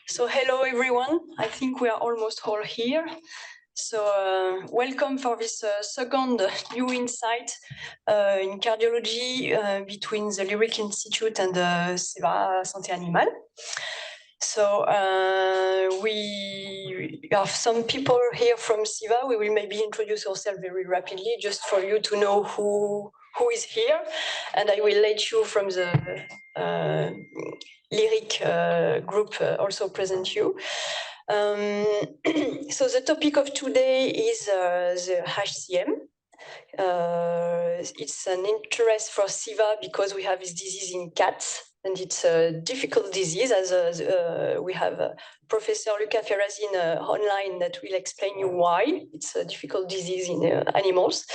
So hello everyone, I think we are almost all here. So welcome for this second new insight in cardiology between the Liryc Institute and Ceva Santé Animale. So we have some people here from Ceva. We will maybe introduce ourselves very rapidly just for you to know who is here. And I will let you from the Liryc group also present you. So the topic of today is the HCM. It's an interest for Ceva because we have this disease in cats, and it's a difficult disease, as we have Professor Luca Ferrazin online that will explain you why. It's a difficult disease in animals.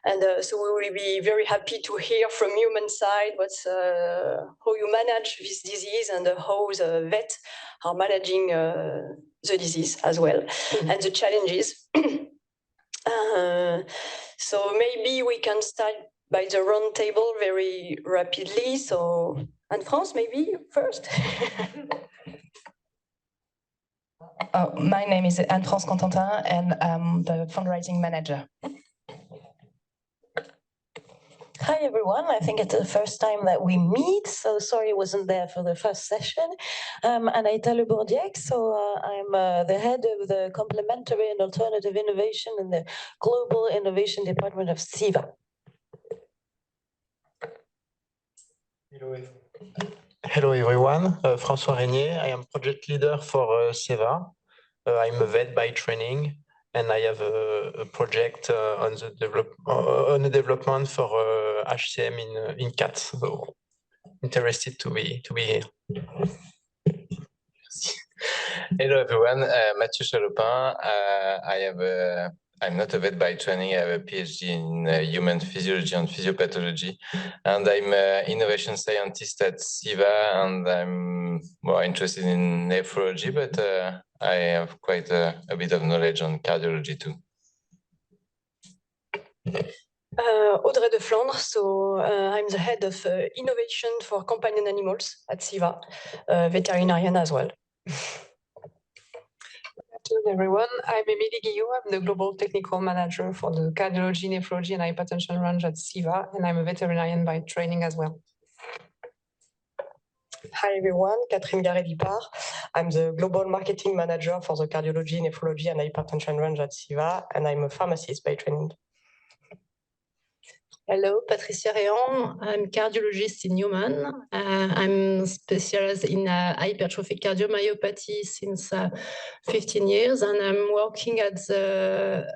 And so we will be very happy to hear from human side what's how you manage this disease and how the vet are managing the disease as well, and the challenges. So maybe we can start by the round table very rapidly. So Anne-France, maybe first. My name is Anne-France Contentin, and I'm the fundraising manager. Hi everyone, I think it's the first time that we meet, so sorry I wasn't there for the first session. I'm Anita Le Bourdiec, so I'm the head of the Complementary and Alternative Innovation in the Global Innovation Department of Ceva. Hello everyone, François Régnier. I am project leader for Ceva. I'm a vet by training, and I have a project on the development for HCM in cats. So interested to be here. Hello everyone, Mathieu Chalopin. I'm not a vet by training. I have a PhD in human physiology and physiopathology, and I'm an innovation scientist at Ceva, and I'm more interested in nephrology, but I have quite a bit of knowledge on cardiology too. Audrey de Flandre, so I'm the head of innovation for companion animals at Ceva, veterinarian as well. Good afternoon, everyone. I'm Emilie Guillou. I'm the Global Technical Manager for the Cardiology, Nephrology, and Hypertension range at Ceva, and I'm a veterinarian by training as well. Hi, everyone. Catherine Garret-Lipard. I'm the Global Marketing Manager for the Cardiology, Nephrology, and Hypertension range at Ceva, and I'm a pharmacist by training. Hello, Patricia Réan. I'm cardiologist in human. I'm specialized in hypertrophic cardiomyopathy since 15 years, and I'm working at the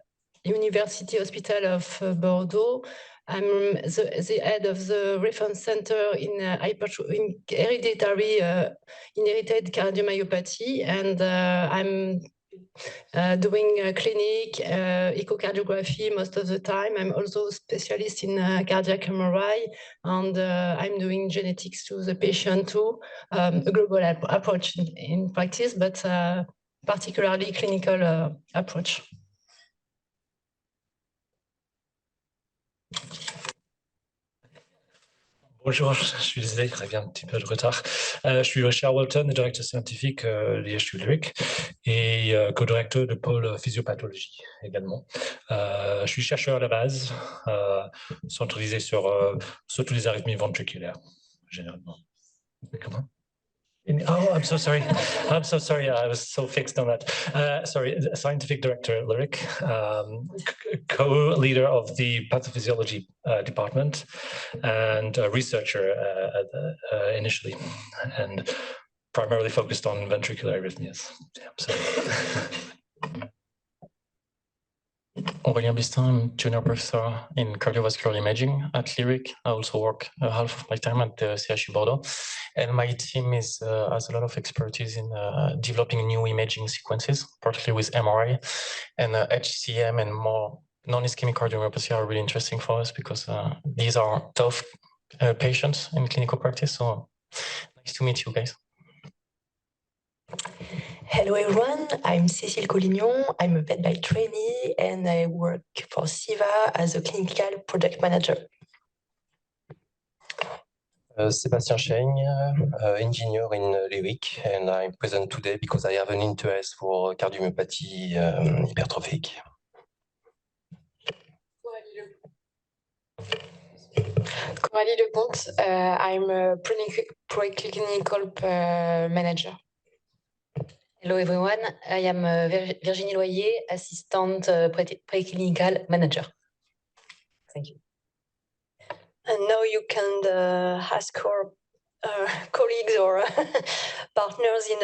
University Hospital of Bordeaux. I'm the head of the reference center in hereditary inherited cardiomyopathy, and I'm doing clinic, echocardiography most of the time. I'm also a specialist in cardiac MRI, and I'm doing genetics to the patient too, a global approach in practice, but particularly clinical approach. Bonjour, je suis désolé, il revient un petit peu de retard. Je suis Richard Walton, directeur scientifique l'IHU Liryc et co-directeur de pôle physiopathologie également. Je suis chercheur à la base, centralisé sur surtout les arythmies ventriculaires, généralement. Comment? Oh, I'm so sorry. I'm so sorry. I was so fixed on that. Sorry, scientific director at Liryc, co-leader of the pathophysiology department, and a researcher initially, and primarily focused on ventricular arrhythmias. Yeah, so. Aurélien Bistin, I'm junior professor in cardiovascular imaging at Liryc. I also work half of my time at the CHU Bordeaux, and my team has a lot of expertise in developing new imaging sequences, particularly with MRI, and HCM and more non-ischemic cardiomyopathy are really interesting for us because these are tough patients in clinical practice. So nice to meet you guys. Hello everyone, I'm Cécile Collignon. I'm a vet by trainee and I work for Ceva as a clinical project manager. Sébastien Chaigne, engineer in Liryc, and I'm present today because I have an interest for cardiomyopathy hypertrophic. Coralie Leconte, I'm a preclinical manager. Hello everyone, I am Virginie Loyer, assistant preclinical manager. Thank you. And now you can ask our colleagues or partners in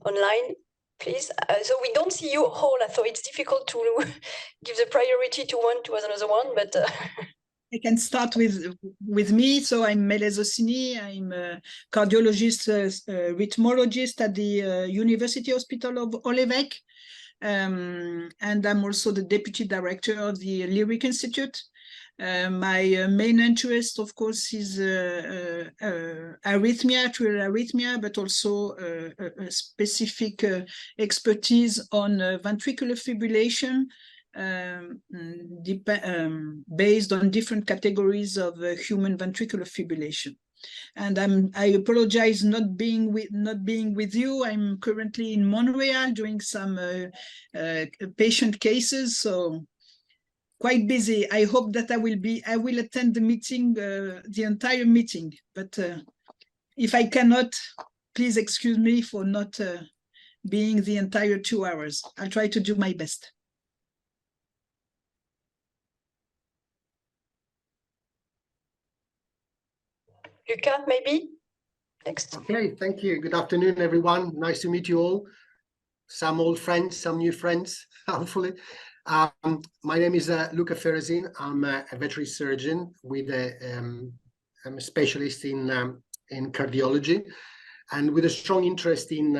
online, please. So we don't see you all, so it's difficult to give the priority to one to another one, but... I can start with me. So I'm Melez Ossini. I'm a cardiologist, rhythmologist at the University Hospital of Olevec. And I'm also the deputy director of the Liryc Institute. My main interest, of course, is arrhythmia, atrial arrhythmia, but also a specific expertise on ventricular fibrillation, based on different categories of human ventricular fibrillation. And I apologize not being with you. I'm currently in Montreal doing some patient cases, so quite busy. I hope that I will attend the meeting, the entire meeting. But if I cannot, please excuse me for not being the entire 2 hours. I'll try to do my best. Luca, maybe next. Okay, thank you. Good afternoon, everyone. Nice to meet you all. Some old friends, some new friends, hopefully. My name is Luca Ferrazin. I'm a veterinary surgeon with I'm a specialist in cardiology, and with a strong interest in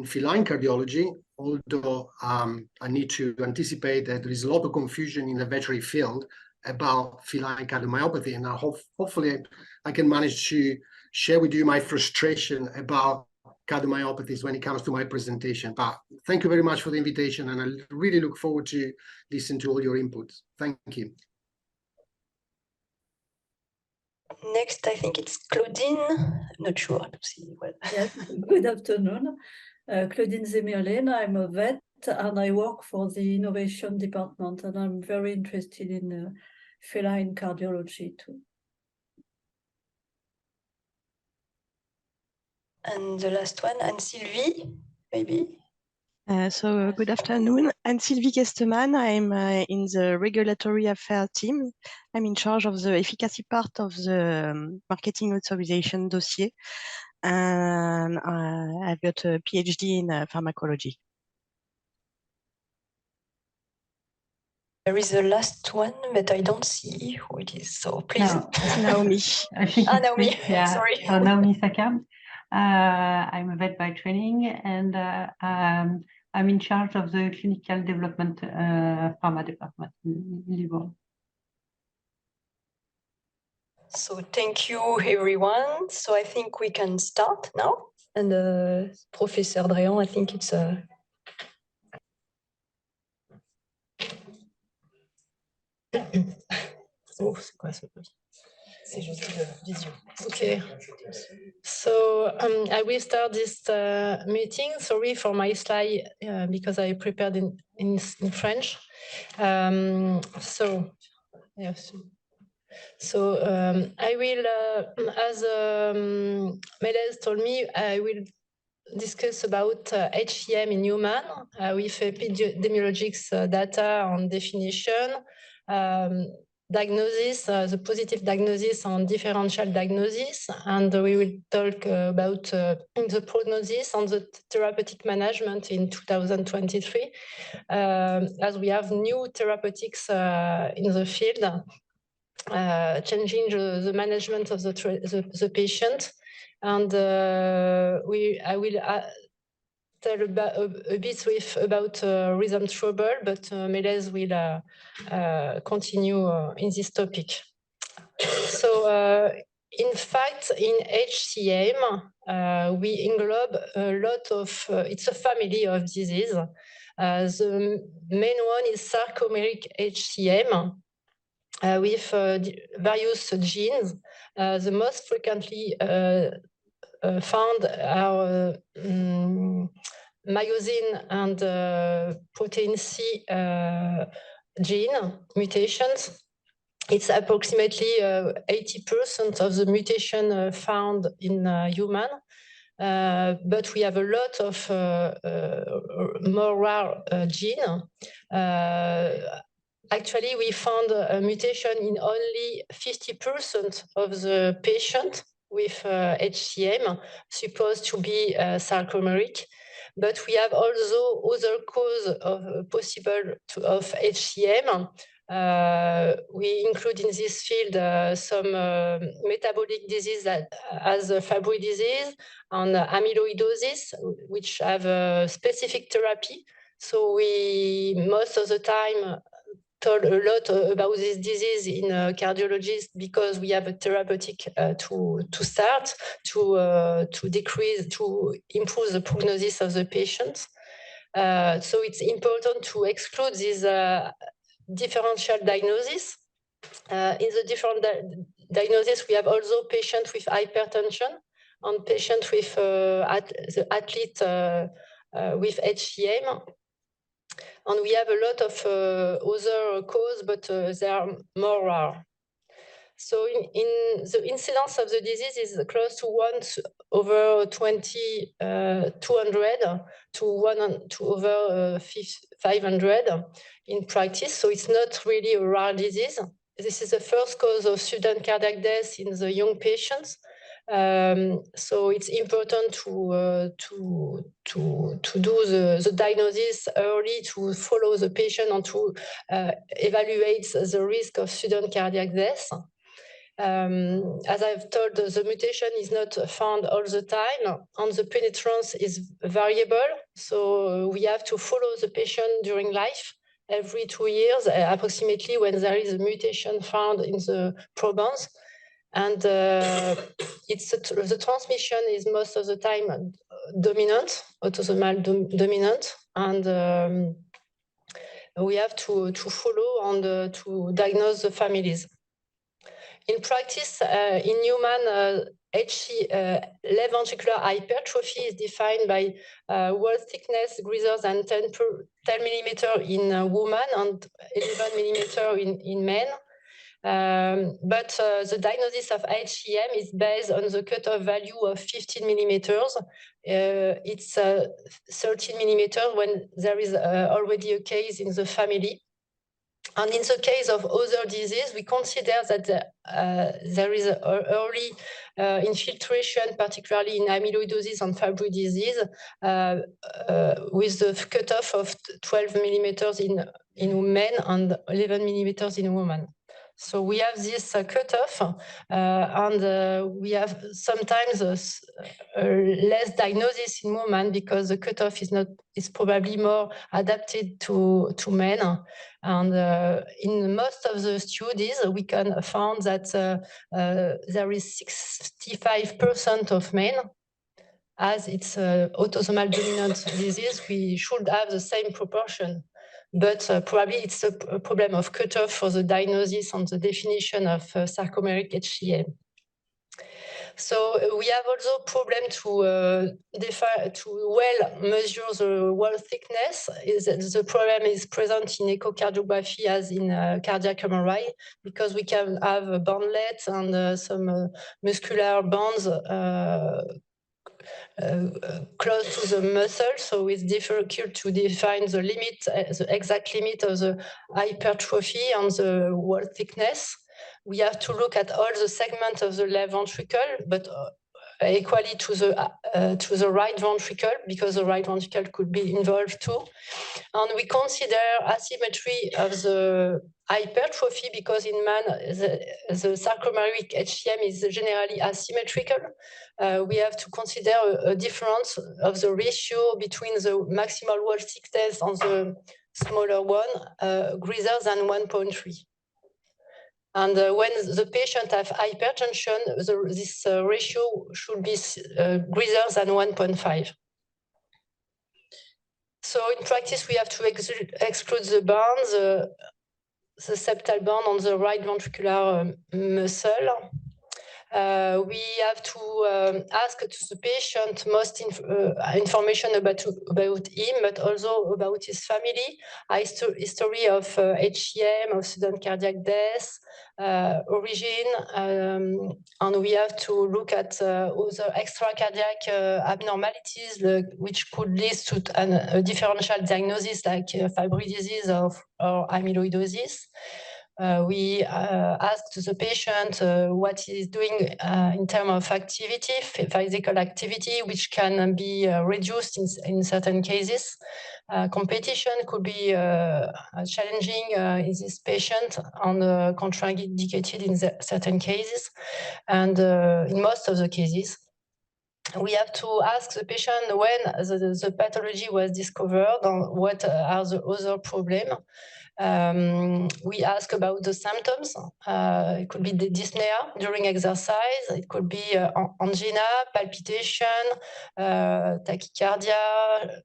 feline cardiology. Although I need to anticipate that there is a lot of confusion in the veterinary field about feline cardiomyopathy, and hopefully I can manage to share with you my frustration about cardiomyopathies when it comes to my presentation. But thank you very much for the invitation, and I really look forward to listen to all your inputs. Thank you. Next, I think it's Claudine. Not sure to see what. Yes, good afternoon. Claudine Zemirlen. I'm a vet and I work for the innovation department, and I'm very interested in feline cardiology too. And the last one, Anne-Sylvie, maybe. Good afternoon. Anne-Sylvie Kesteman. I'm in the regulatory affairs team. I'm in charge of the efficacy part of the marketing authorization dossier. And I've got a PhD in pharmacology. There is the last one, but I don't see who it is. So please. No. Naomi. Naomi, yeah. sorry. Naomi Sakam. I'm a vet by training, and I'm in charge of the clinical development pharma department in Liverpool. So thank you, everyone. So I think we can start now. And Professor Dréan, I think it's Oh, c'est quoi ce truc? C'est juste visio. Okay. So I will start this meeting. Sorry for my slide because I prepared in French. Yes. So I will, as Melez told me, I will discuss about HCM in human with epidemiologics data on definition, diagnosis, the positive diagnosis on differential diagnosis, and we will talk about the prognosis on the therapeutic management in 2023, as we have new therapeutics in the field, changing the management of the patient. And I will tell a bit about rhythm trouble, but Melez will continue in this topic. So in fact, in HCM, we englobe a lot of, it's a family of disease. The main one is sarcomeric HCM. with various genes. The most frequently found are myosin and protein C gene mutations. It's approximately 80% of the mutation found in human. But we have a lot of more rare gene. Actually, we found a mutation in only 50% of the patient with HCM, supposed to be sarcomeric. But we have also other cause of possible of HCM. We include in this field some metabolic disease that as Fabry disease and amyloidosis, which have a specific therapy. So we most of the time told a lot about this disease in cardiologists because we have a therapeutic to start to decrease to improve the prognosis of the patients. So it's important to exclude this differential diagnosis. In the different diagnosis, we have also patients with hypertension and patients with the athlete with HCM. And we have a lot of other causes, but they are more rare. So in the incidence of the disease is close to 1/200 to over 500 in practice. So it's not really a rare disease. This is the first cause of sudden cardiac death in the young patients. So it's important to do the diagnosis early, to follow the patient and to evaluate the risk of sudden cardiac death. As I've told, the mutation is not found all the time, and the penetrance is variable. So we have to follow the patient during life every 2 years, approximately, when there is a mutation found in the probons. And the transmission is most of the time dominant, autosomal dominant, and we have to follow and to diagnose the families. In practice, in human, left ventricular hypertrophy is defined by wall thickness greater than 10 millimeter in women and 11 millimeter in men. But the diagnosis of HCM is based on the cutoff value of 15 millimeters. It's 13 millimeters when there is already a case in the family. And in the case of other disease, we consider that there is early infiltration, particularly in amyloidosis and Fabry disease, with the cutoff of 12 millimeters in men and 11 millimeters in women. So we have this cutoff, and we have sometimes less diagnosis in women because the cutoff is probably more adapted to men. And in most of the studies, we can find that there is 65% of men. As it's autosomal dominant disease, we should have the same proportion. But probably it's a problem of cutoff for the diagnosis and the definition of sarcomeric HCM. So we have also problem to well measure the wall thickness. The problem is present in echocardiography as in cardiac MRI, because we can have bandlets and some muscular bands close to the muscle, so it's difficult to define the limit, the exact limit of the hypertrophy and the wall thickness. We have to look at all the segments of the left ventricle, but equally to the right ventricle, because the right ventricle could be involved too. And we consider asymmetry of the hypertrophy because in man, the sarcomeric HCM is generally asymmetrical. We have to consider a difference of the ratio between the maximal wall thickness and the smaller one, greater than 1.3. And when the patient have hypertension, this ratio should be greater than 1.5. So in practice, we have to exclude the bands the septal band on the right ventricular muscle. We have to ask to the patient most information about him, but also about his family, history of HCM, of sudden cardiac death, origin, and we have to look at other extracardiac abnormalities which could lead to a differential diagnosis like fibroid disease or amyloidosis. We ask to the patient what he is doing in terms of activity, physical activity, which can be reduced in certain cases. Competition could be challenging in this patient and contraindicated in certain cases, and in most of the cases. We have to ask the patient when the pathology was discovered and what are the other problems. We ask about the symptoms. It could be the dyspnea during exercise. It could be angina, palpitation, tachycardia,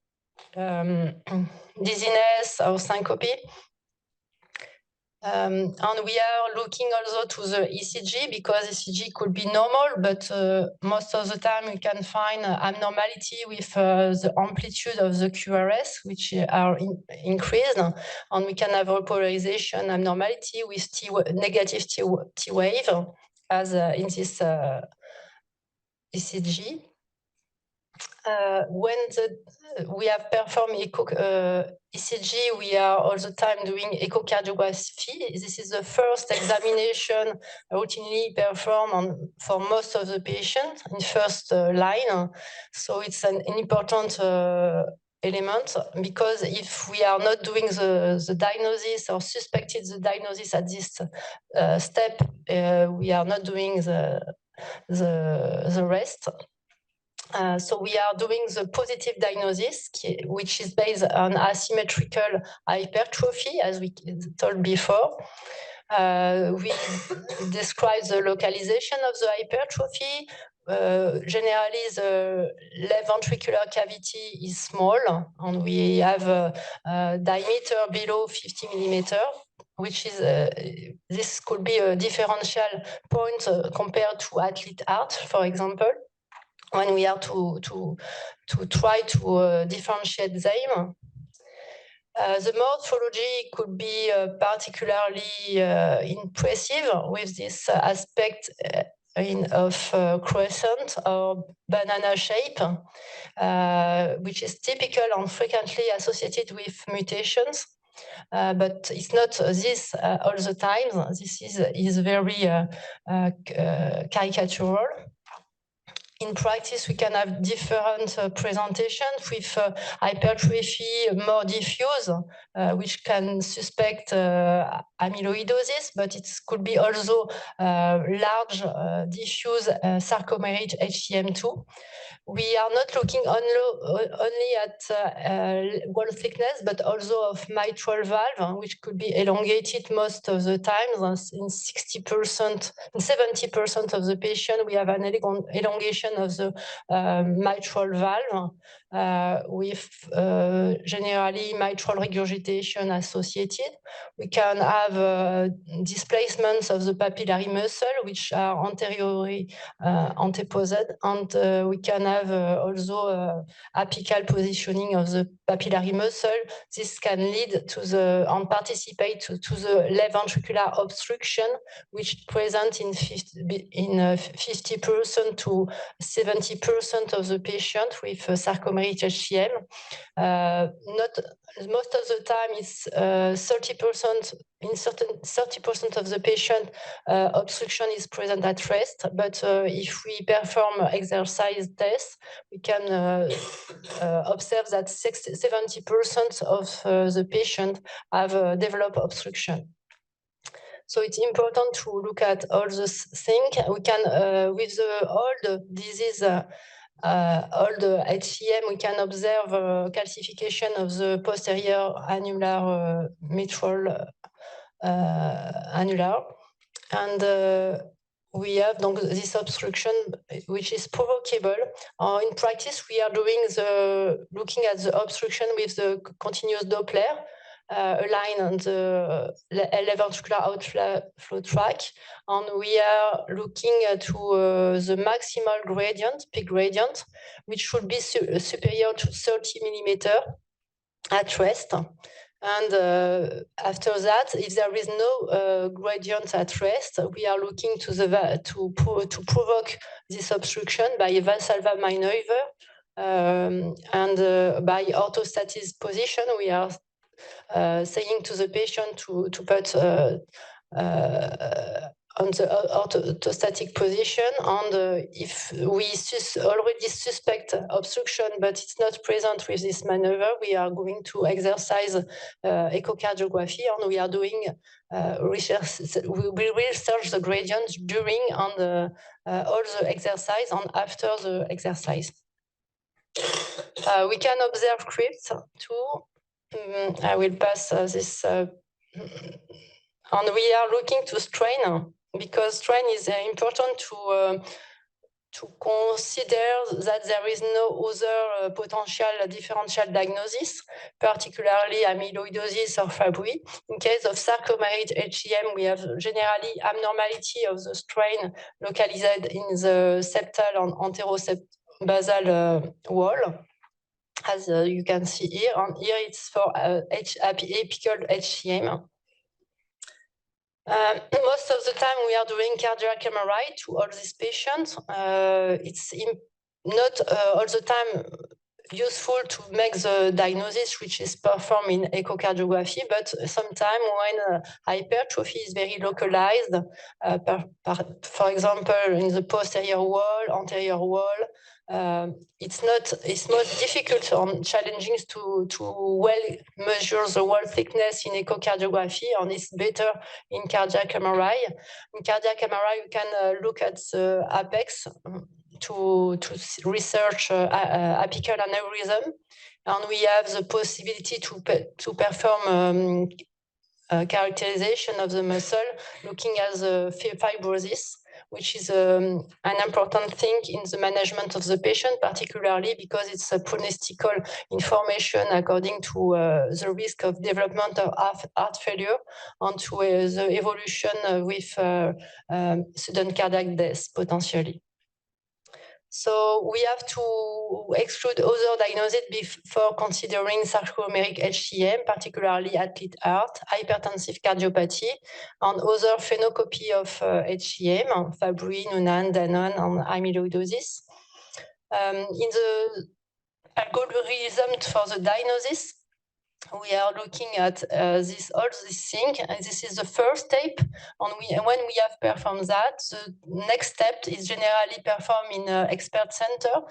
dizziness or syncope. And we are looking also to the ECG because ECG could be normal, but most of the time we can find abnormality with the amplitude of the QRS, which are increased, and we can have repolarization abnormality with negative T wave, as in this ECG. When we have performed ECG, we are all the time doing echocardiography. This is the first examination routinely performed for most of the patients in first line. So it's an important element, because if we are not doing the diagnosis or suspected the diagnosis at this step, we are not doing the rest. So we are doing the positive diagnosis, which is based on asymmetrical hypertrophy, as we told before. We describe the localization of the hypertrophy. Generally, the left ventricular cavity is small, and we have a diameter below 50 millimeter, which is this could be a differential point compared to athlete heart, for example, when we are to try to differentiate them. The morphology could be particularly impressive with this aspect of crescent or banana shape, which is typical and frequently associated with mutations. But it's not this all the time. This is very caricatural. In practice, we can have different presentations with hypertrophy more diffuse, which can suspect amyloidosis, but it could be also large diffuse sarcomeric HCM2. We are not looking only at wall thickness, but also of mitral valve, which could be elongated most of the time. In 60%, in 70% of the patient, we have an elongation of the mitral valve with generally mitral regurgitation associated. We can have displacements of the papillary muscle, which are anteriorly anteposed, and we can have also apical positioning of the papillary muscle. This can lead to and participate to the left ventricular obstruction, which is present in 50% to 70% of the patient with sarcomeric HCM. Most of the time, it's 30%. In 30% of the patient, obstruction is present at rest. But if we perform exercise tests, we can observe that 70% of the patient have developed obstruction. So it's important to look at all those things. We can, with all the disease, all the HCM, we can observe calcification of the posterior annular mitral annular, and we have this obstruction which is provocable. In practice, we are doing looking at the obstruction with the continuous Doppler. aligned on the left ventricular outflow track. And we are looking to the maximal gradient, peak gradient, which should be superior to 30 millimeter at rest. And after that, if there is no gradient at rest, we are looking to provoke this obstruction by a Valsalva maneuver. And by orthostatic position, we are saying to the patient to put on the orthostatic position, and if we already suspect obstruction but it's not present with this maneuver, we are going to exercise echocardiography, and we are doing research. We will research the gradients during and all the exercise and after the exercise. We can observe crypts too. I will pass this. And we are looking to strain, because strain is important to consider that there is no other potential differential diagnosis, particularly amyloidosis or Fabry. In case of sarcomeric HCM, we have generally abnormality of the strain localized in the septal and anterobasal wall, as you can see here. And here it's for apical HCM. Most of the time we are doing cardiac MRI to all these patients. It's not all the time useful to make the diagnosis, which is performed in echocardiography, but sometimes when hypertrophy is very localized, for example, in the posterior wall, anterior wall, it's most difficult and challenging to well measure the wall thickness in echocardiography, and it's better in cardiac MRI. In cardiac MRI, you can look at the apex to research apical aneurysm, and we have the possibility to perform characterization of the muscle, looking at the fibrosis, which is an important thing in the management of the patient, particularly because it's a prognostical information according to the risk of development of heart failure and to the evolution with sudden cardiac death, potentially. So we have to exclude other diagnoses before considering sarcomeric HCM, particularly athlete heart, hypertensive cardiopathy, and other phenocopy of HCM, Fabry, Noonan, Danon, and amyloidosis. In the algorithm for the diagnosis, we are looking at all these things. This is the first step, and when we have performed that, the next step is generally performed in an expert center.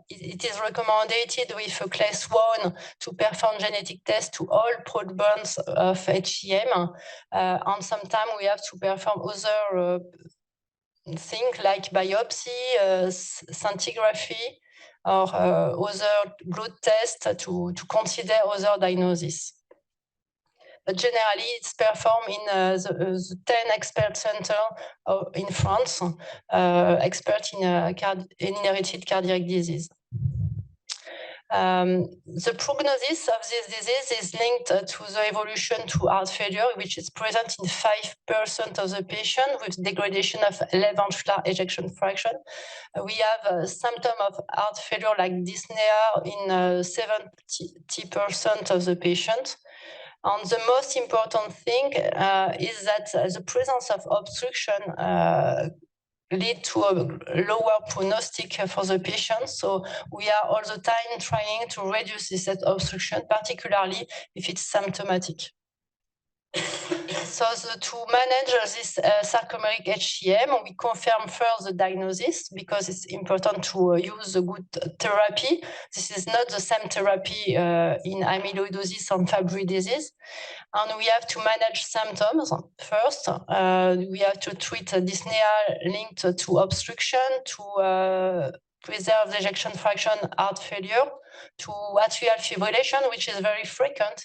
It is recommended with a class 1 to perform genetic tests to all probands of HCM, and sometimes we have to perform other things like biopsy, scintigraphy, or other blood tests to consider other diagnosis. But generally, it's performed in the 10 expert centers in France, expert in inherited cardiac disease. The prognosis of this disease is linked to the evolution to heart failure, which is present in 5% of the patient with degradation of left ventricular ejection fraction. We have symptoms of heart failure like dyspnea in 70% of the patient. And the most important thing is that the presence of obstruction lead to a lower prognostic for the patient. So we are all the time trying to reduce this obstruction, particularly if it's symptomatic. So to manage this sarcomeric HCM, we confirm first the diagnosis because it's important to use a good therapy. This is not the same therapy in amyloidosis and Fabry disease. And we have to manage symptoms first. We have to treat dyspnea linked to obstruction, to preserve the ejection fraction heart failure, to atrial fibrillation, which is very frequent.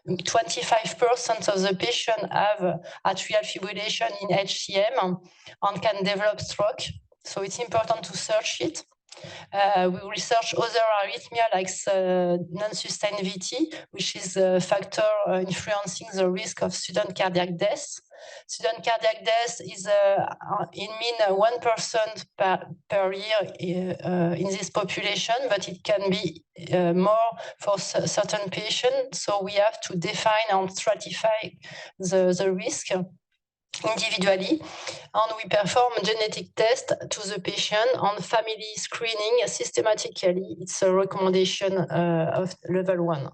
25% of the patients have atrial fibrillation in HCM and can develop stroke. So it's important to search it. We research other arrhythmia like non-sustained VT, which is a factor influencing the risk of sudden cardiac death. Sudden cardiac death is in mean 1% per year in this population, but it can be more for certain patients. So we have to define and stratify the risk individually, and we perform a genetic test to the patient on family screening systematically. It's a recommendation of level 1.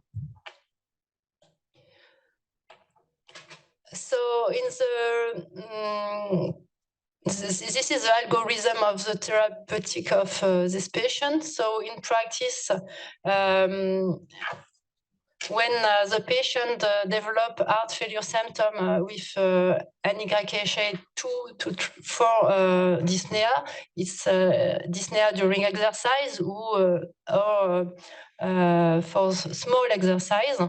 So in the this is the algorithm of the therapeutic of this patient. So in practice, when the patient develop heart failure symptom with NYHA 2 to 4 dyspnea, it's dyspnea during exercise or for small exercise.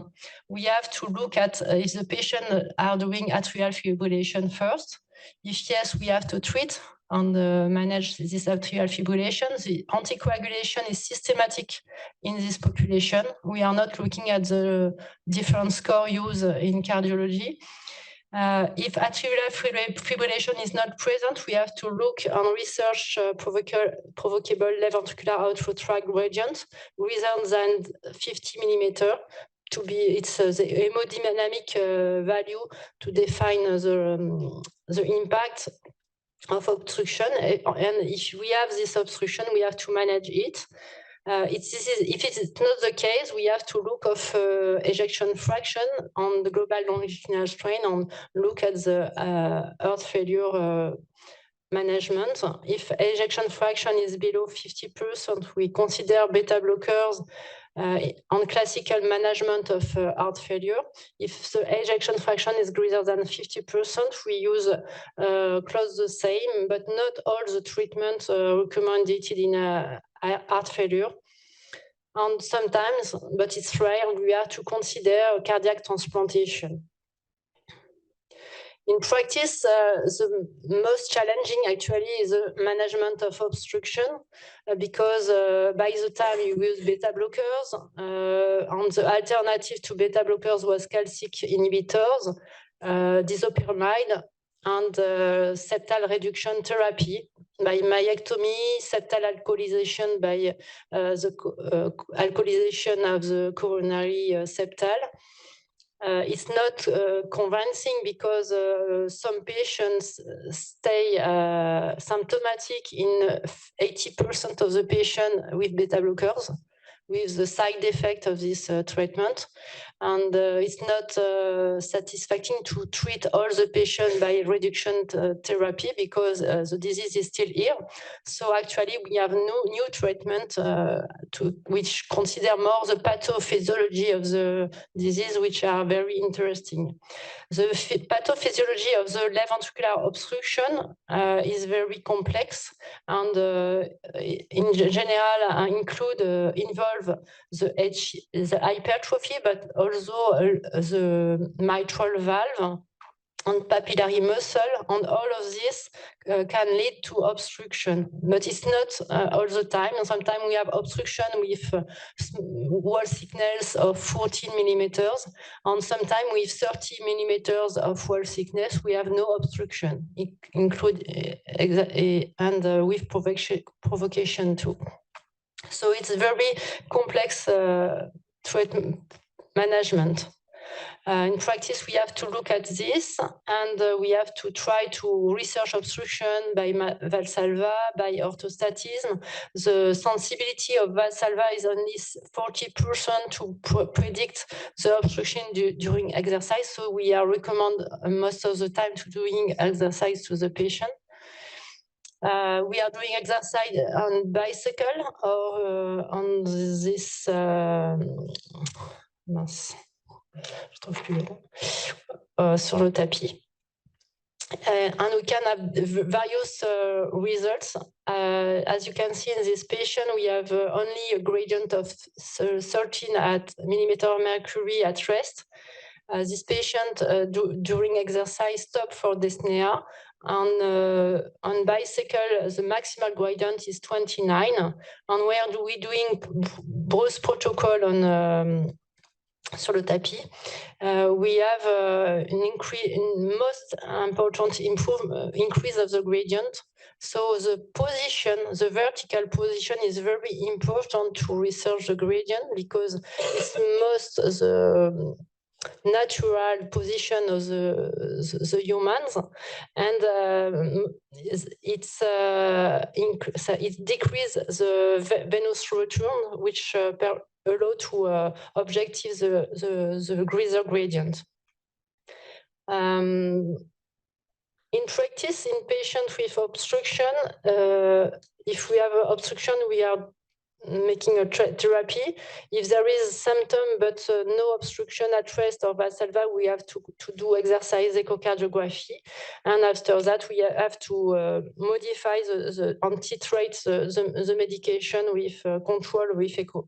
We have to look at if the patient are doing atrial fibrillation first. If yes, we have to treat and manage this atrial fibrillation. The anticoagulation is systematic in this population. We are not looking at the different score used in cardiology. If atrial fibrillation is not present, we have to look and research provocable left ventricular outflow tract gradient greater than 50 millimeter. To be, it's the hemodynamic value to define the impact of obstruction, and if we have this obstruction, we have to manage it. If it's not the case, we have to look of ejection fraction on the global longitudinal strain and look at the heart failure management. If ejection fraction is below 50%, we consider beta blockers on classical management of heart failure. If the ejection fraction is greater than 50%, we use close the same, but not all the treatment recommended in heart failure. And sometimes, but it's rare, we have to consider cardiac transplantation. In practice, the most challenging actually is the management of obstruction because by the time you use beta blockers, and the alternative to beta blockers was calcium inhibitors, disopyramide, and septal reduction therapy by myectomy, septal alcoholization by the alcoholization of the coronary septal. It's not convincing because some patients stay symptomatic in 80% of the patient with beta blockers, with the side effect of this treatment. And it's not satisfactory to treat all the patients by reduction therapy because the disease is still here. So actually we have no new treatment which consider more the pathophysiology of the disease, which are very interesting. The pathophysiology of the left ventricular obstruction is very complex and in general involve the hypertrophy, but also the mitral valve and papillary muscle, and all of this can lead to obstruction, but it's not all the time. And sometimes we have obstruction with wall thickness of 14 millimeters, and sometimes with 30 millimeters of wall thickness, we have no obstruction, and with provocation too. So it's a very complex treatment management. In practice, we have to look at this, and we have to try to research obstruction by Valsalva, by orthostatism. The sensibility of Valsalva is only 40% to predict the obstruction during exercise. So we are recommend most of the time to doing exercise to the patient. We are doing exercise on bicycle or on this je trouve plus le nom, sur le tapis. And we can have various results. As you can see in this patient, we have only a gradient of 13 millimeter mercury at rest. This patient during exercise stopped for dyspnea, On bicycle, the maximal gradient is 29. And where do we doing both protocol on sur le tapis? We have an increase, most important increase of the gradient. So the position, the vertical position is very important to research the gradient because it's most the natural position of the humans, and it decreases the venous return, which allow to objective the greater gradient. In practice, in patients with obstruction, if we have obstruction, we are making a therapy. If there is symptom but no obstruction at rest or Valsalva, we have to do exercise echocardiography. And after that, we have to modify titrate the medication with control with echo.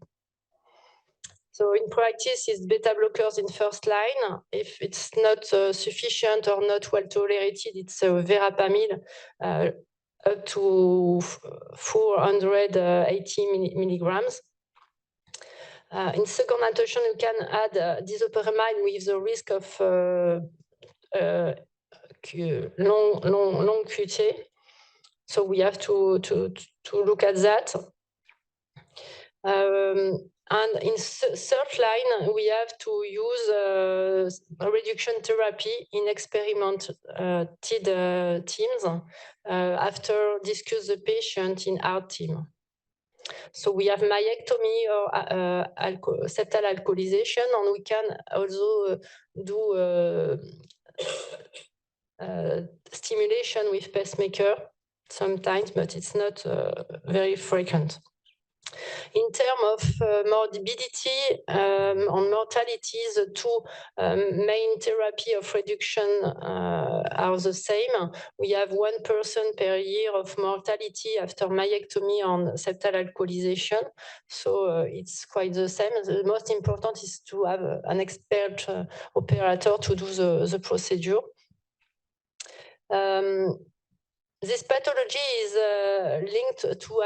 So in practice, it's beta blockers in first line. If it's not sufficient or not well tolerated, it's verapamil up to 480 milligrams. In second intention, you can add disoperamide with the risk of long QT. So we have to look at that. And in third line, we have to use reduction therapy in experimented teams after discuss the patient in our team. So we have myectomy or septal alcoholization, and we can also do stimulation with pacemaker sometimes, but it's not very frequent. In terms of morbidity and mortality, the two main therapy of reduction are the same. We have 1% per year of mortality after myectomy on septal alcoholization. So it's quite the same. The most important is to have an expert operator to do the procedure. This pathology is linked to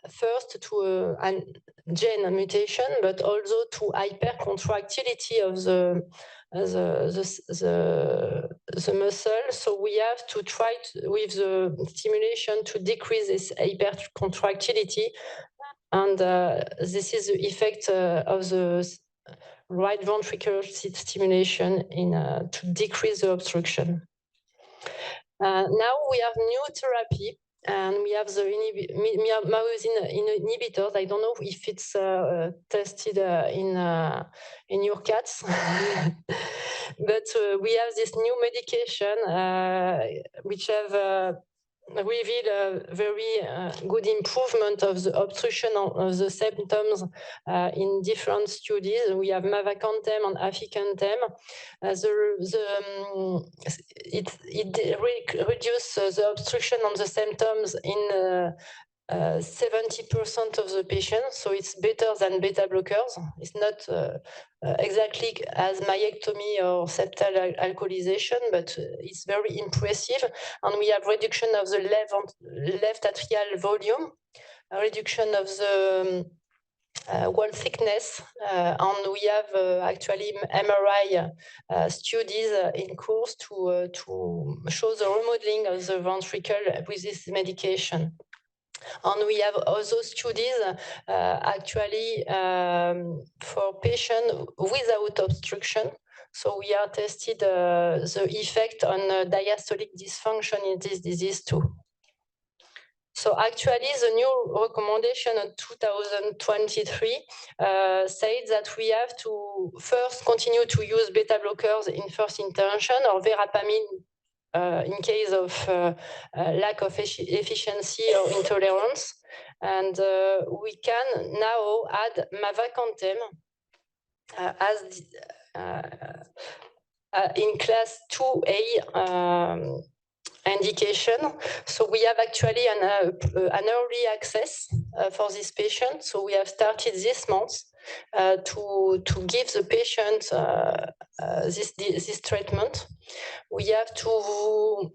first to a gene mutation, but also to hypercontractility of the muscle. So we have to try with the stimulation to decrease this hypercontractility, and this is the effect of the right ventricular stimulation to decrease the obstruction. Now we have new therapy. And we have the myosin inhibitors. I don't know if it's tested in your cats, but we have this new medication which have revealed a very good improvement of the obstruction of the symptoms in different studies. We have mavacantem and aficamten. It reduces the obstruction on the symptoms in 70% of the patients, so it's better than beta blockers. It's not exactly as myectomy or septal alcoholization, but it's very impressive. And we have reduction of the left atrial volume, a reduction of the wall thickness, and we have actually MRI studies in course to show the remodeling of the ventricle with this medication. And we have also studies actually for patients without obstruction. So we are tested the effect on diastolic dysfunction in this disease too. So actually, the new recommendation in 2023 says that we have to first continue to use beta blockers in first intervention or verapamil in case of lack of efficiency or intolerance. And we can now add mavacantem as in class 2A indication. So we have actually an early access for this patient. So we have started this month to give the patient this treatment. We have to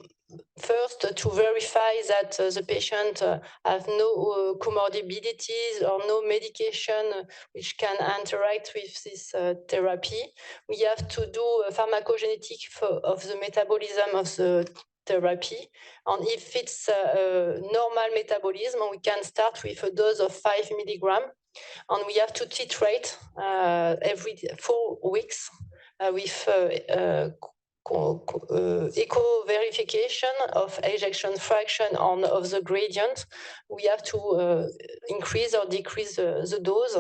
first to verify that the patient have no comorbidities or no medication which can interact with this therapy. We have to do a pharmacogenetic of the metabolism of the therapy. And if it's a normal metabolism, we can start with a dose of 5 milligrams. And we have to titrate every 4 weeks with echo verification of ejection fraction of the gradient. We have to increase or decrease the dose.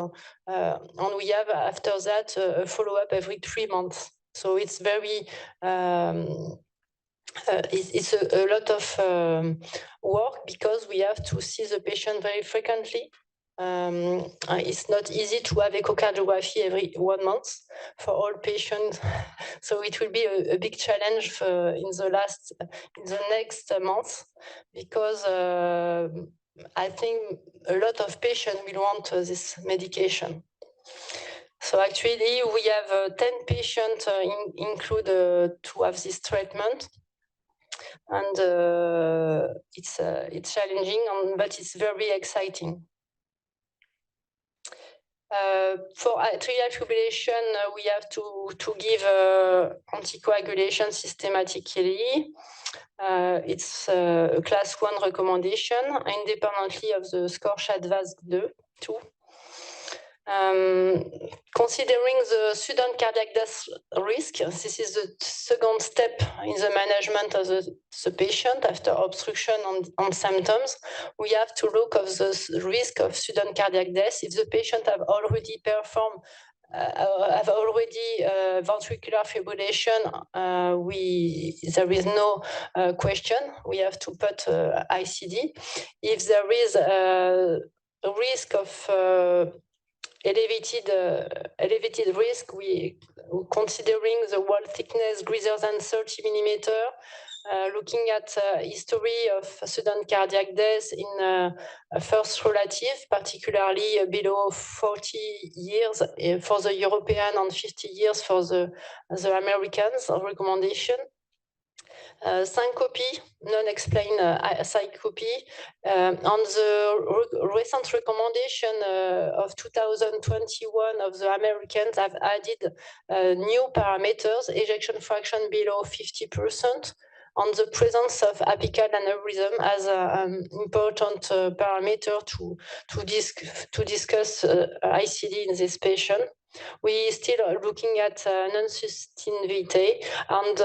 And we have, after that, a follow-up every 3 months. So it's very... it's a lot of work because we have to see the patient very frequently. It's not easy to have echocardiography every 1 month for all patients. So it will be a big challenge in the next month because I think a lot of patients will want this medication. So actually, we have 10 patients include to have this treatment. And it's challenging, but it's very exciting. For atrial fibrillation, we have to give anticoagulation systematically. It's a class 1 recommendation, independently of the score advanced 2. Considering the sudden cardiac death risk, this is the second step in the management of the patient after obstruction on symptoms. We have to look at the risk of sudden cardiac death. If the patient have already performed ventricular fibrillation, there is no question. We have to put ICD. If there is a risk of elevated risk, we considering the wall thickness greater than 30 millimeter, looking at history of sudden cardiac death in first relative, particularly below 40 years for the European and 50 years for the Americans of recommendation. Syncope, non-explained syncope. On the recent recommendation of 2021 of the Americans have added new parameters, ejection fraction below 50%, on the presence of apical aneurysm as an important parameter to discuss ICD in this patient. We still are looking at non-sustained VT, and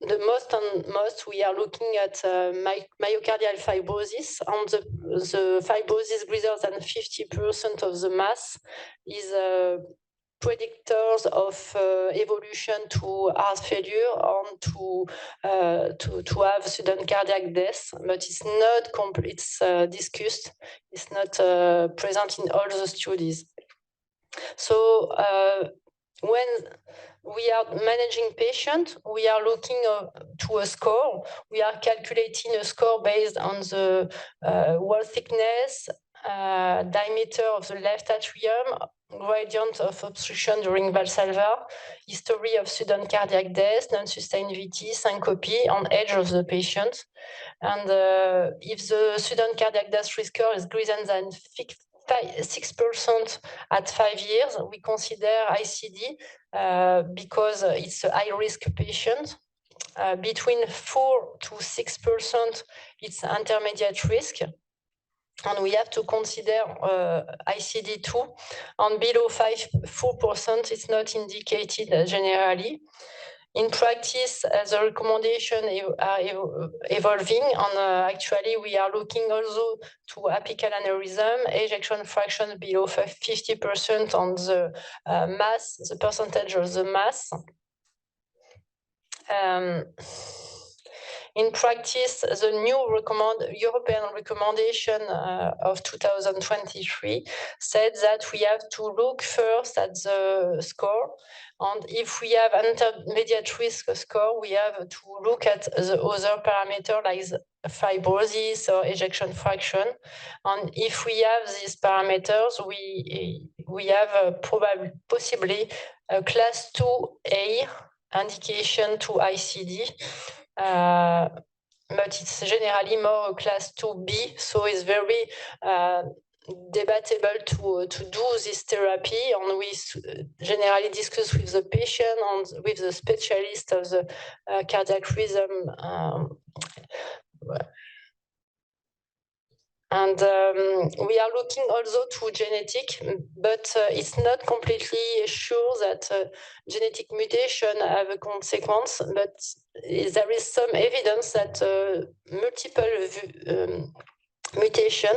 the most we are looking at myocardial fibrosis, and the fibrosis greater than 50% of the mass is predictors of evolution to heart failure and to have sudden cardiac death, but it's not complete. It's discussed. It's not present in all the studies. So when we are managing patient, we are looking to a score. We are calculating a score based on the wall thickness, diameter of the left atrium, gradient of obstruction during Valsalva, history of sudden cardiac death, non-sustained VT, syncope, and age of the patient. And if the sudden cardiac death risk score is greater than 6% at 5 years, we consider ICD because it's a high-risk patient. Between 4 to 6%, it's intermediate risk. And we have to consider ICD2. And below 4%, it's not indicated generally. In practice, the recommendation are evolving, and actually we are looking also to apical aneurysm, ejection fraction below 50% on the mass, the percentage of the mass. In practice, the new European recommendation of 2023 said that we have to look first at the score. And if we have an intermediate risk score, we have to look at the other parameter like fibrosis or ejection fraction. And if we have these parameters, we have possibly a class 2A indication to ICD. but it's generally more class 2B, so it's very debatable to do this therapy, and we generally discuss with the patient and with the specialist of the cardiac rhythm. And we are looking also to genetic, but it's not completely sure that genetic mutation have a consequence, but there is some evidence that multiple mutation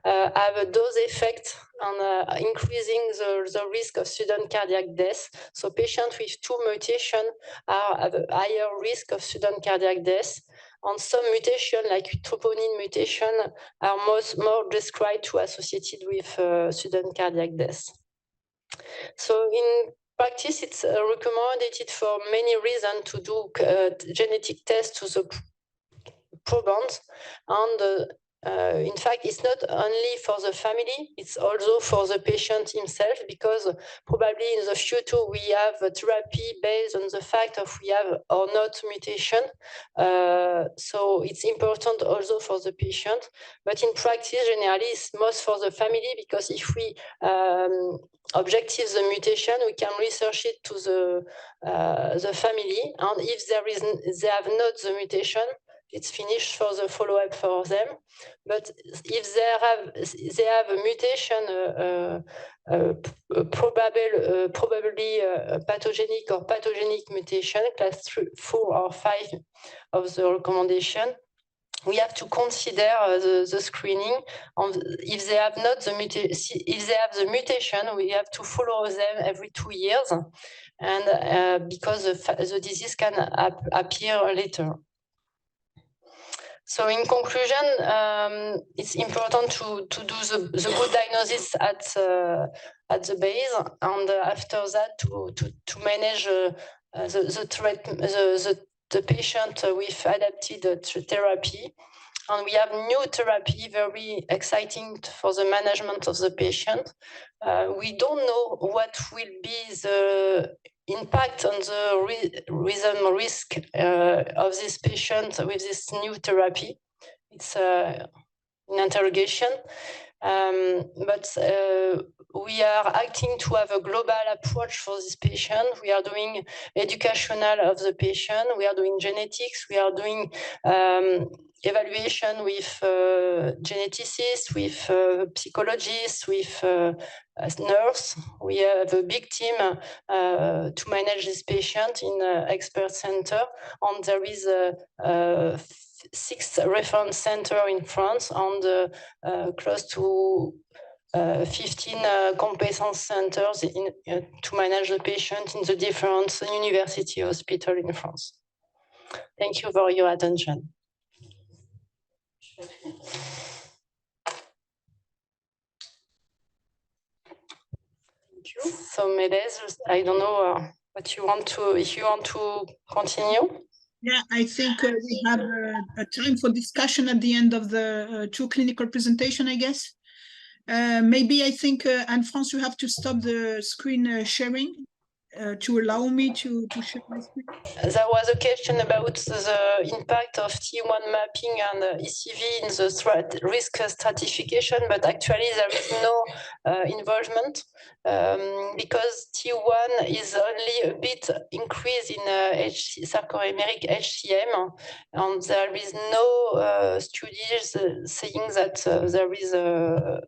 have a dose effect on increasing the risk of sudden cardiac death. So patients with 2 mutations have a higher risk of sudden cardiac death. And some mutation, like troponin mutation, are more described to associated with sudden cardiac death. So in practice, it's recommended for many reasons to do genetic tests to the proband, and in fact, it's not only for the family, it's also for the patient himself, because probably in the future we have a therapy based on the fact of we have or not mutation. So it's important also for the patient. But in practice, generally, it's most for the family, because if we objective the mutation, we can research it to the family, and if they have not the mutation, it's finished for the follow-up for them. But if they have a mutation, probably pathogenic or pathogenic mutation, class 3, 4, or 5 of the recommendation, we have to consider the screening. If they have not the if they have the mutation, we have to follow them every 2 years, and because the disease can appear later. So in conclusion, it's important to do the good diagnosis at the base, and after that to manage the patient with adapted therapy. And we have new therapy, very exciting for the management of the patient. We don't know what will be the impact on the rhythm risk of this patient with this new therapy. It's an interrogation. But we are acting to have a global approach for this patient. We are doing educational of the patient. We are doing genetics. We are doing evaluation with geneticists, with psychologists, with nurse. We have a big team to manage this patient in expert center, and there is 6 reference center in France, and close to 15 competence centers to manage the patient in the different university hospital in France. Thank you for your attention. Thank you. So Meles, I don't know what you want to, if you want to continue. Yeah, I think we have a time for discussion at the end of the 2 clinical presentation, I guess. Maybe I think, Anne-France, you have to stop the screen sharing to allow me to share my screen. There was a question about the impact of T1 mapping and ECV in the risk stratification, but actually there is no involvement because T1 is only a bit increase in sarcomeric HCM, and there is no studies saying that there is a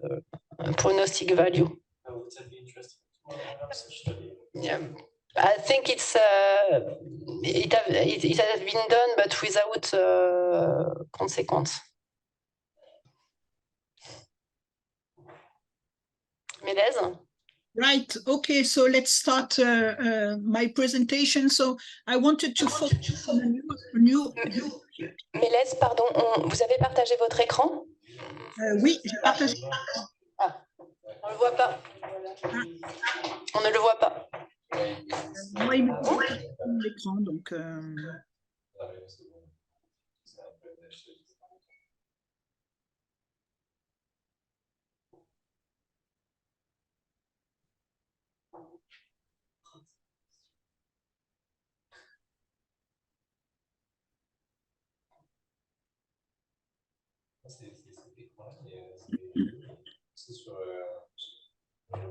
prognostic value. Would that be interesting to have such study? Yeah. I think it has been done, but without consequence. Meles? Right. Okay. So let's start my presentation. So I wanted to focus on a new. Meles, pardon, vous avez partagé votre écran? Oui, j'ai partagé. Ah, on le voit pas. On ne le voit pas. Moi, il me dit l'écran, donc.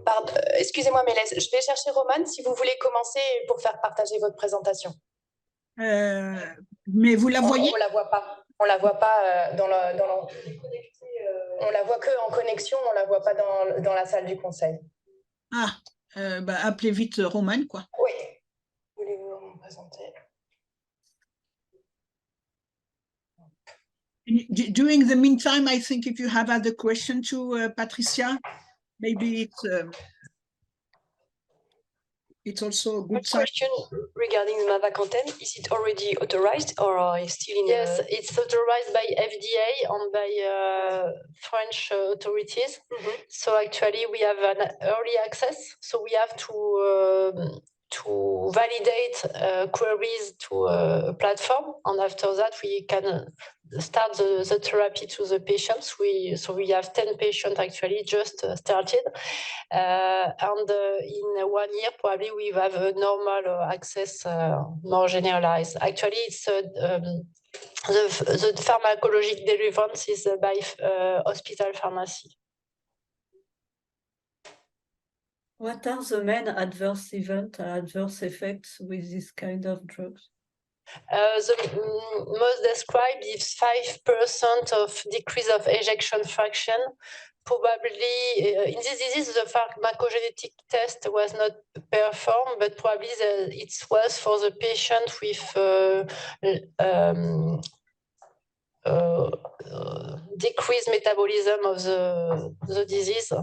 Pardon, excusez-moi Mélèze, je vais chercher Romane si vous voulez commencer pour faire partager votre présentation. Mais vous la voyez? On la voit pas. On la voit pas on la voit que en connexion, on la voit pas dans la salle du conseil. Ah, appelez vite Romane, quoi. Oui. Voulez-vous me présenter? During the meantime, I think if you have other question to Patricia, maybe it's also a good sign. Question regarding Mava content, is it already authorized or is still in? Yes, it's authorized by FDA and by French authorities. So actually we have an early access, so we have to validate queries to a platform, and after that we can start the therapy to the patients. So we have 10 patients actually just started, and in 1 year probably we have a normal access, more generalized. Actually, it's the pharmacologic deliverance is by hospital pharmacy. What are the main adverse events, adverse effects with this kind of drugs? The most described is 5% of decrease of ejection fraction. Probably in this disease, the pharmacogenetic test was not performed, but probably it was for the patient with decreased metabolism of the disease.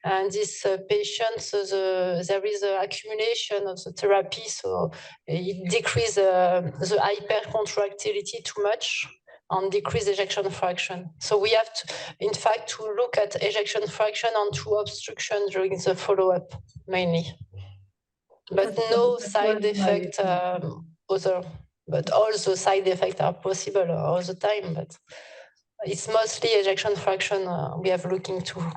And this patient, there is an accumulation of the therapy, so it decreases the hypercontractility too much and decrease ejection fraction. So we have to, in fact, to look at ejection fraction and to obstruction during the follow-up mainly. But no side effect other. But all the side effects are possible all the time, but it's mostly ejection fraction we are looking for.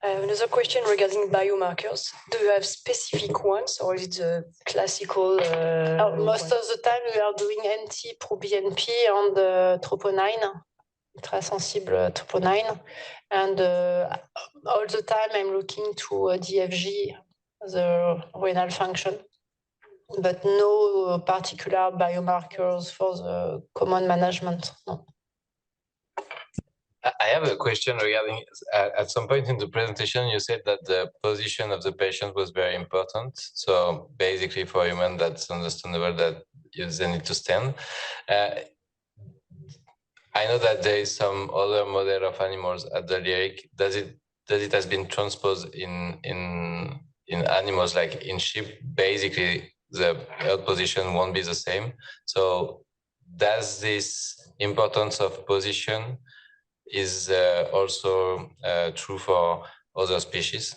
Another question regarding biomarkers. Do you have specific ones or is it the classical? Most of the time we are doing NT-proBNP and troponin, ultra-sensible troponin. And all the time I'm looking to DFG, the renal function, but no particular biomarkers for the common management. No. I have a question regarding, at some point in the presentation, you said that the position of the patient was very important. So basically for human, that's understandable that they need to stand. I know that there is some other model of animals at the Liryc. Does it has been transposed in animals like in sheep? Basically, the health position won't be the same. So does this importance of position is also true for other species?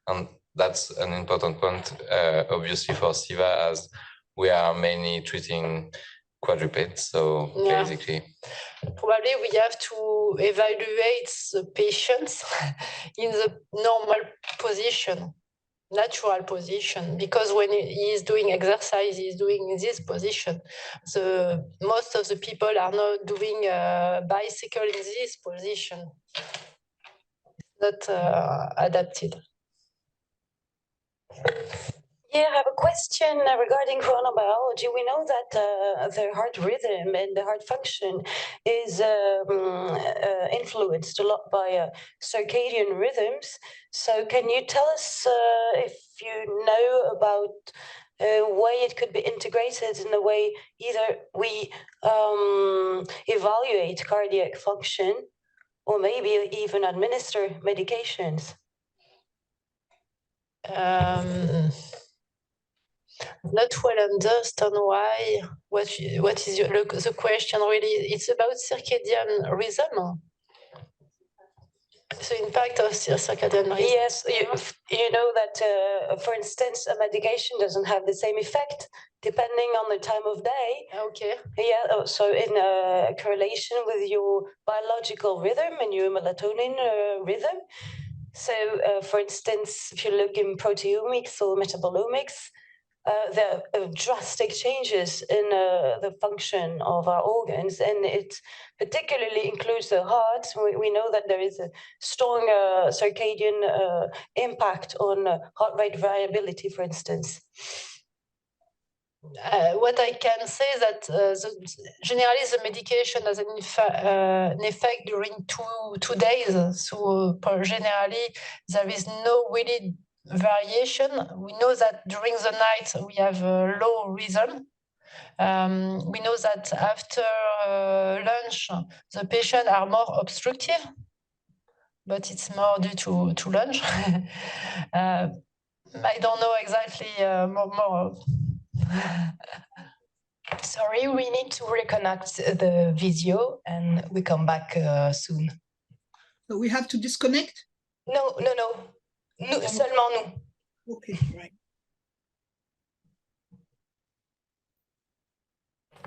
And that's an important point, obviously for Ceva, as we are mainly treating quadrupeds. So basically, probably we have to evaluate the patients in the normal position, natural position, because when he is doing exercise, he is doing this position. So most of the people are not doing a bicycle in this position, not adapted. Yeah, I have a question regarding chronobiology. We know that the heart rhythm and the heart function is influenced a lot by circadian rhythms. So can you tell us if you know about a way it could be integrated in the way either we evaluate cardiac function or maybe even administer medications? Not well understand why. What is the question really? It's about circadian rhythm. The impact of circadian rhythm. Yes, you know that, for instance, a medication doesn't have the same effect depending on the time of day. Okay. Yeah, so in correlation with your biological rhythm and your melatonin rhythm. So, for instance, if you look in proteomics or metabolomics, there are drastic changes in the function of our organs, and it particularly includes the heart. We know that there is a strong circadian impact on heart rate variability, for instance. What I can say is that generally the medication has an effect during two days. So generally there is no really variation. We know that during the night we have a low rhythm. We know that after lunch the patients are more obstructive, but it's more due to lunch. I don't know exactly more. Sorry, we need to reconnect the video and we come back soon. So we have to disconnect? No. Nous, seulement nous. Okay, right.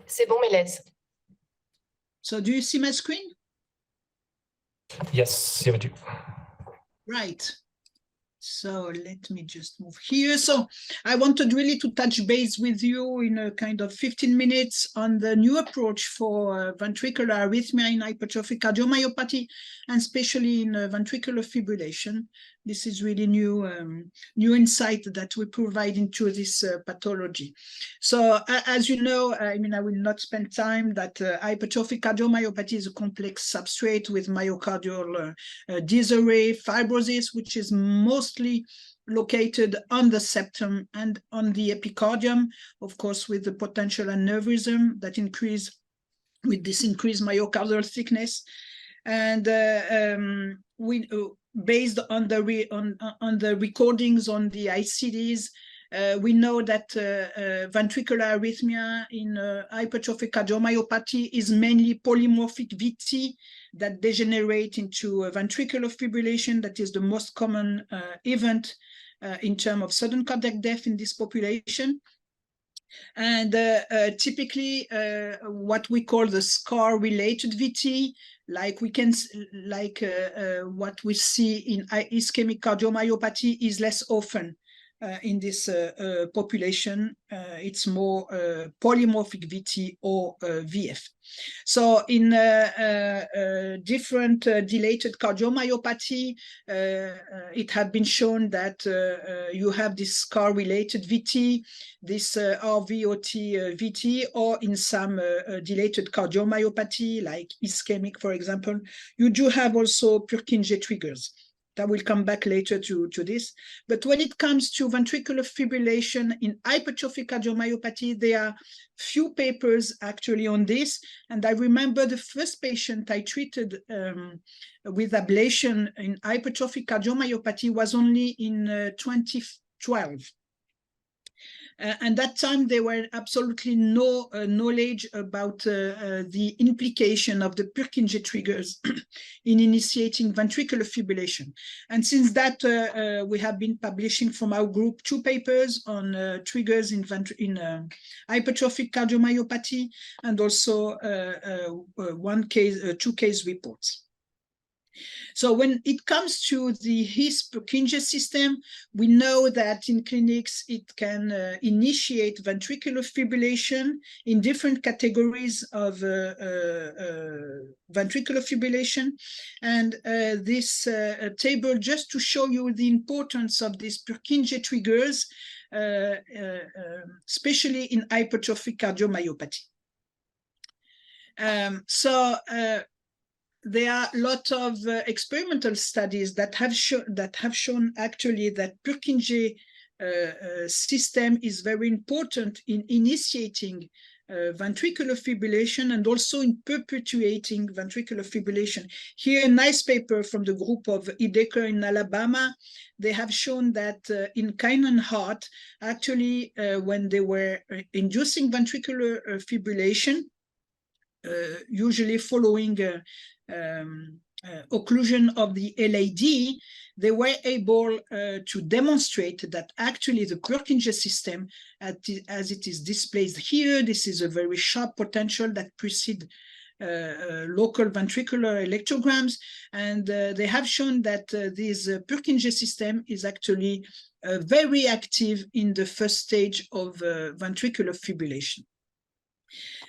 C'est bon, Mélèze. So do you see my screen? Yes, you do. Right. So let me just move here. So I wanted really to touch base with you in a kind of 15 minutes on the new approach for ventricular arrhythmia in hypertrophic cardiomyopathy, and especially in ventricular fibrillation. This is really new insight that we provide into this pathology. So as you know, I will not spend time that hypertrophic cardiomyopathy is a complex substrate with myocardial disarray, fibrosis, which is mostly located on the septum and on the epicardium, of course, with the potential aneurysm that increase with this increased myocardial thickness. And based on the recordings on the ICDs, we know that ventricular arrhythmia in hypertrophic cardiomyopathy is mainly polymorphic VT that degenerate into ventricular fibrillation. That is the most common event in terms of sudden cardiac death in this population. And typically what we call the scar-related VT, like what we see in ischemic cardiomyopathy, is less often in this population. It's more polymorphic VT or VF. So in different dilated cardiomyopathy, it had been shown that you have this scar-related VT, this RVOT VT, or in some dilated cardiomyopathy, like ischemic, for example, you do have also Purkinje triggers. I will come back later to this. But when it comes to ventricular fibrillation in hypertrophic cardiomyopathy, there are few papers actually on this. And I remember the first patient I treated with ablation in hypertrophic cardiomyopathy was only in 2012. And that time there were absolutely no knowledge about the implication of the Purkinje triggers in initiating ventricular fibrillation. And since that, we have been publishing from our group 2 papers on triggers in hypertrophic cardiomyopathy, and also 2 case reports. So when it comes to the His-Purkinje system, we know that in clinics it can initiate ventricular fibrillation in different categories of ventricular fibrillation. And this table, just to show you the importance of these Purkinje triggers, especially in hypertrophic cardiomyopathy. There are a lot of experimental studies that have shown actually that Purkinje system is very important in initiating ventricular fibrillation and also in perpetuating ventricular fibrillation. Here, a nice paper from the group of Ideker in Alabama. They have shown that in Canaan heart, actually, when they were inducing ventricular fibrillation, usually following occlusion of the LAD, they were able to demonstrate that actually the Purkinje system, as it is displayed here, this is a very sharp potential that precedes local ventricular electrograms, and they have shown that this Purkinje system is actually very active in the first stage of ventricular fibrillation.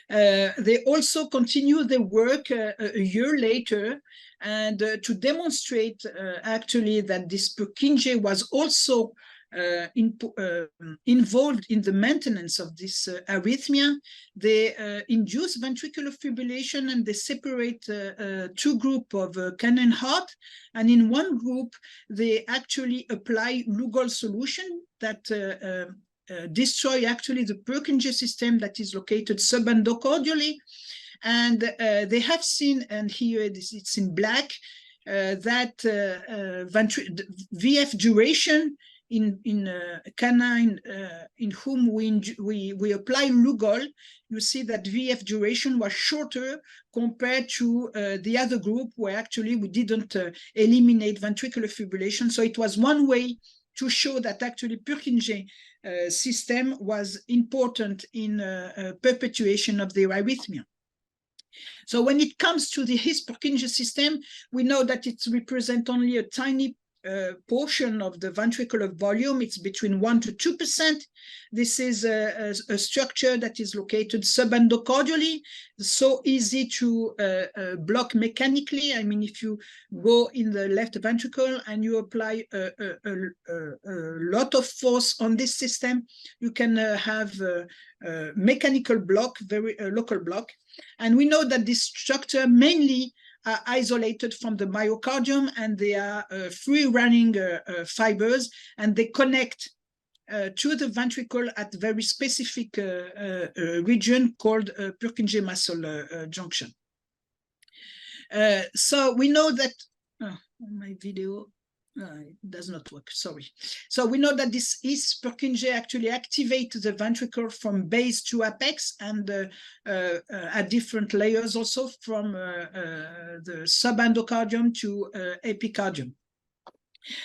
They also continue their work a year later, and to demonstrate actually that this Purkinje was also involved in the maintenance of this arrhythmia. They induce ventricular fibrillation, and they separate two groups of canine heart. And in one group, they actually apply Lugol solution that destroy actually the Purkinje system that is located subendocardially. And they have seen, and here it's in black, that VF duration in canine in whom we apply Lugol, you see that VF duration was shorter compared to the other group where actually we didn't eliminate ventricular fibrillation. So it was one way to show that actually Purkinje system was important in perpetuation of the arrhythmia. So when it comes to the his Purkinje system, we know that it represents only a tiny portion of the ventricular volume. It's between 1 to 2%. This is a structure that is located subendocardially, so easy to block mechanically. I mean, if you go in the left ventricle and you apply a lot of force on this system, you can have a mechanical block, very local block. And we know that this structure mainly are isolated from the myocardium, and they are free-running fibers, and they connect to the ventricle at very specific region called Purkinje muscle junction. So we know that my video it does not work, sorry. So we know that this is Purkinje actually activates the ventricle from base to apex, and at different layers also from the subendocardium to epicardium.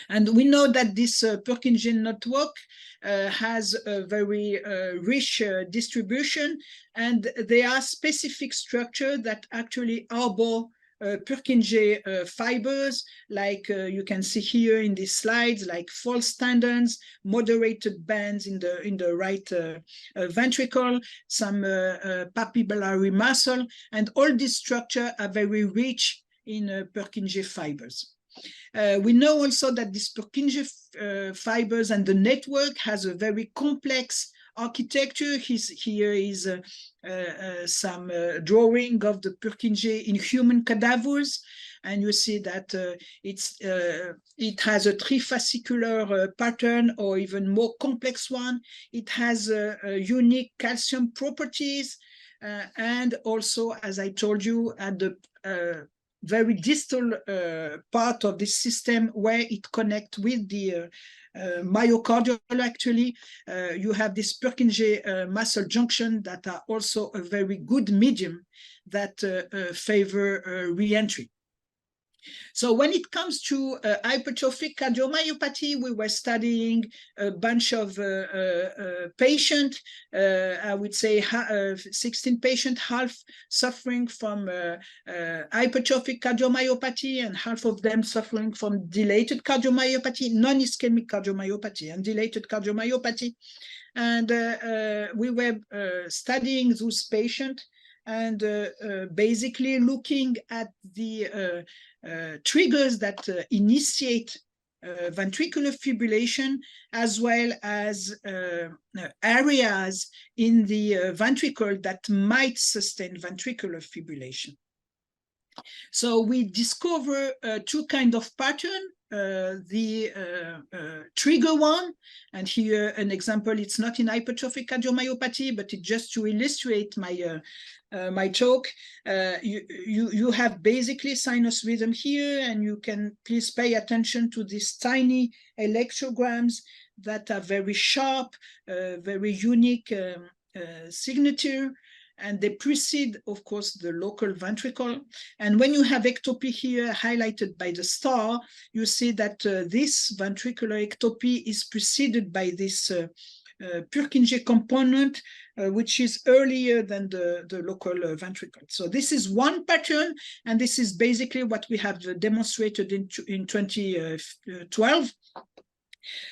And we know that this Purkinje network has a very rich distribution, and there are specific structures that actually harbor Purkinje fibers, like you can see here in these slides, like false tendons, moderated bands in the right ventricle, some papillary muscle, and all these structures are very rich in Purkinje fibers. We know also that this Purkinje fibers and the network has a very complex architecture. Here is some drawing of the Purkinje in human cadavers, and you see that it has a trifascicular pattern, or even more complex one. It has unique calcium properties, and also, as I told you, at the very distal part of this system where it connects with the myocardial, actually, you have this Purkinje muscle junction that are also a very good medium that favor re-entry. So when it comes to hypertrophic cardiomyopathy, we were studying a bunch of patients, I would say 16 patients, half suffering from hypertrophic cardiomyopathy and half of them suffering from dilated cardiomyopathy, non-ischemic cardiomyopathy and dilated cardiomyopathy. And we were studying those patients and basically looking at the triggers that initiate ventricular fibrillation, as well as areas in the ventricle that might sustain ventricular fibrillation. So we discover two kinds of patterns. The trigger one, and here an example, it's not in hypertrophic cardiomyopathy, but it just to illustrate my my talk. You have basically sinus rhythm here, and you can please pay attention to these tiny electrograms that are very sharp, very unique signature, and they precede, of course, the local ventricle. And when you have ectopy here highlighted by the star, you see that this ventricular ectopy is preceded by this Purkinje component, which is earlier than the local ventricle. So this is one pattern, and this is basically what we have demonstrated in 2012.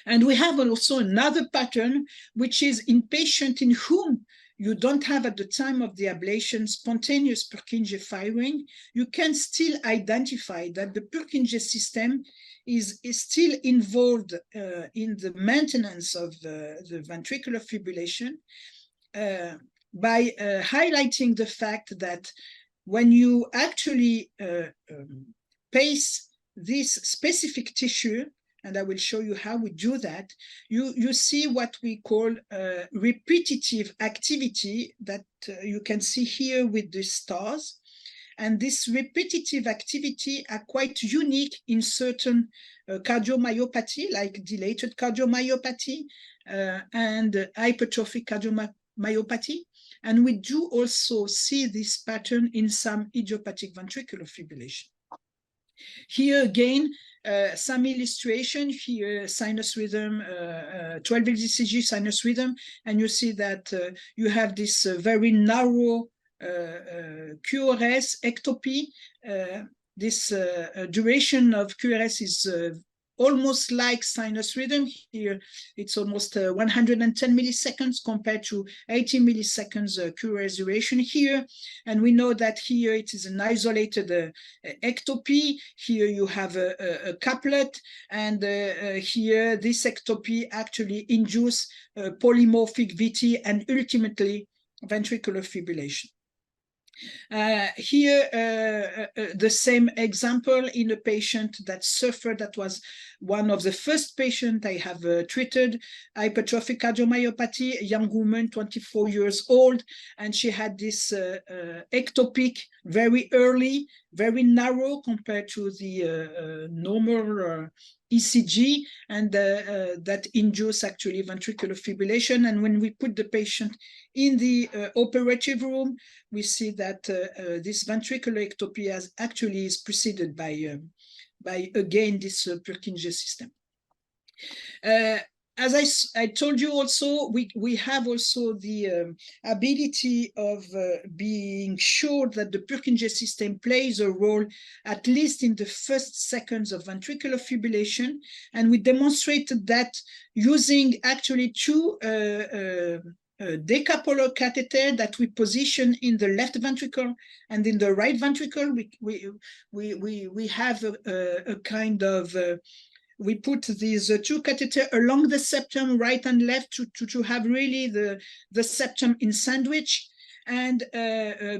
And we have also another pattern, which is in patients in whom you don't have at the time of the ablation spontaneous Purkinje firing. You can still identify that the Purkinje system is still involved in the maintenance of the ventricular fibrillation by highlighting the fact that when you actually pace this specific tissue, and I will show you how we do that, you see what we call repetitive activity that you can see here with the stars. And this repetitive activity are quite unique in certain cardiomyopathy, like dilated cardiomyopathy and hypertrophic cardiomyopathy. And we do also see this pattern in some idiopathic ventricular fibrillation. Here again, some illustration here, sinus rhythm, 12 ECG sinus rhythm, and you see that you have this very narrow QRS ectopy. This duration of QRS is almost like sinus rhythm. Here it's almost 110 milliseconds compared to 80 milliseconds QRS duration here. And we know that here it is an isolated ectopy. Here you have a couplet, and here this ectopy actually induce polymorphic VT and ultimately ventricular fibrillation. Here, the same example in a patient that suffered, that was one of the first patients I have treated, hypertrophic cardiomyopathy, a young woman, 24 years old, and she had this ectopic very early, very narrow compared to the normal ECG, and that induced actually ventricular fibrillation. And when we put the patient in the operative room, we see that this ventricular ectopy actually is preceded by again this Purkinje system. As I told you also, we have also the ability of being sure that the Purkinje system plays a role at least in the first seconds of ventricular fibrillation. And we demonstrated that using actually two decapolar catheter that we position in the left ventricle and in the right ventricle. We have a kind of we put these two catheter along the septum, right and left, to have really the septum in sandwich. And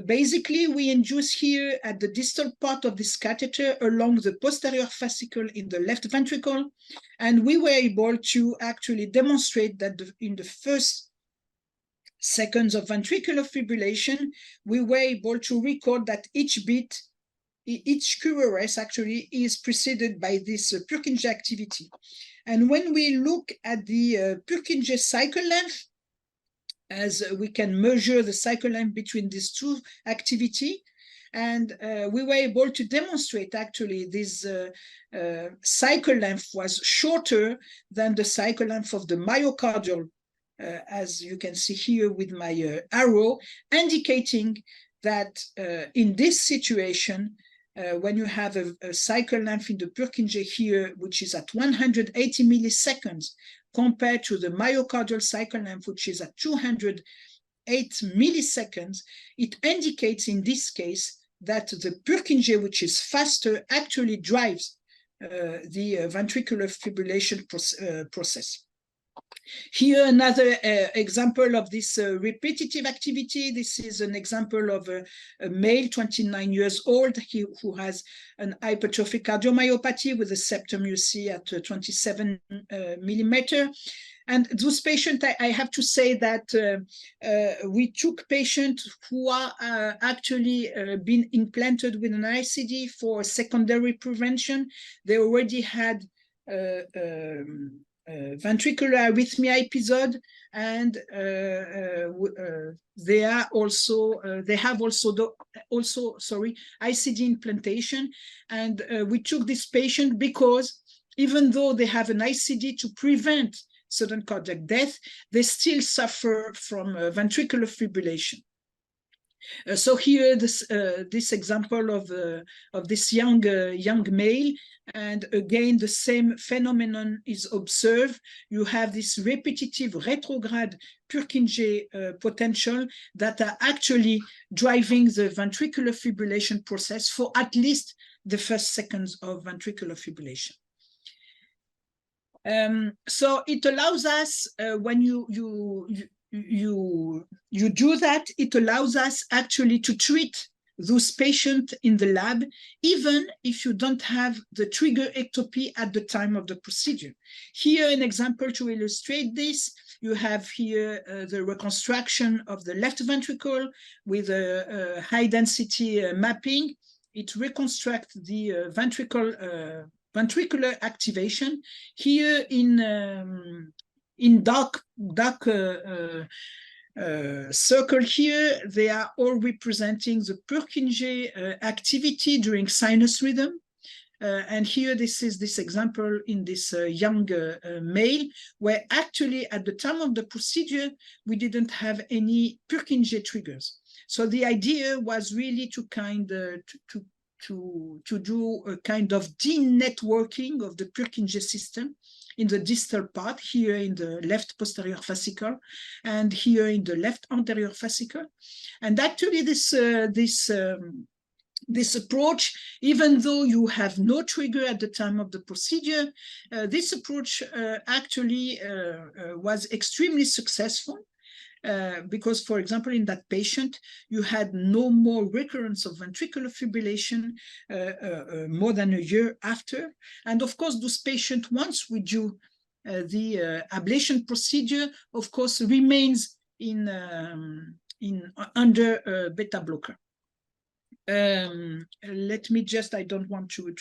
basically, we induce here at the distal part of this catheter along the posterior fascicle in the left ventricle. And we were able to actually demonstrate that in the first seconds of ventricular fibrillation, we were able to record that each beat, each QRS actually is preceded by this Purkinje activity. And when we look at the Purkinje cycle length, as we can measure the cycle length between these two activity, and we were able to demonstrate actually this cycle length was shorter than the cycle length of the myocardial, as you can see here with my arrow, indicating that in this situation, when you have a cycle length in the Purkinje here, which is at 180 milliseconds, compared to the myocardial cycle length, which is at 208 milliseconds, it indicates in this case that the Purkinje, which is faster, actually drives the ventricular fibrillation process. Here, another example of this repetitive activity. This is an example of a male, 29 years old, who has an hypertrophic cardiomyopathy with a septum you see at 27 millimeter. And those patients, I have to say that we took patients who are actually been implanted with an ICD for secondary prevention. They already had ventricular arrhythmia episode, and they have also ICD implantation. And we took this patient because even though they have an ICD to prevent sudden cardiac death, they still suffer from ventricular fibrillation. So here, this example of this young male, and again the same phenomenon is observed. You have this repetitive retrograde Purkinje potential that are actually driving the ventricular fibrillation process for at least the first seconds of ventricular fibrillation. So it allows us, when you do that, it allows us actually to treat those patients in the lab, even if you don't have the trigger ectopy at the time of the procedure. Here, an example to illustrate this, you have here the reconstruction of the left ventricle with a high density mapping. It reconstructs the ventricular activation. Here in dark circle here, they are all representing the Purkinje activity during sinus rhythm. And here, this is this example in this young male, where actually at the time of the procedure, we didn't have any Purkinje triggers. So the idea was really to kind to do a kind of de-networking of the Purkinje system in the distal part, here in the left posterior fascicle, and here in the left anterior fascicle. And actually this approach, even though you have no trigger at the time of the procedure, this approach actually was extremely successful. Because, for example, in that patient, you had no more recurrence of ventricular fibrillation more than a year after. And of course, those patients, once we do the ablation procedure, of course, remains under beta blocker. Let me just, I don't want to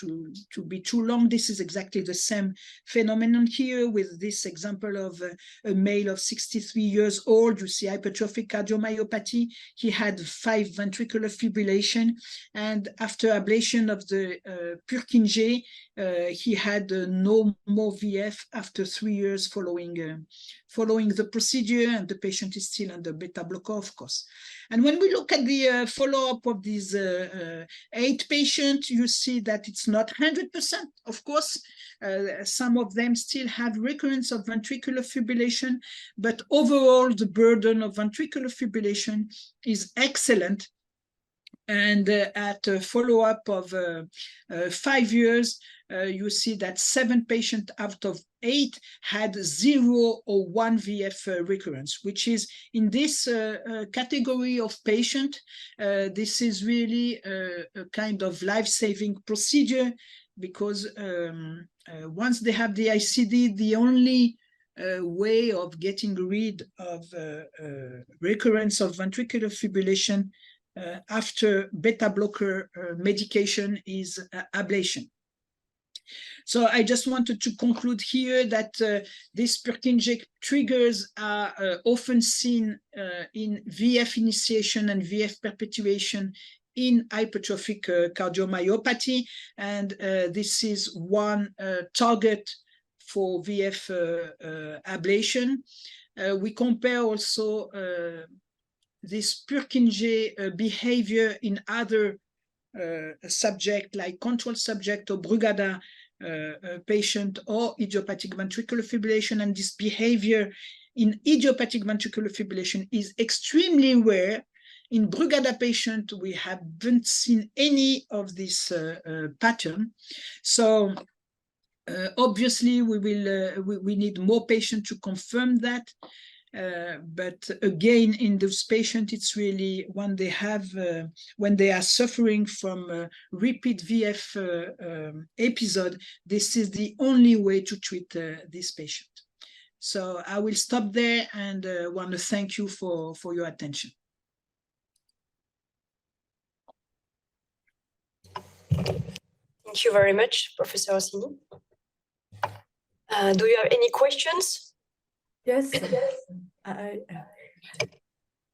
be too long. This is exactly the same phenomenon here with this example of a male of 63 years old. You see hypertrophic cardiomyopathy. He had 5 ventricular fibrillation, and after ablation of the Purkinje, he had no more VF after 3 years following the procedure, and the patient is still under beta blocker, of course. And when we look at the follow-up of these 8 patients, you see that it's not 100%. Of course, some of them still have recurrence of ventricular fibrillation, but overall, the burden of ventricular fibrillation is excellent. And at a follow-up of 5 years, you see that 7 patients out of 8 had 0 or 1 VF recurrence, which is in this category of patient, this is really a kind of life-saving procedure, because once they have the ICD, the only way of getting rid of recurrence of ventricular fibrillation after beta blocker medication is ablation. So I just wanted to conclude here that these Purkinje triggers are often seen in VF initiation and VF perpetuation in hypertrophic cardiomyopathy, and this is one target for VF ablation. We compare also this Purkinje behavior in other subject, like control subject or Brugada patient or idiopathic ventricular fibrillation, and this behavior in idiopathic ventricular fibrillation is extremely rare. In Brugada patient, we haven't seen any of this pattern. So obviously, we need more patients to confirm that. But again, in those patients, it's really when they are suffering from repeat VF episode, this is the only way to treat this patient. So I will stop there and want to thank you for your attention. Thank you very much, Professor Rossini. Do you have any questions? Yes.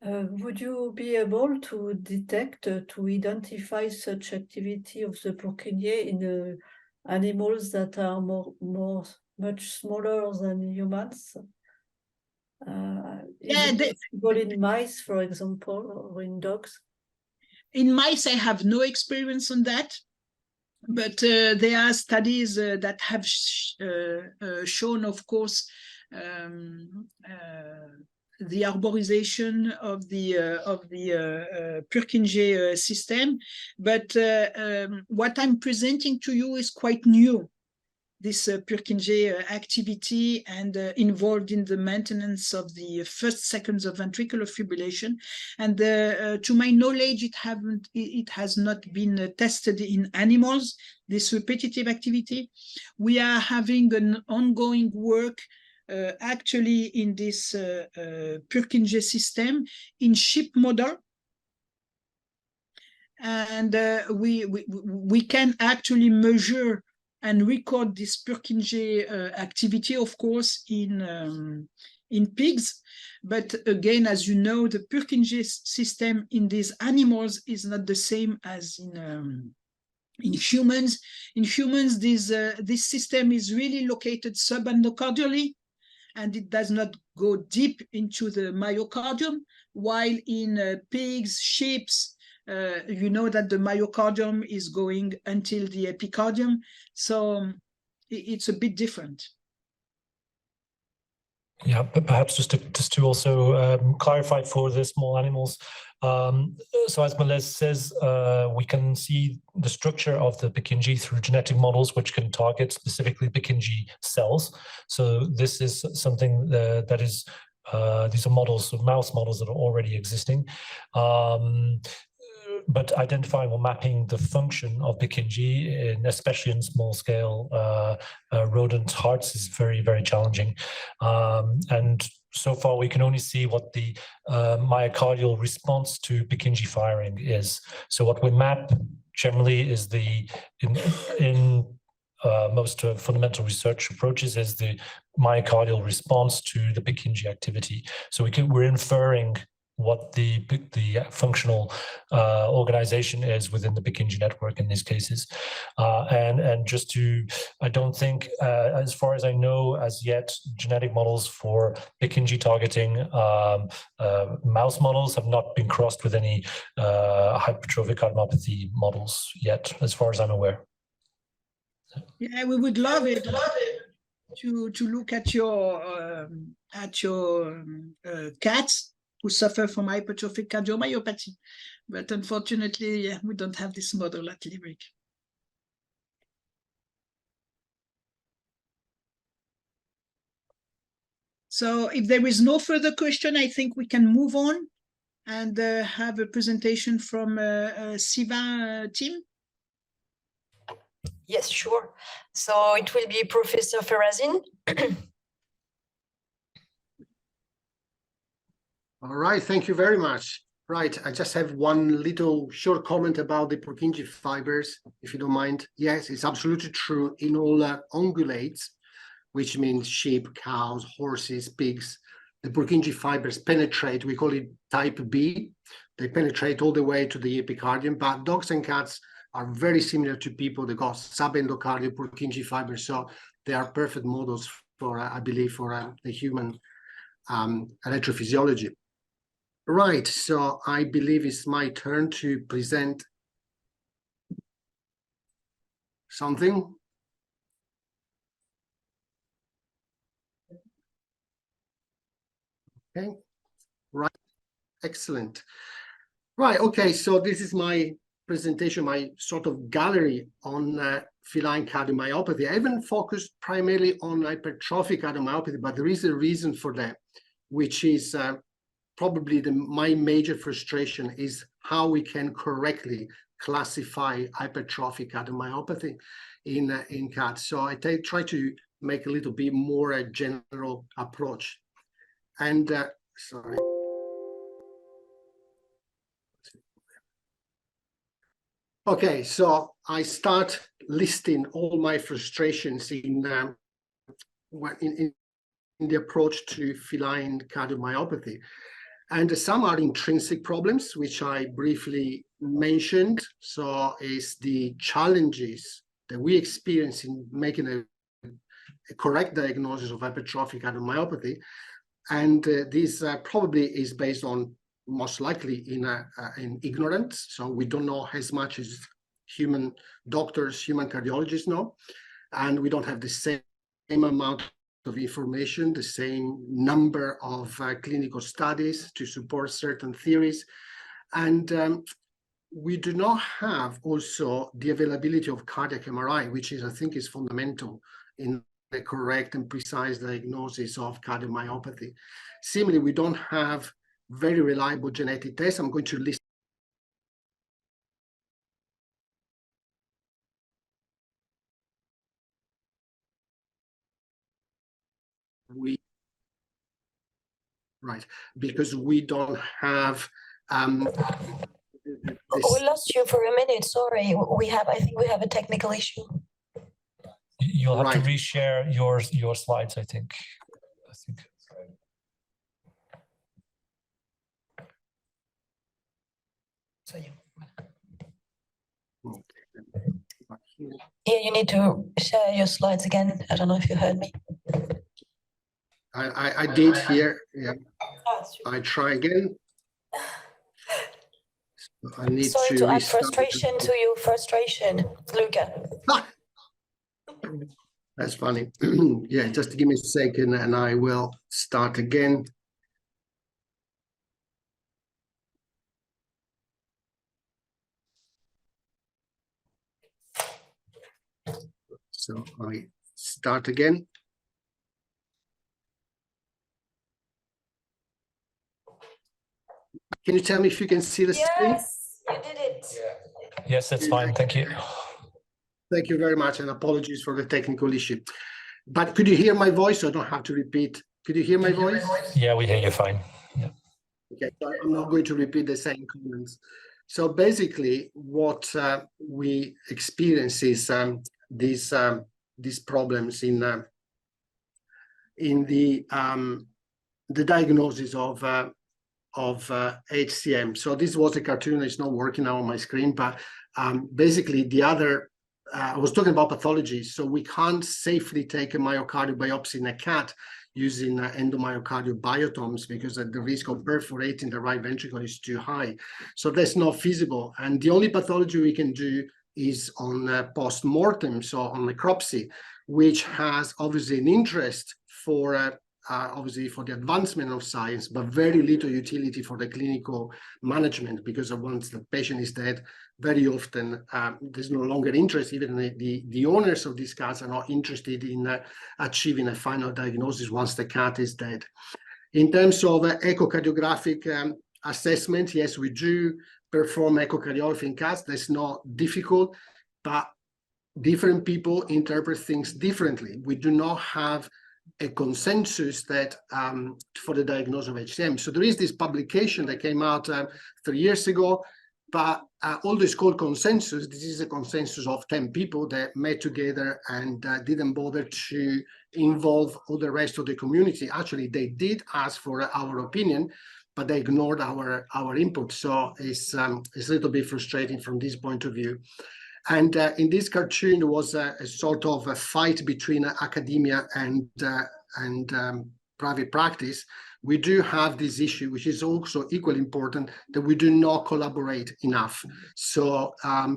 Would you be able to detect, to identify such activity of the Purkinje in animals that are more much smaller than humans. Yeah, is it possible in mice, for example, or in dogs? In mice, I have no experience on that, but there are studies that have shown, of course, the arborization of the Purkinje system. But what I'm presenting to you is quite new. This Purkinje activity and involved in the maintenance of the first seconds of ventricular fibrillation. And to my knowledge, it has not been tested in animals, this repetitive activity. We are having an ongoing work actually in this Purkinje system in sheep model. And we can actually measure and record this Purkinje activity, of course, in pigs. But again, as you know, the Purkinje system in these animals is not the same as in humans. In humans, this system is really located subendocardially, and it does not go deep into the myocardium, while in pigs, sheep, you know that the myocardium is going until the epicardium. So it's a bit different. Yeah, but perhaps just to also clarify for the small animals. So as Melez says, we can see the structure of the Purkinje through genetic models, which can target specifically Purkinje cells. So this is something that is, these are models, mouse models that are already existing. But identifying or mapping the function of Purkinje, especially in small scale rodent hearts, is very, very challenging. And so far, we can only see what the myocardial response to Purkinje firing is. So what we map generally is in most fundamental research approaches is the myocardial response to the Purkinje activity. So we're inferring what the functional organization is within the Purkinje network in these cases. And just to, I don't think, as far as I know, as yet, genetic models for Purkinje targeting mouse models have not been crossed with any hypertrophic cardiomyopathy models yet, as far as I'm aware. Yeah, we would love it to look at your cats who suffer from hypertrophic cardiomyopathy. But unfortunately, yeah, we don't have this model at Liryc. So if there is no further question, I think we can move on and have a presentation from Ceva team. Yes, sure. So it will be Professor Ferrazin. All right, thank you very much. Right, I just have one little short comment about the Purkinje fibers, if you don't mind. Yes, it's absolutely true in all ungulates, which means sheep, cows, horses, pigs. The Purkinje fibers penetrate, we call it type B. They penetrate all the way to the epicardium, but dogs and cats are very similar to people. They got subendocardial Purkinje fibers, so they are perfect models for, I believe, for the human electrophysiology. Right, so I believe it's my turn to present something. Okay, right, excellent. Right, okay, so this is my presentation, my sort of gallery on feline cardiomyopathy. I haven't focused primarily on hypertrophic cardiomyopathy, but there is a reason for that, which is probably my major frustration is how we can correctly classify hypertrophic cardiomyopathy in cats. So I try to make a little bit more a general approach. And sorry. Okay, so I start listing all my frustrations in the approach to feline cardiomyopathy. And some are intrinsic problems, which I briefly mentioned. So it's the challenges that we experience in making a a correct diagnosis of hypertrophic cardiomyopathy. And this probably is based on, most likely, in ignorance. So we don't know as much as human doctors, human cardiologists know, and we don't have the same amount of information, the same number of clinical studies to support certain theories. And we do not have also the availability of cardiac MRI, which is, I think, is fundamental in the correct and precise diagnosis of cardiomyopathy. Similarly, we don't have very reliable genetic tests. I'm going to list. Right, because we don't have. We lost you for a minute. Sorry, I think we have a technical issue. You'll have to reshare your slides, I think. So yeah, you need to share your slides again. I don't know if you heard me. I did hear. Yeah, I try again. I need Sorry to add frustration to your frustration, Luca. That's funny. Yeah, just give me a second and I will start again. So I start again. Can you tell me if you can see the screen? Yes, you did it. Yes, that's fine. Thank you. Thank you very much, and apologies for the technical issue. But could you hear my voice? So I don't have to repeat. Could you hear my voice? Yeah, we hear you fine. Yeah. Okay, so I'm not going to repeat the same comments. So basically, what we experience is these problems in the diagnosis of HCM. So this was a cartoon. It's not working now on my screen, but basically the other. I was talking about pathology, so we can't safely take a myocardial biopsy in a cat using endomyocardial biotomes because the risk of perforating the right ventricle is too high. So that's not feasible. And the only pathology we can do is on post-mortem, so on necropsy, which has obviously an interest for obviously for the advancement of science, but very little utility for the clinical management, because once the patient is dead, very often there's no longer interest. Even the owners of these cats are not interested in achieving a final diagnosis once the cat is dead. In terms of echocardiographic assessment, yes, we do perform echocardiography in cats. That's not difficult, but different people interpret things differently. We do not have a consensus that for the diagnosis of HCM. So there is this publication that came out 3 years ago, but although it's called consensus, this is a consensus of 10 people that met together and didn't bother to involve all the rest of the community. Actually, they did ask for our opinion, but they ignored our input. So it's a little bit frustrating from this point of view. And in this cartoon, there was a sort of a fight between academia and private practice. We do have this issue, which is also equally important, that we do not collaborate enough. So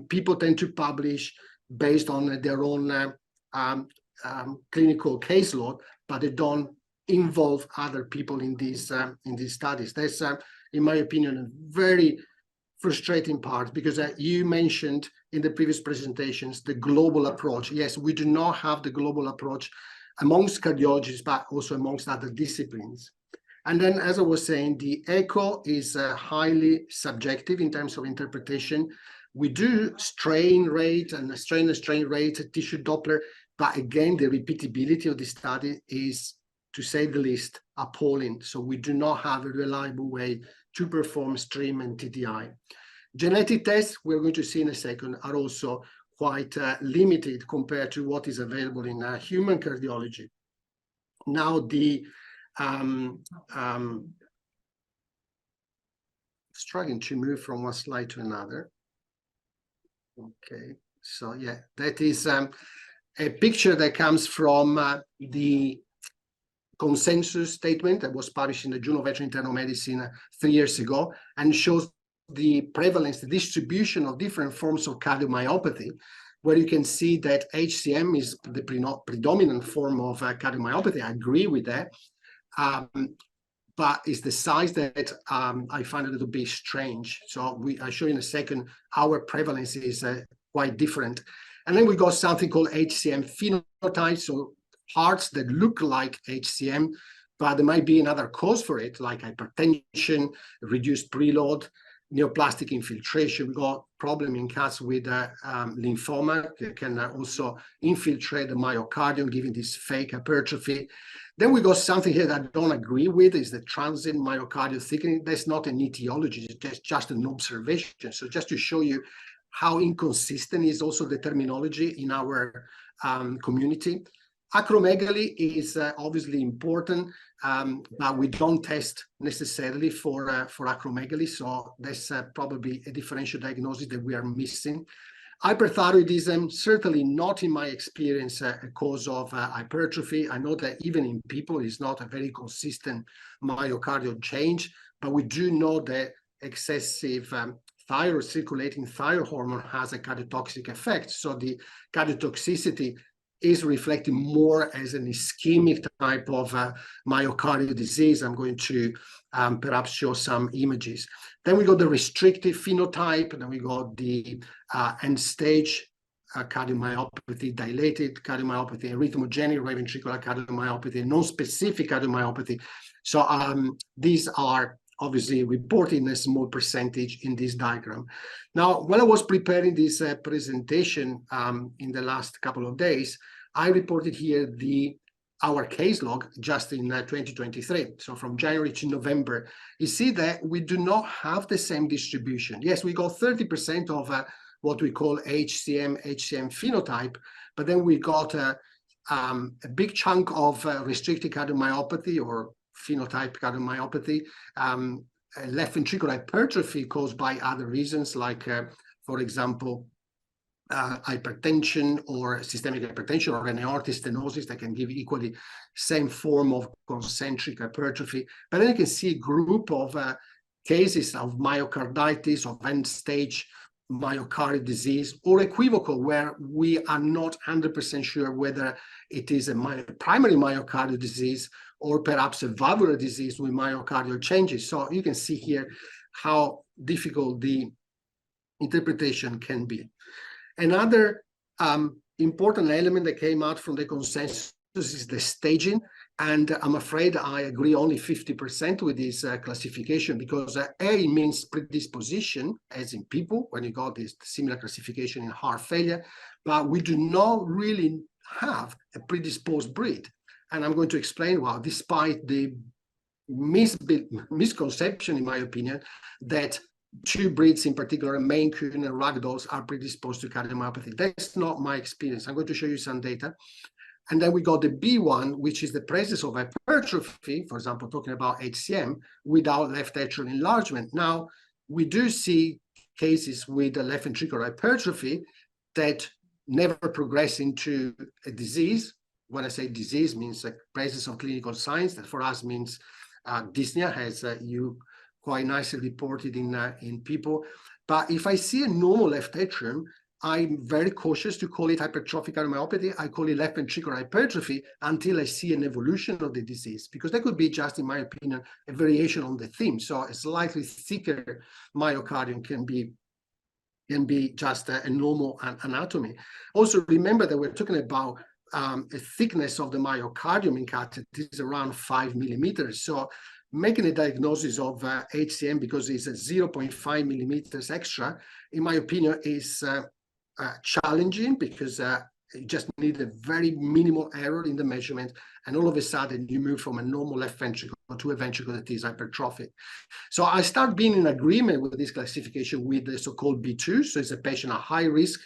people tend to publish based on their own clinical caseload, but they don't involve other people in these studies. That's, in my opinion, a very frustrating part, because you mentioned in the previous presentations the global approach. Yes, we do not have the global approach amongst cardiologists, but also amongst other disciplines. And then, as I was saying, the echo is highly subjective in terms of interpretation. We do strain rate and strain rate, tissue Doppler, but again, the repeatability of the study is, to say the least, appalling. So we do not have a reliable way to perform stream and TTI. Genetic tests, we're going to see in a second, are also quite limited compared to what is available in human cardiology. Now, the struggling to move from one slide to another. Okay, so yeah, that is a picture that comes from the consensus statement that was published in the Journal of Veterinary Internal Medicine 3 years ago, and shows the prevalence, the distribution of different forms of cardiomyopathy, where you can see that HCM is the predominant form of cardiomyopathy. I agree with that. But it's the size that I find a little bit strange. So I'll show you in a second, our prevalence is quite different. And then we got something called HCM phenotype, so hearts that look like HCM, but there might be another cause for it, like hypertension, reduced preload, neoplastic infiltration. We got problem in cats with lymphoma that can also infiltrate the myocardium, giving this fake hypertrophy. Then we got something here that I don't agree with, is the transient myocardial thickening. That's not an etiology, it's just an observation. So just to show you how inconsistent is also the terminology in our community. Acromegaly is obviously important, but we don't test necessarily for acromegaly, so that's probably a differential diagnosis that we are missing. Hyperthyroidism, certainly not in my experience a cause of hypertrophy. I know that even in people, it's not a very consistent myocardial change, but we do know that excessive thyroid, circulating thyroid hormone has a cardiotoxic effect. So the cardiotoxicity is reflecting more as an ischemic type of myocardial disease. I'm going to perhaps show some images. Then we got the restrictive phenotype, and then we got the end-stage cardiomyopathy, dilated cardiomyopathy, arrhythmogenic right ventricular cardiomyopathy, non-specific cardiomyopathy. So these are obviously reported in a small percentage in this diagram. Now, when I was preparing this presentation in the last couple of days, I reported here our case log just in 2023. So from January to November, you see that we do not have the same distribution. Yes, we got 30% of what we call HCM phenotype, but then we got a big chunk of restricted cardiomyopathy or phenotype cardiomyopathy, left ventricular hypertrophy caused by other reasons, like, for example, hypertension or systemic hypertension or aortic stenosis that can give equally same form of concentric hypertrophy. But then you can see a group of cases of myocarditis, of end-stage myocardial disease, or equivocal, where we are not 100% sure whether it is a primary myocardial disease or perhaps a valvular disease with myocardial changes. So you can see here how difficult the interpretation can be. Another important element that came out from the consensus is the staging. And I'm afraid I agree only 50% with this classification, because A means predisposition, as in people, when you got this similar classification in heart failure, but we do not really have a predisposed breed. And I'm going to explain why, despite the misconception, in my opinion, that two breeds in particular, Maine Coon and Ragdolls, are predisposed to cardiomyopathy. That's not my experience. I'm going to show you some data. And then we got the B1, which is the presence of hypertrophy, for example, talking about HCM, without left atrial enlargement. Now, we do see cases with the left ventricular hypertrophy that never progress into a disease. When I say disease, means like presence of clinical signs. That for us means dyspnea, as you quite nicely reported in people. But if I see a normal left atrium, I'm very cautious to call it hypertrophic cardiomyopathy. I call it left ventricular hypertrophy until I see an evolution of the disease, because that could be just, in my opinion, a variation on the theme. So a slightly thicker myocardium can be just a normal anatomy. Also, remember that we're talking about a thickness of the myocardium in cats is around 5 millimeters. So making a diagnosis of HCM because it's a 0.5 millimeters extra, in my opinion, is challenging, because you just need a very minimal error in the measurement, and all of a sudden you move from a normal left ventricle to a ventricle that is hypertrophic. So I start being in agreement with this classification with the so-called B2. So it's a patient at high risk.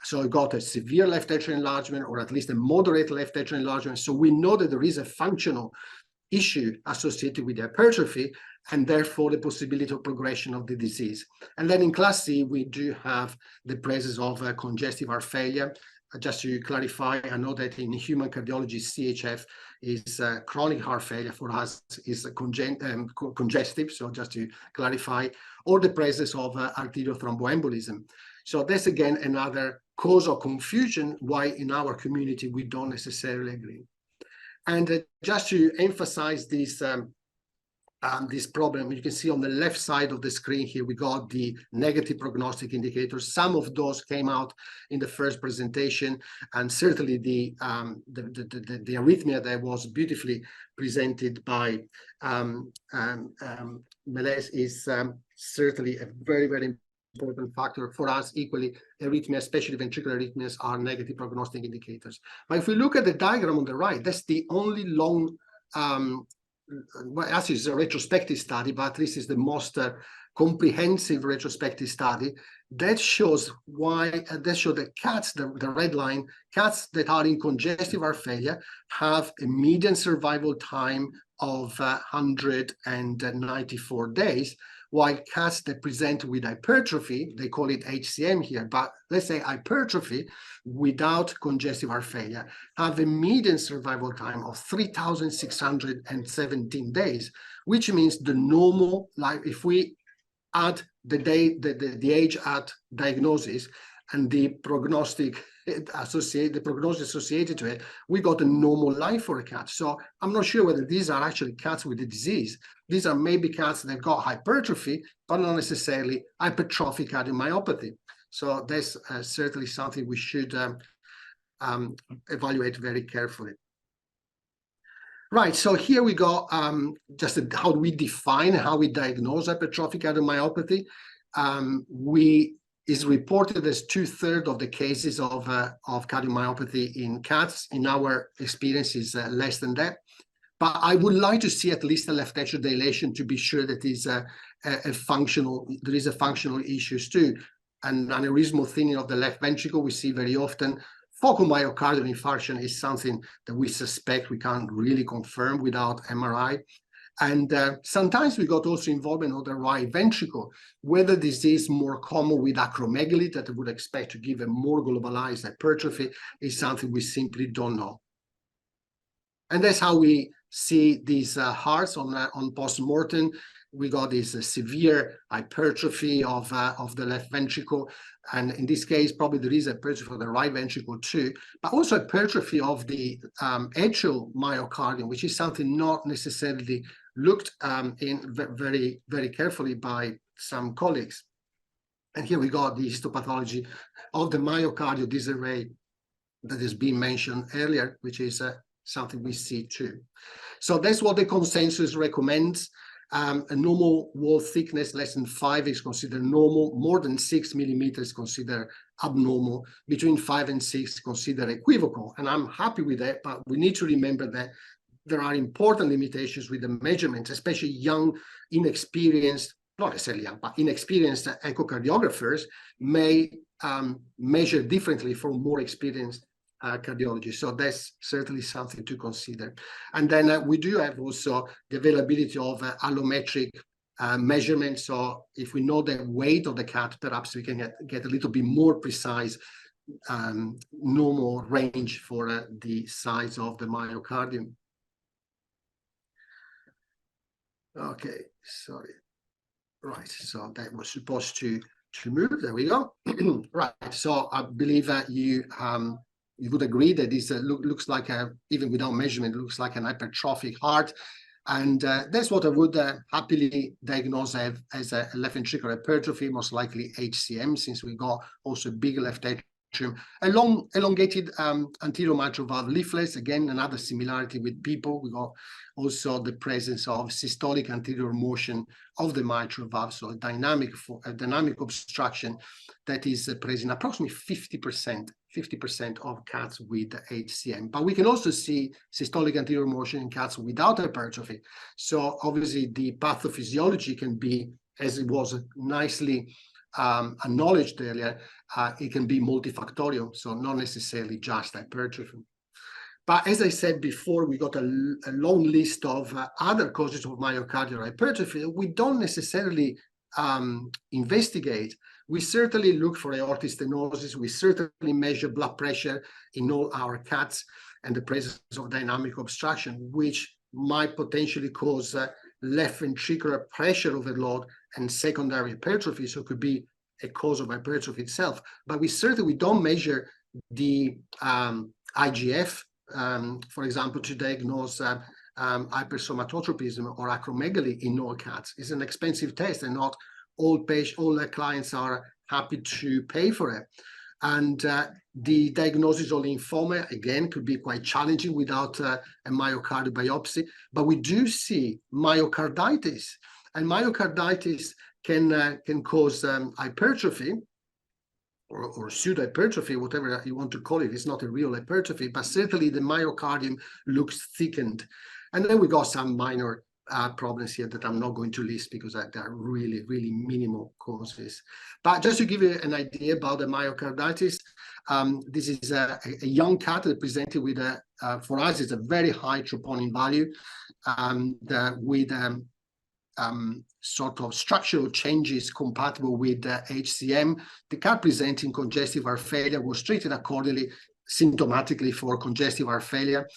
So I got a severe left atrial enlargement, or at least a moderate left atrial enlargement. So we know that there is a functional issue associated with hypertrophy, and therefore the possibility of progression of the disease. And then in class C, we do have the presence of congestive heart failure, just to clarify, I know that in human cardiology, CHF is chronic heart failure. For us is congestive, so just to clarify, or the presence of arterial thromboembolism. So that's again another cause of confusion why in our community we don't necessarily agree. And just to emphasize this problem, you can see on the left side of the screen here, we got the negative prognostic indicators. Some of those came out in the first presentation, and certainly the arrhythmia that was beautifully presented by Melez is certainly a very, very important factor for us. Equally, arrhythmia, especially ventricular arrhythmias, are negative prognostic indicators. But if we look at the diagram on the right, that's the only long well, actually it's a retrospective study, but at least it's the most comprehensive retrospective study that shows why that cats, the red line, cats that are in congestive heart failure have a median survival time of 194 days, while cats that present with hypertrophy, they call it HCM here, but let's say hypertrophy without congestive heart failure, have a median survival time of 3,617 days, which means the normal, like if we add the age at diagnosis and the prognostic associated to it, we got a normal life for a cat. So I'm not sure whether these are actually cats with the disease. These are maybe cats that got hypertrophy, but not necessarily hypertrophic cardiomyopathy. So that's certainly something we should evaluate very carefully. Right, so here we go, just how do we define, how we diagnose hypertrophic cardiomyopathy. Is reported as 2/3 of the cases of cardiomyopathy in cats. In our experience is less than that. But I would like to see at least a left atrial dilation to be sure that is there is a functional issues too. And aneurysmal thinning of the left ventricle we see very often. Focal myocardial infarction is something that we suspect we can't really confirm without MRI. And sometimes we got also involvement of the right ventricle. Whether this is more common with acromegaly that I would expect to give a more globalized hypertrophy is something we simply don't know. And that's how we see these hearts on post-mortem. We got this severe hypertrophy of the left ventricle. And in this case, probably there is hypertrophy of the right ventricle too, but also hypertrophy of the atrial myocardium, which is something not necessarily looked in very, very carefully by some colleagues. And here we got the histopathology of the myocardial disarray that has been mentioned earlier, which is something we see too. So that's what the consensus recommends. A normal wall thickness less than 5 is considered normal. More than 6 millimeters is considered abnormal. Between 5 and 6 considered equivocal. And I'm happy with that, but we need to remember that there are important limitations with the measurements, especially young, inexperienced, not necessarily young, but inexperienced echocardiographers may measure differently from more experienced cardiology. So that's certainly something to consider. And then we do have also the availability of allometric measurements. So if we know the weight of the cat, perhaps we can get a little bit more precise normal range for the size of the myocardium. Okay, sorry. Right, so that was supposed to move. There we go. Right, so I believe that you would agree that this looks like even without measurement, looks like an hypertrophic heart. And that's what I would happily diagnose as a left ventricular hypertrophy, most likely HCM, since we got also big left atrium. A long elongated anterior mitral valve leaflets, again, another similarity with people. We got also the presence of systolic anterior motion of the mitral valve, so a dynamic obstruction that is present in approximately 50% of cats with HCM. But we can also see systolic anterior motion in cats without hypertrophy. So obviously the pathophysiology can be, as it was nicely acknowledged earlier, it can be multifactorial, so not necessarily just hypertrophy. But as I said before, we got a long list of other causes of myocardial hypertrophy. We don't necessarily investigate, we certainly look for aortic stenosis. We certainly measure blood pressure in all our cats and the presence of dynamic obstruction, which might potentially cause left ventricular pressure overload and secondary hypertrophy. So it could be a cause of hypertrophy itself. But we don't measure the IGF, for example, to diagnose hypersomatotropism or acromegaly in all cats. It's an expensive test, and not all clients are happy to pay for it. And the diagnosis of lymphoma, again, could be quite challenging without a myocardial biopsy. But we do see myocarditis, and myocarditis can cause hypertrophy or pseudo-hypertrophy, whatever you want to call it. It's not a real hypertrophy, but certainly the myocardium looks thickened. And then we got some minor problems here that I'm not going to list because they're really, really minimal causes. But just to give you an idea about the myocarditis, this is a young cat that presented with for us, it's a very high troponin value with sort of structural changes compatible with HCM. The cat presenting congestive heart failure was treated accordingly, symptomatically for congestive heart failure,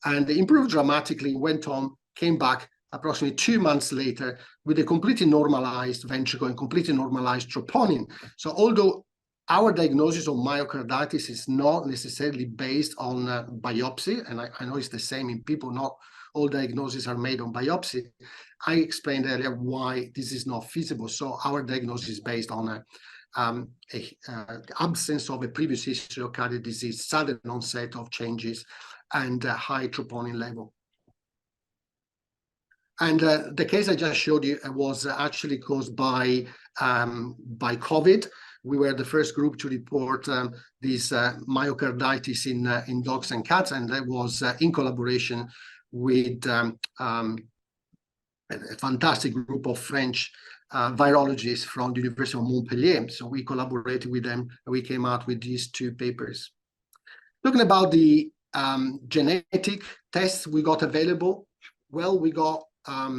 and improved dramatically, went on, came back approximately 2 months later with a completely normalized ventricle and completely normalized troponin. So although our diagnosis of myocarditis is not necessarily based on biopsy, and I know it's the same in people, not all diagnoses are made on biopsy, I explained earlier why this is not feasible. So our diagnosis is based on absence of a previous history of cardiac disease, sudden onset of changes, and high troponin level. And the case I just showed you was actually caused by COVID. We were the first group to report this myocarditis in dogs and cats, and that was in collaboration with a fantastic group of French virologists from the University of Montpellier. So we collaborated with them, and we came out with these 2 papers. Looking about the genetic tests we got available, well, we got a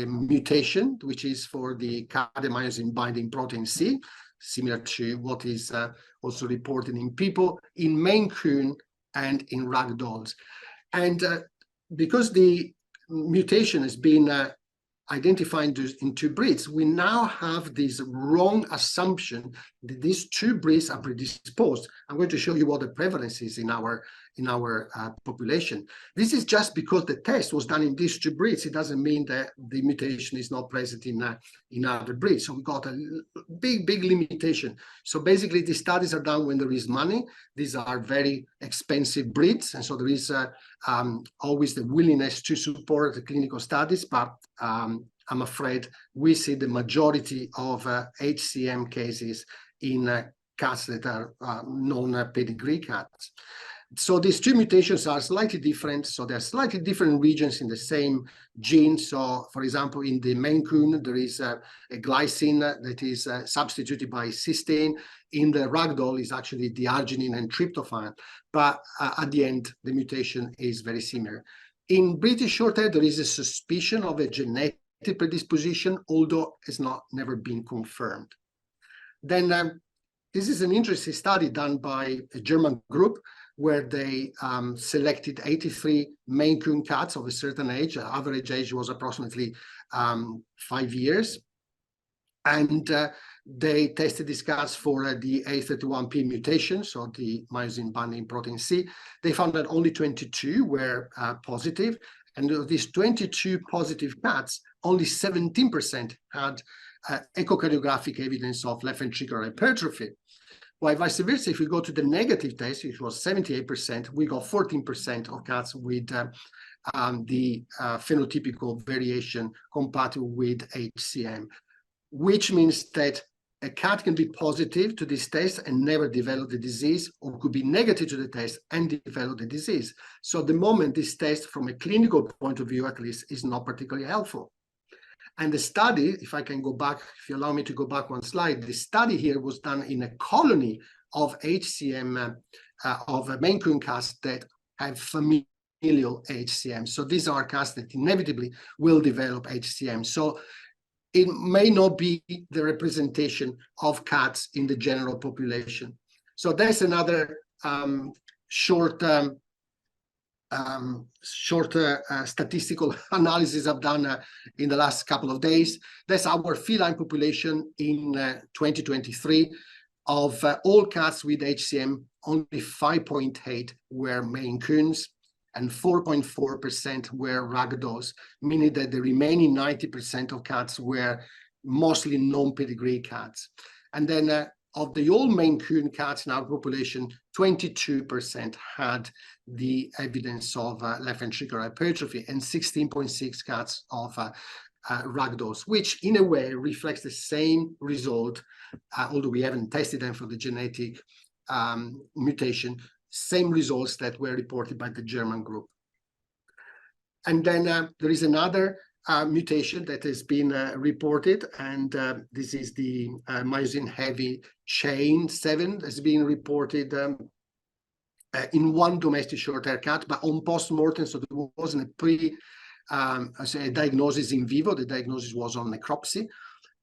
mutation, which is for the cardiomyosin binding protein C, similar to what is also reported in people, in Maine Coon and in ragdolls. And because the mutation has been identified in 2 breeds, we now have this wrong assumption that these 2 breeds are predisposed. I'm going to show you what the prevalence is in our population. This is just because the test was done in these 2 breeds. It doesn't mean that the mutation is not present in other breeds. So we got a big limitation. So basically, the studies are done when there is money. These are very expensive breeds, and so there is always the willingness to support the clinical studies. But I'm afraid we see the majority of HCM cases in cats that are non-pedigree cats. So these 2 mutations are slightly different. So they're slightly different regions in the same gene. So for example, in the Maine Coon, there is a glycine that is substituted by cysteine. In the ragdoll is actually the arginine and tryptophan. But at the end, the mutation is very similar. In British Shorthair, there is a suspicion of a genetic predisposition, although it's never been confirmed. Then this is an interesting study done by a German group where they selected 83 Maine Coon cats of a certain age. The average age was approximately 5 years. And they tested these cats for the A31P mutation, so the myosin binding protein C. They found that only 22 were positive. And of these 22 positive cats, only 17% had echocardiographic evidence of left ventricular hypertrophy. While vice versa, if we go to the negative test, which was 78%, we got 14% of cats with the phenotypical variation compatible with HCM, which means that a cat can be positive to this test and never develop the disease, or could be negative to the test and develop the disease. So at the moment, this test, from a clinical point of view at least, is not particularly helpful. And the study, if I can go back, if you allow me to go back 1 slide, the study here was done in a colony of HCM, of Maine Coon cats that have familial HCM. So these are cats that inevitably will develop HCM. So it may not be the representation of cats in the general population. So there's another short statistical analysis I've done in the last couple of days. That's our feline population in 2023. Of all cats with HCM, only 5.8 were Maine Coons and 4.4% were Ragdols, meaning that the remaining 90% of cats were mostly non-pedigree cats. And then of the all Maine Coon cats in our population, 22% had the evidence of left ventricular hypertrophy and 16.6 cats of Ragdols, which in a way reflects the same result, although we haven't tested them for the genetic mutation, same results that were reported by the German group. And then there is another mutation that has been reported, and this is the myosin heavy chain 7 has been reported in one domestic short-hair cat, but on post-mortem, so there wasn't a diagnosis in vivo, the diagnosis was on necropsy,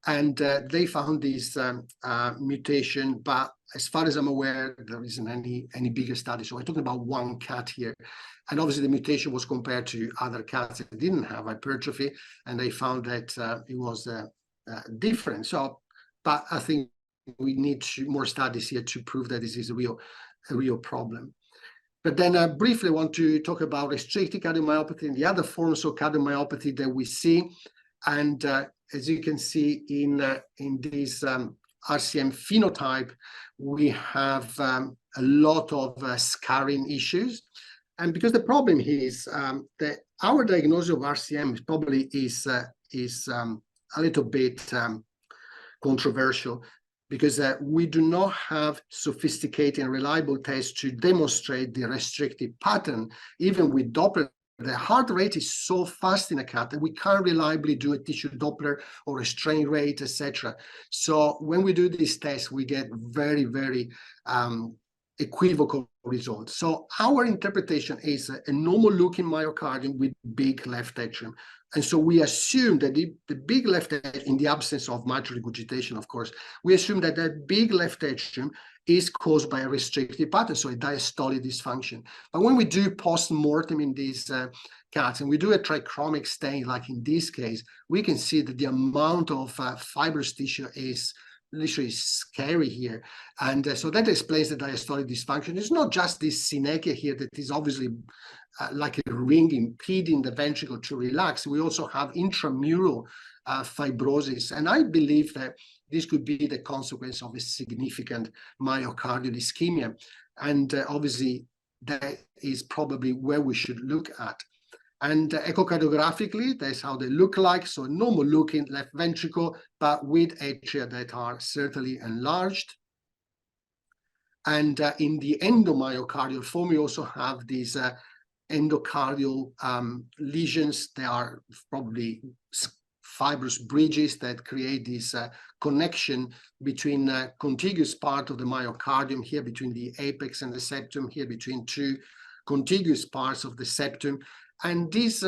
and they found this mutation, but as far as I'm aware, there isn't any bigger study. So we're talking about one cat here. And obviously the mutation was compared to other cats that didn't have hypertrophy, and they found that it was different. So, but I think we need more studies here to prove that this is a real problem. But then I briefly want to talk about restricted cardiomyopathy and the other forms of cardiomyopathy that we see. And as you can see in this RCM phenotype, we have a lot of scarring issues. And because the problem is that our diagnosis of RCM probably is a little bit controversial, because we do not have sophisticated and reliable tests to demonstrate the restrictive pattern. Even with Doppler, the heart rate is so fast in a cat that we can't reliably do a tissue Doppler or a strain rate, etc. So when we do these tests, we get very, very equivocal results. So our interpretation is a normal looking myocardium with big left atrium. And so we assume that the big left atrium, in the absence of mitral regurgitation, of course, we assume that that big left atrium is caused by a restrictive pattern, so a diastolic dysfunction. But when we do post-mortem in these cats, and we do a trichromic stain, like in this case, we can see that the amount of fibrous tissue is literally scary here. And so that explains the diastolic dysfunction. It's not just this synechia here that is obviously like a ring impeding the ventricle to relax. We also have intramural fibrosis. And I believe that this could be the consequence of a significant myocardial ischemia. And obviously, that is probably where we should look at. And echocardiographically, that's how they look like. So normal looking left ventricle, but with atria that are certainly enlarged. And in the endomyocardial form, we also have these endocardial lesions. They are probably fibrous bridges that create this connection between contiguous part of the myocardium here, between the apex and the septum, here between two contiguous parts of the septum. And these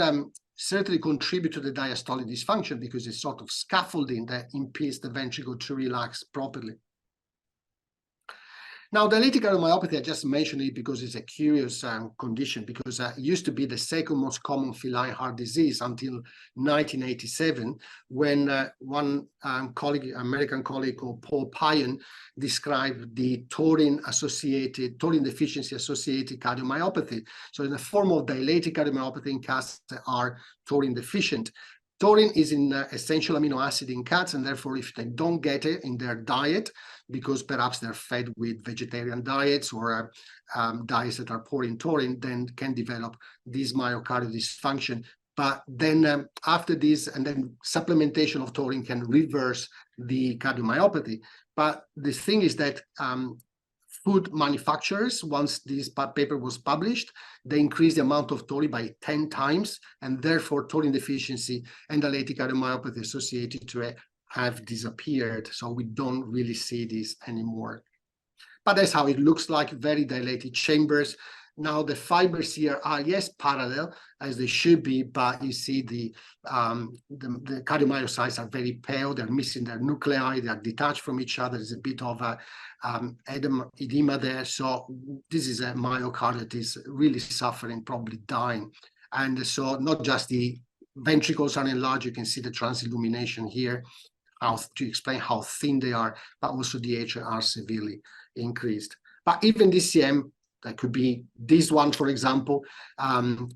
certainly contribute to the diastolic dysfunction because it's sort of scaffolding that impedes the ventricle to relax properly. Now, dilated cardiomyopathy, I just mentioned it because it's a curious condition, because it used to be the second most common feline heart disease until 1987, when one American colleague called Paul Payan described the taurine deficiency associated cardiomyopathy. So in the form of dilated cardiomyopathy in cats that are taurine deficient. Taurine is an essential amino acid in cats, and therefore if they don't get it in their diet, because perhaps they're fed with vegetarian diets or diets that are poor in taurine, then can develop this myocardial dysfunction. But then after this, and then supplementation of taurine can reverse the cardiomyopathy. But the thing is that food manufacturers, once this paper was published, they increased the amount of taurine by 10 times, and therefore taurine deficiency and dilated cardiomyopathy associated to it have disappeared. So we don't really see this anymore. But that's how it looks like, very dilated chambers. Now the fibers here are, yes, parallel as they should be, but you see the cardiomyocytes are very pale. They're missing their nuclei. They are detached from each other. There's a bit of a edema there. So this is a myocardium that is really suffering, probably dying. And so not just the ventricles are enlarged. You can see the transillumination here, to explain how thin they are, but also the AHI are severely increased. But even DCM, that could be this one, for example,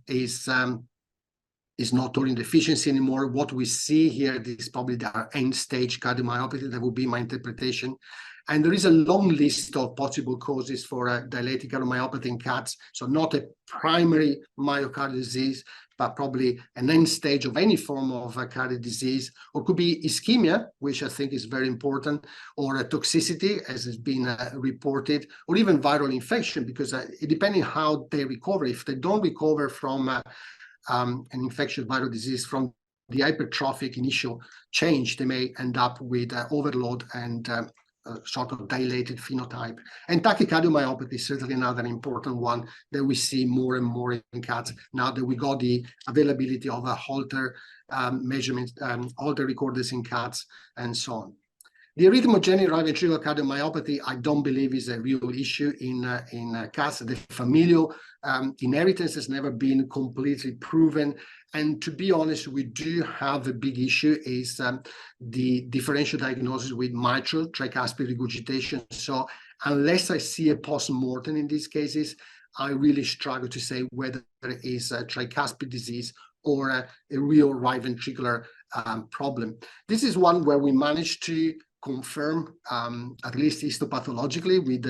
is not taurine deficiency anymore. What we see here is probably the end-stage cardiomyopathy. That would be my interpretation. And there is a long list of possible causes for dilated cardiomyopathy in cats. So not a primary myocardial disease, but probably an end stage of any form of cardiac disease, or could be ischemia, which I think is very important, or a toxicity, as has been reported, or even viral infection, because depending how they recover, if they don't recover from an infectious viral disease from the hypertrophic initial change, they may end up with overload and sort of dilated phenotype. And tachycardiomyopathy is certainly another important one that we see more and more in cats now that we got the availability of a Holter measurement, Holter recorders in cats, and so on. The arrhythmogenic right ventricular cardiomyopathy, I don't believe is a real issue in cats. The familial inheritance has never been completely proven. And to be honest, we do have a big issue is the differential diagnosis with mitral tricuspid regurgitation. So unless I see a post-mortem in these cases, I really struggle to say whether it is a tricuspid disease or a real right ventricular problem. This is one where we managed to confirm, at least histopathologically, with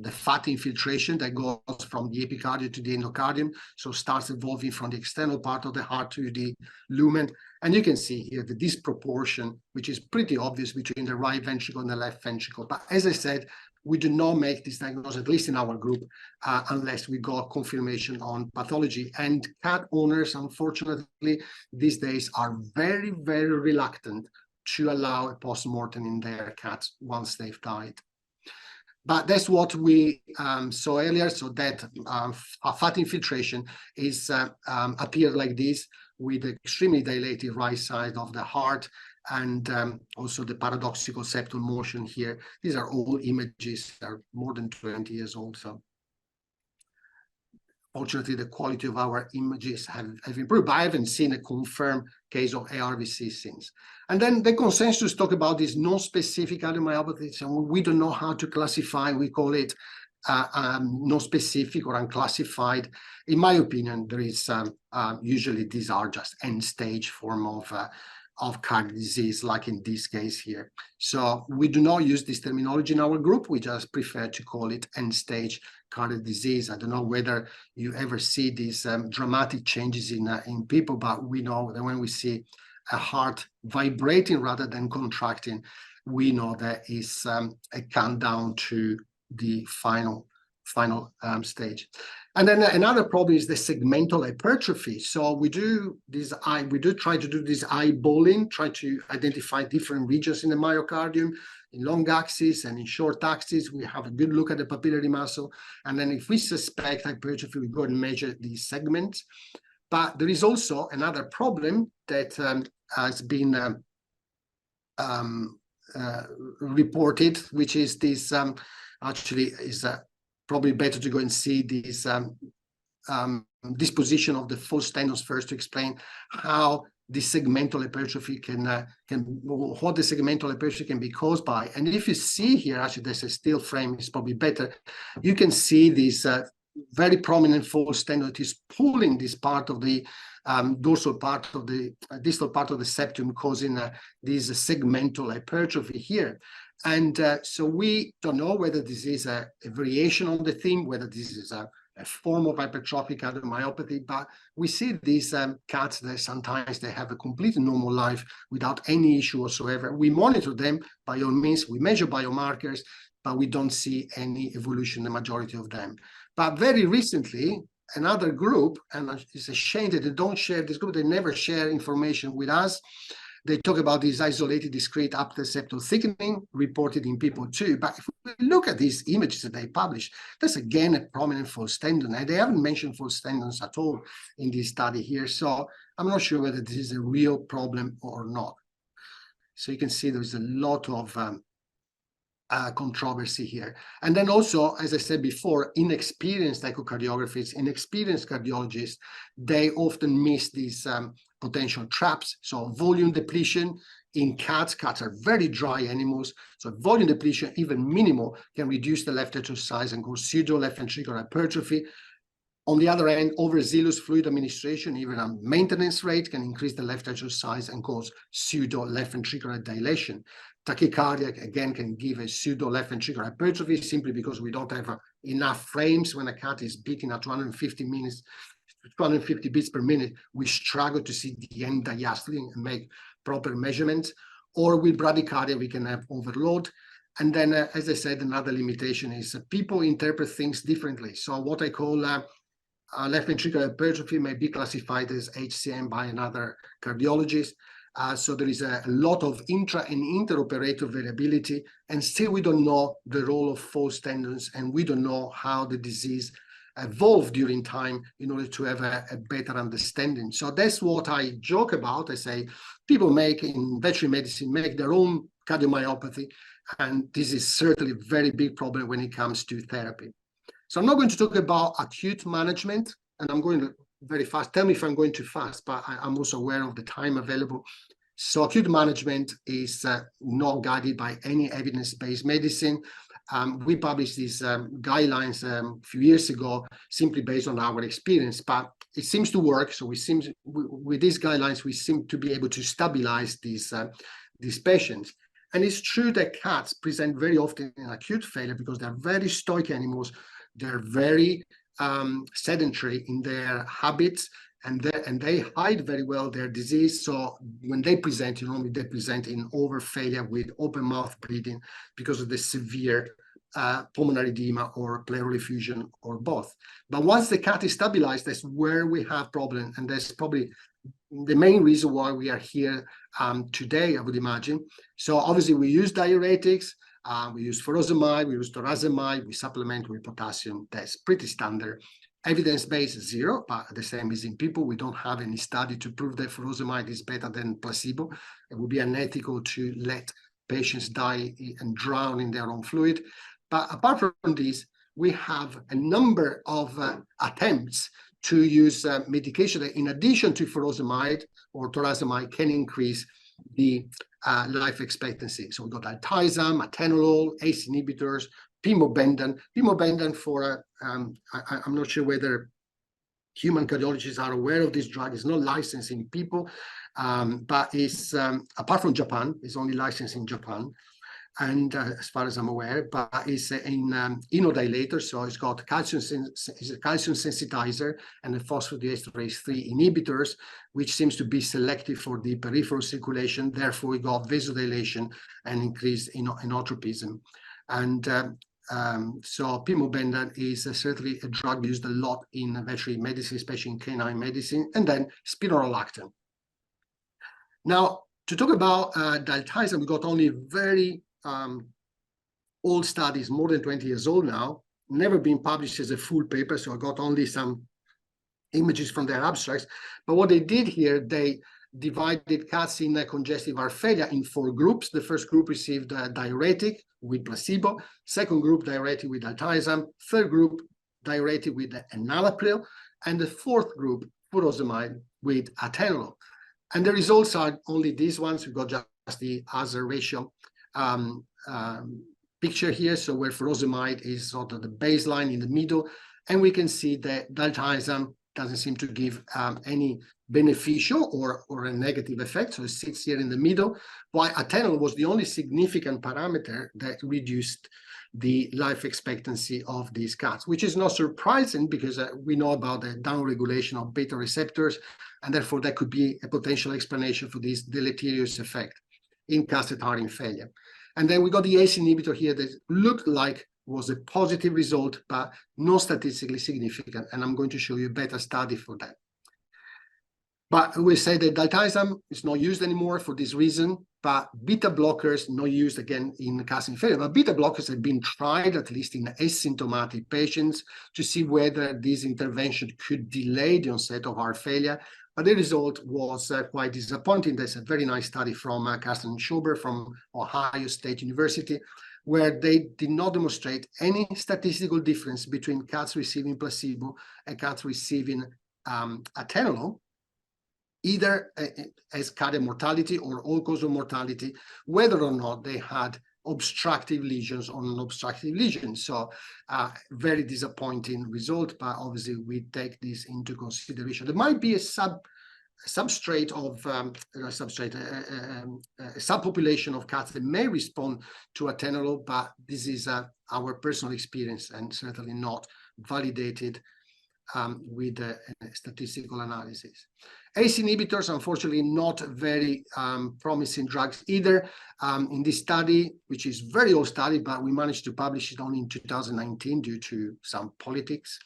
the fat infiltration that goes from the epicardium to the endocardium, so starts evolving from the external part of the heart to the lumen. And you can see here the disproportion, which is pretty obvious between the right ventricle and the left ventricle. But as I said, we do not make this diagnosis, at least in our group, unless we got confirmation on pathology. And cat owners, unfortunately, these days are very, very reluctant to allow a post-mortem in their cats once they've died. But that's what we saw earlier, so that fat infiltration is appeared like this with extremely dilated right side of the heart, and also the paradoxical septal motion here. These are all images that are more than 20 years old. So fortunately, the quality of our images have improved, but I haven't seen a confirmed case of ARVC since. And then the consensus talk about these non-specific cardiomyopathies, and we don't know how to classify. We call it non-specific or unclassified. In my opinion, there is usually these are just end-stage form of cardiac disease, like in this case here. So we do not use this terminology in our group. We just prefer to call it end-stage cardiac disease. I don't know whether you ever see these dramatic changes in people, but we know that when we see a heart vibrating rather than contracting, we know that is a countdown to the final stage. And then another problem is the segmental hypertrophy. So we do try to do this eyeballing, try to identify different regions in the myocardium, in long axis and in short axis. We have a good look at the papillary muscle. And then if we suspect hypertrophy, we go and measure these segments. But there is also another problem that has been reported, which is this actually is probably better to go and see this disposition of the false tendons first to explain how the segmental hypertrophy what the segmental hypertrophy can be caused by. And if you see here, actually there's a still frame, it's probably better. You can see this very prominent false tendon that is pulling this part of the dorsal part of the distal part of the septum, causing this segmental hypertrophy here. And so we don't know whether this is a variation on the theme, whether this is a form of hypertrophic cardiomyopathy, but we see these cats that sometimes they have a completely normal life without any issue whatsoever. We monitor them by all means, we measure biomarkers, but we don't see any evolution in the majority of them. But very recently, another group, and it's a shame that they don't share this group, they never share information with us. they talk about this isolated discrete upper septal thickening reported in people too. But if we look at these images that they published, there's again a prominent false tendon, and they haven't mentioned false tendons at all in this study here. So I'm not sure whether this is a real problem or not. So you can see there's a lot of controversy here. And then also, as I said before, inexperienced echocardiographers, inexperienced cardiologists, they often miss these potential traps. So volume depletion in cats are very dry animals. So volume depletion, even minimal, can reduce the left atrial size and cause pseudo left ventricular hypertrophy. On the other hand, overzealous fluid administration, even a maintenance rate, can increase the left atrial size and cause pseudo left ventricular dilation. Tachycardia, again, can give a pseudo left ventricular hypertrophy simply because we don't have enough frames. When a cat is beating at 250 beats per minute, we struggle to see the end diastole and make proper measurements. Or with bradycardia, we can have overload. And then, as I said, another limitation is people interpret things differently. So what I call left ventricular hypertrophy may be classified as HCM by another cardiologist. So there is a lot of intra and interoperator variability, and still we don't know the role of false tendons, and we don't know how the disease evolved during time in order to have a better understanding. So that's what I joke about. I say people make in veterinary medicine, make their own cardiomyopathy, and this is certainly a very big problem when it comes to therapy. So I'm not going to talk about acute management, and I'm going to very fast. Tell me if I'm going too fast, but I'm also aware of the time available. So acute management is not guided by any evidence-based medicine. We published these guidelines a few years ago, simply based on our experience, but it seems to work. So with these guidelines, we seem to be able to stabilize these patients. And it's true that cats present very often in acute failure because they're very stoic animals. They're very sedentary in their habits, and they hide very well their disease. So when they present, normally they present in over failure with open mouth bleeding because of the severe pulmonary edema or pleural effusion or both. But once the cat is stabilized, that's where we have problem, and that's probably the main reason why we are here today, I would imagine. So obviously we use diuretics. We use furosemide, we use torazemide, we supplement with potassium. That's pretty standard. Evidence-based, zero, but the same is in people. We don't have any study to prove that furosemide is better than placebo. It would be unethical to let patients die and drown in their own fluid. But apart from this, we have a number of attempts to use medication that, in addition to furosemide or torazemide, can increase the life expectancy. So we've got diltiazem, atenolol, ACE inhibitors, pimobendan. Pimobendan for, I'm not sure whether human cardiologists are aware of this drug. It's not licensed in people, but it's, apart from Japan, it's only licensed in Japan. And as far as I'm aware, but it's in inodilator, so it's got calcium sensitizer and the phosphodiesterase 3 inhibitors, which seems to be selective for the peripheral circulation. Therefore, we got vasodilation and increased inotropism. And so pimobendan is certainly a drug used a lot in veterinary medicine, especially in canine medicine, and then spironolactone. Now, to talk about diltiazem, we got only very old studies, more than 20 years old now, never been published as a full paper, so I got only some images from their abstracts. But what they did here, they divided cats in congestive heart failure in 4 groups. The first group received a diuretic with placebo, second group diuretic with diltiazem, third group diuretic with enalapril, and the fourth group furosemide with atenolol. And the results are only these ones. We've got just the hazard ratio picture here, so where furosemide is sort of the baseline in the middle, and we can see that diltiazem doesn't seem to give any beneficial or a negative effect, so it sits here in the middle, while atenolol was the only significant parameter that reduced the life expectancy of these cats, which is not surprising because we know about the downregulation of beta receptors, and therefore that could be a potential explanation for this deleterious effect in cats that are in failure. And then we got the ACE inhibitor here that looked like was a positive result, but not statistically significant. And I'm going to show you a better study for that. But we say that diltiazem is not used anymore for this reason, but beta blockers not used again in calcium failure. But beta blockers have been tried at least in asymptomatic patients to see whether this intervention could delay the onset of heart failure. But the result was quite disappointing. There's a very nice study from Carsten and Schober from Ohio State University, where they did not demonstrate any statistical difference between cats receiving placebo and cats receiving atenolol, either as cardiac mortality or all-cause mortality, whether or not they had obstructive lesions or non-obstructive lesions. So very disappointing result, but obviously we take this into consideration. There might be a substrate of a subpopulation of cats that may respond to atenolol, but this is our personal experience and certainly not validated with a statistical analysis. ACE inhibitors, unfortunately, not very promising drugs either. In this study, which is a very old study, but we managed to publish it only in 2019 due to some politics.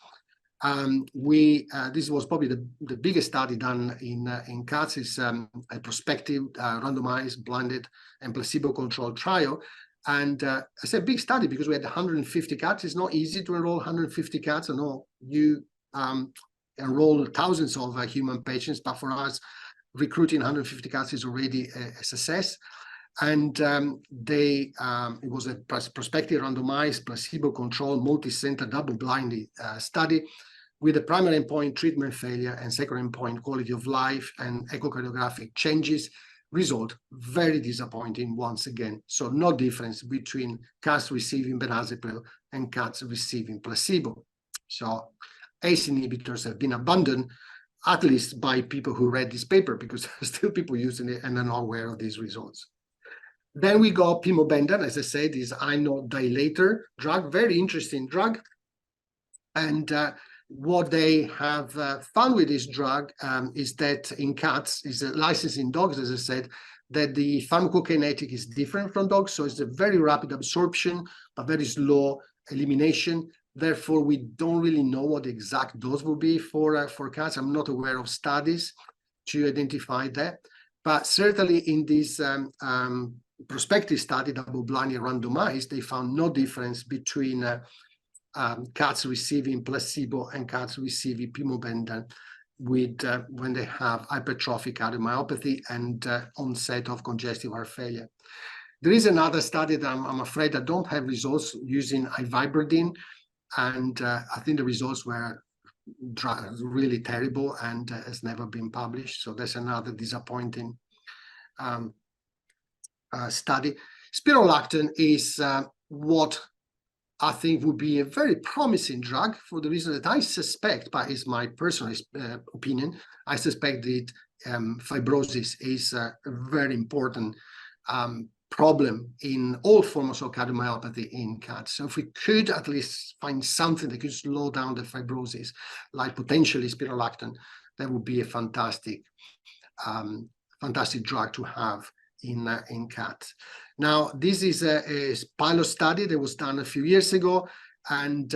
This was probably the biggest study done in cats. It's a prospective, randomized, blinded, and placebo-controlled trial. And it's a big study because we had 150 cats. It's not easy to enroll 150 cats. I know you enroll thousands of human patients, but for us, recruiting 150 cats is already a success. And it was a prospective, randomized, placebo-controlled, multi-center, double-blinded study with the primary endpoint treatment failure and secondary endpoint quality of life and echocardiographic changes. Result very disappointing once again. So no difference between cats receiving benazepril and cats receiving placebo. So ACE inhibitors have been abandoned, at least by people who read this paper, because still people using it and are not aware of these results. Then we got pimobendan, as I said, is inodilator drug, very interesting drug. And what they have found with this drug is that in cats, is licensed in dogs, as I said, that the pharmacokinetic is different from dogs. So it's a very rapid absorption, but very slow elimination. Therefore, we don't really know what the exact dose will be for cats. I'm not aware of studies to identify that. But certainly in this prospective study, double-blind randomized, they found no difference between cats receiving placebo and cats receiving pimobendan with when they have hypertrophic cardiomyopathy and onset of congestive heart failure. There is another study that I'm afraid I don't have results using ivabradine, and I think the results were really terrible and has never been published. So that's another disappointing study. Spironolactone is what I think would be a very promising drug for the reason that I suspect, but it's my personal opinion, I suspect that fibrosis is a very important problem in all forms of cardiomyopathy in cats. So if we could at least find something that could slow down the fibrosis, like potentially spironolactone, that would be a fantastic drug to have in cats. Now, this is a pilot study that was done a few years ago, and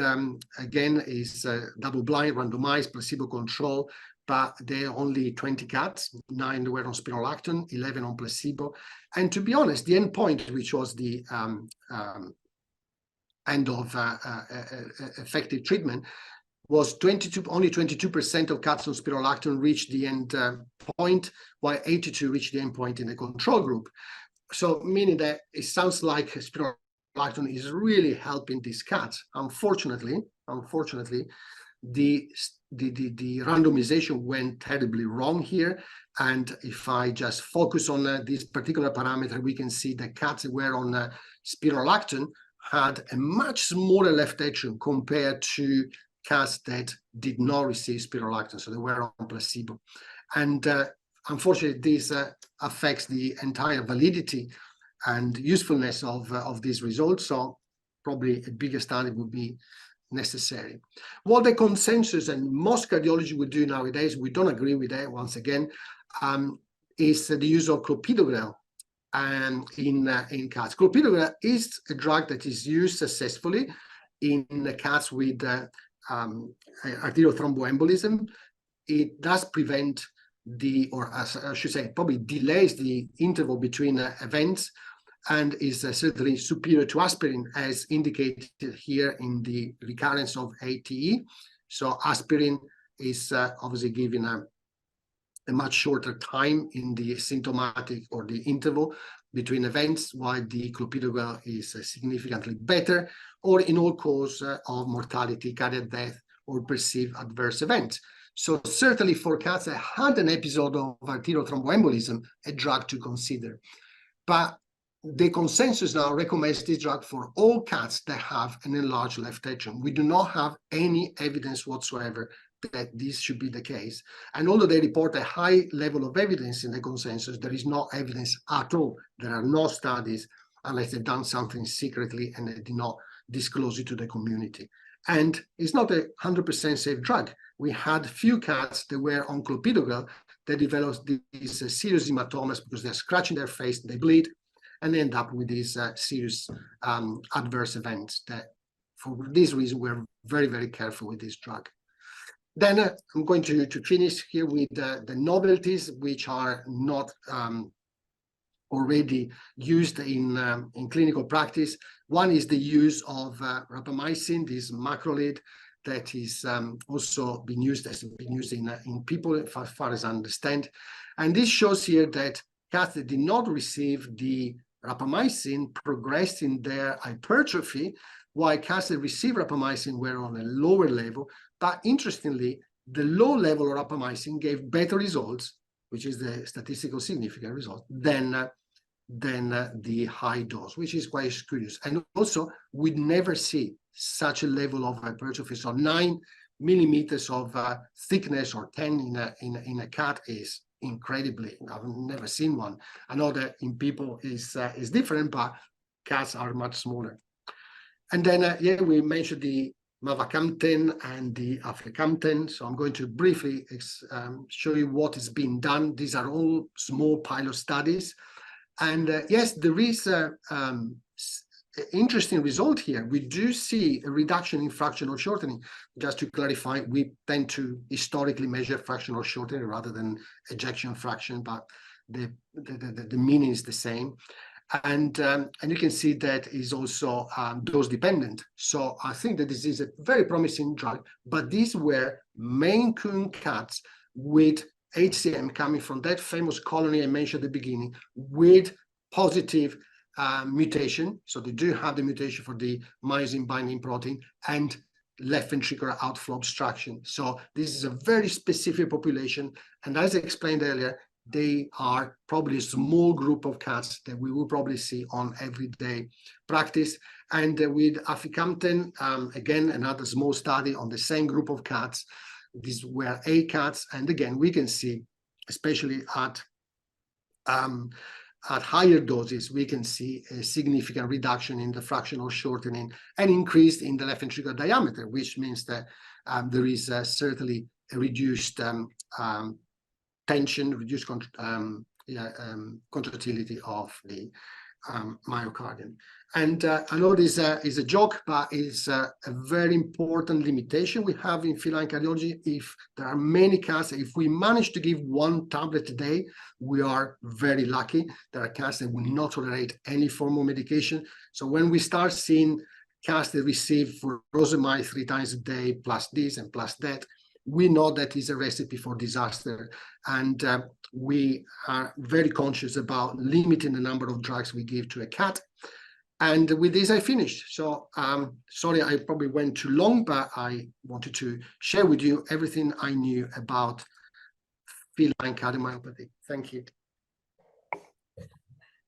again, is double-blind, randomized, placebo-controlled, but there are only 20 cats, 9 were on spironolactone, 11 on placebo. And to be honest, the endpoint, which was the end of effective treatment, was only 22% of cats on spironolactone reached the end point, while 82 reached the end point in the control group. So meaning that it sounds like spironolactone is really helping these cats. Unfortunately, the randomization went terribly wrong here. And if I just focus on this particular parameter, we can see that cats that were on spironolactone had a much smaller left atrium compared to cats that did not receive spironolactone, so they were on placebo. And unfortunately, this affects the entire validity and usefulness of these results. So probably a bigger study would be necessary. What the consensus and most cardiology would do nowadays, we don't agree with that once again, is the use of clopidogrel in cats. Clopidogrel is a drug that is used successfully in cats with arterial thromboembolism. It does prevent or as I should say, probably delays the interval between events, and is certainly superior to aspirin, as indicated here in the recurrence of ATE. So aspirin is obviously given a much shorter time in the symptomatic or the interval between events, while the clopidogrel is significantly better, or in all cause of mortality, cardiac death, or perceived adverse events. So certainly for cats that had an episode of arterial thromboembolism, a drug to consider. But the consensus now recommends this drug for all cats that have an enlarged left atrium. We do not have any evidence whatsoever that this should be the case. And although they report a high level of evidence in the consensus, there is no evidence at all. There are no studies unless they've done something secretly and they did not disclose it to the community. And it's not a 100% safe drug. We had few cats that were on clopidogrel that developed these serious hematomas because they're scratching their face, they bleed, and they end up with these serious adverse events that, for this reason, we're very, very careful with this drug. Then I'm going to finish here with the novelties, which are not already used in clinical practice. One is the use of rapamycin, this macrolide, that is also been used in people, as far as I understand. And this shows here that cats that did not receive the rapamycin progressed in their hypertrophy, while cats that received rapamycin were on a lower level. But interestingly, the low level of rapamycin gave better results, which is the statistical significant result, than the high dose, which is quite curious. And also, we'd never see such a level of hypertrophy. So 9 millimeters of thickness, or 10 in a cat, is incredibly. I've never seen one. I know that in people is different, but cats are much smaller. And then yeah, we mentioned the mavacamten and the aficamten. So I'm going to briefly show you what is being done. These are all small pilot studies. And yes, there is interesting result here. We do see a reduction in fractional shortening. Just to clarify, we tend to historically measure fractional shortening rather than ejection fraction, but the meaning is the same. And you can see that is also dose dependent. So I think that this is a very promising drug, but these were Maine Coon cats with HCM coming from that famous colony I mentioned at the beginning with positive mutation. So they do have the mutation for the myosin binding protein and left ventricular outflow obstruction. So this is a very specific population. And as I explained earlier, they are probably a small group of cats that we will probably see on everyday practice. And with aficamten, again, another small study on the same group of cats. These were 8 cats. And again, we can see, especially at higher doses, we can see a significant reduction in the fractional shortening and increase in the left ventricular diameter, which means that there is certainly a reduced tension, reduced contractility of the myocardium. And I know this is a joke, but it's a very important limitation we have in feline cardiology. If there are many cats, if we manage to give 1 tablet a day, we are very lucky. There are cats that will not tolerate any form of medication. So when we start seeing cats that receive furosemide 3 times a day, plus this and plus that, we know that is a recipe for disaster. And we are very conscious about limiting the number of drugs we give to a cat. And with this, I finished. So sorry, I probably went too long, but I wanted to share with you everything I knew about feline cardiomyopathy. Thank you.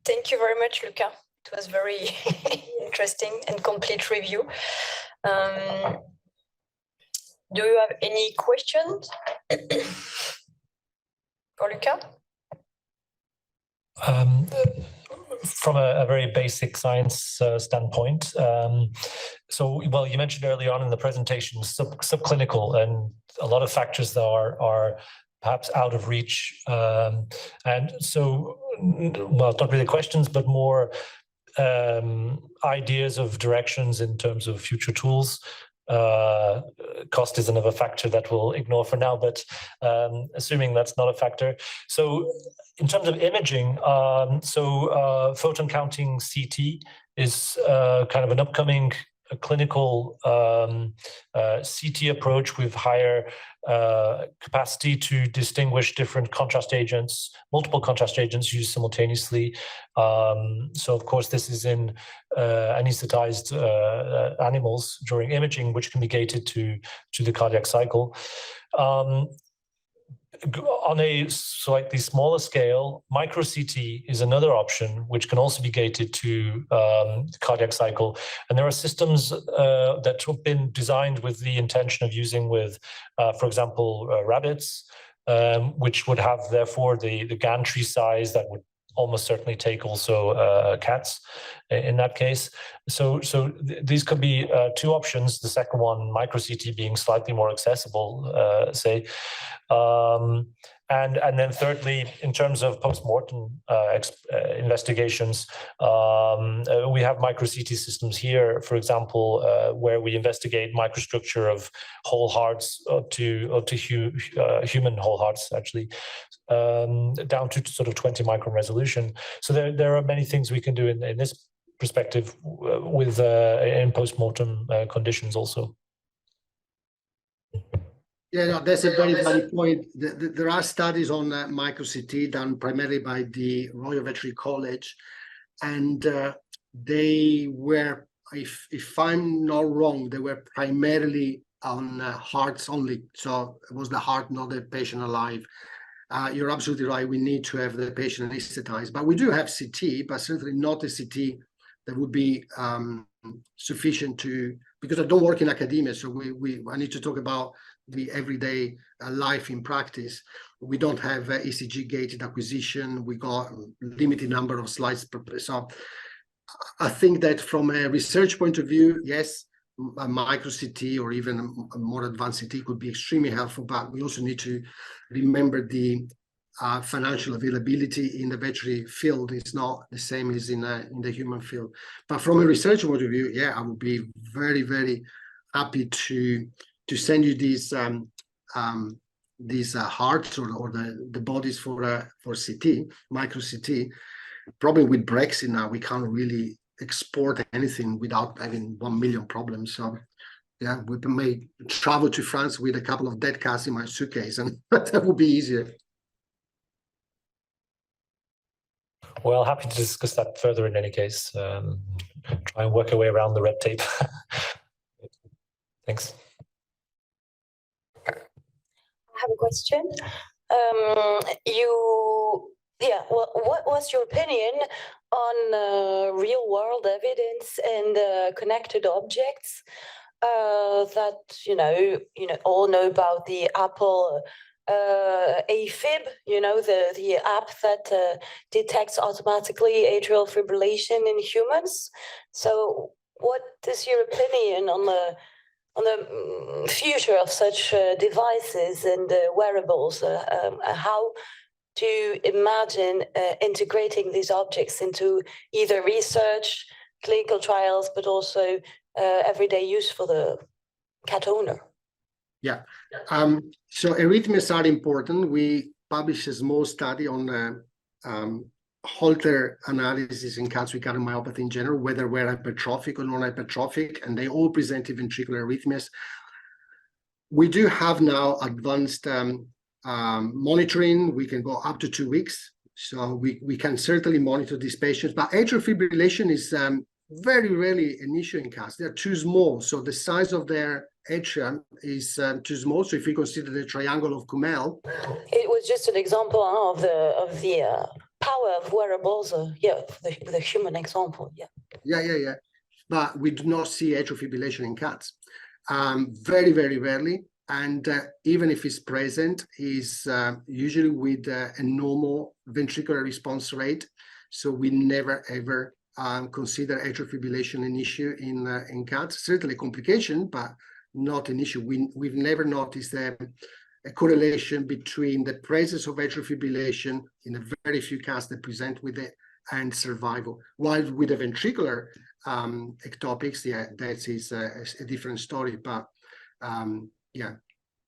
Thank you very much, Luca. It was very interesting and complete review. Do you have any questions for Luca? From a very basic science standpoint, so, well, you mentioned early on in the presentation subclinical, and a lot of factors that are perhaps out of reach. And so, well, not really questions, but more ideas of directions in terms of future tools, cost is another factor that we'll ignore for now, but assuming that's not a factor. So in terms of imaging, photon counting CT is kind of an upcoming clinical CT approach with higher capacity to distinguish different contrast agents, multiple contrast agents used simultaneously. So of course, this is in anesthetized animals during imaging, which can be gated to the cardiac cycle. On a slightly smaller scale, micro CT is another option, which can also be gated to the cardiac cycle. And there are systems that have been designed with the intention of using with, for example, rabbits, which would have, therefore, the gantry size that would almost certainly take also cats in that case. So these could be two options. The second one, micro CT, being slightly more accessible, say. And then thirdly, in terms of post-mortem investigations, we have micro CT systems here, for example, where we investigate microstructure of whole hearts to human whole hearts, actually, down to sort of 20 micron resolution. So there are many things we can do in this perspective with in post-mortem conditions also. Yeah, no, that's a very valid point. There are studies on micro CT done primarily by the Royal Veterinary College, and they were, if I'm not wrong, they were primarily on hearts only. So it was the heart, not the patient alive. You're absolutely right. We need to have the patient anesthetized, but we do have CT, but certainly not a CT that would be sufficient to, because I don't work in academia, so I need to talk about the everyday life in practice. We don't have ECG gated acquisition. We got limited number of slides per. So I think that from a research point of view, yes, a micro CT or even a more advanced CT could be extremely helpful, but we also need to remember the financial availability in the veterinary field is not the same as in the human field. But from a research point of view, yeah, I would be very, very happy to send you these hearts or the bodies for CT, micro CT. Probably with Brexit now, we can't really export anything without having 1 million problems. So yeah, we may travel to France with a couple of dead cats in my suitcase, and that would be easier. Well, happy to discuss that further in any case. Try and work our way around the red tape. Thanks. I have a question. What was your opinion on real-world evidence and connected objects that all know about the Apple AFib, the app that detects automatically atrial fibrillation in humans. So, what is your opinion on the future of such devices and wearables? How to imagine integrating these objects into either research, clinical trials, but also everyday use for the cat owner? Yeah. So arrhythmias are important. We published a small study on Holter analysis in cats with cardiomyopathy in general, whether we're hypertrophic or non-hypertrophic, and they all presented ventricular arrhythmias. We do have now advanced monitoring. We can go up to 2 weeks. So we can certainly monitor these patients. But atrial fibrillation is very rarely an issue in cats. They're too small. So the size of their atrium is too small. So if we consider the triangle of Kummel. It was just an example of the power of wearables. The human example. Yeah. But we do not see atrial fibrillation in cats. Very, very rarely. And even if it's present, is usually with a normal ventricular response rate. So we never, ever consider atrial fibrillation an issue in cats. Certainly a complication, but not an issue. We've never noticed a correlation between the presence of atrial fibrillation in a very few cats that present with it and survival. While with the ventricular ectopics, yeah, that is a different story. But Yeah,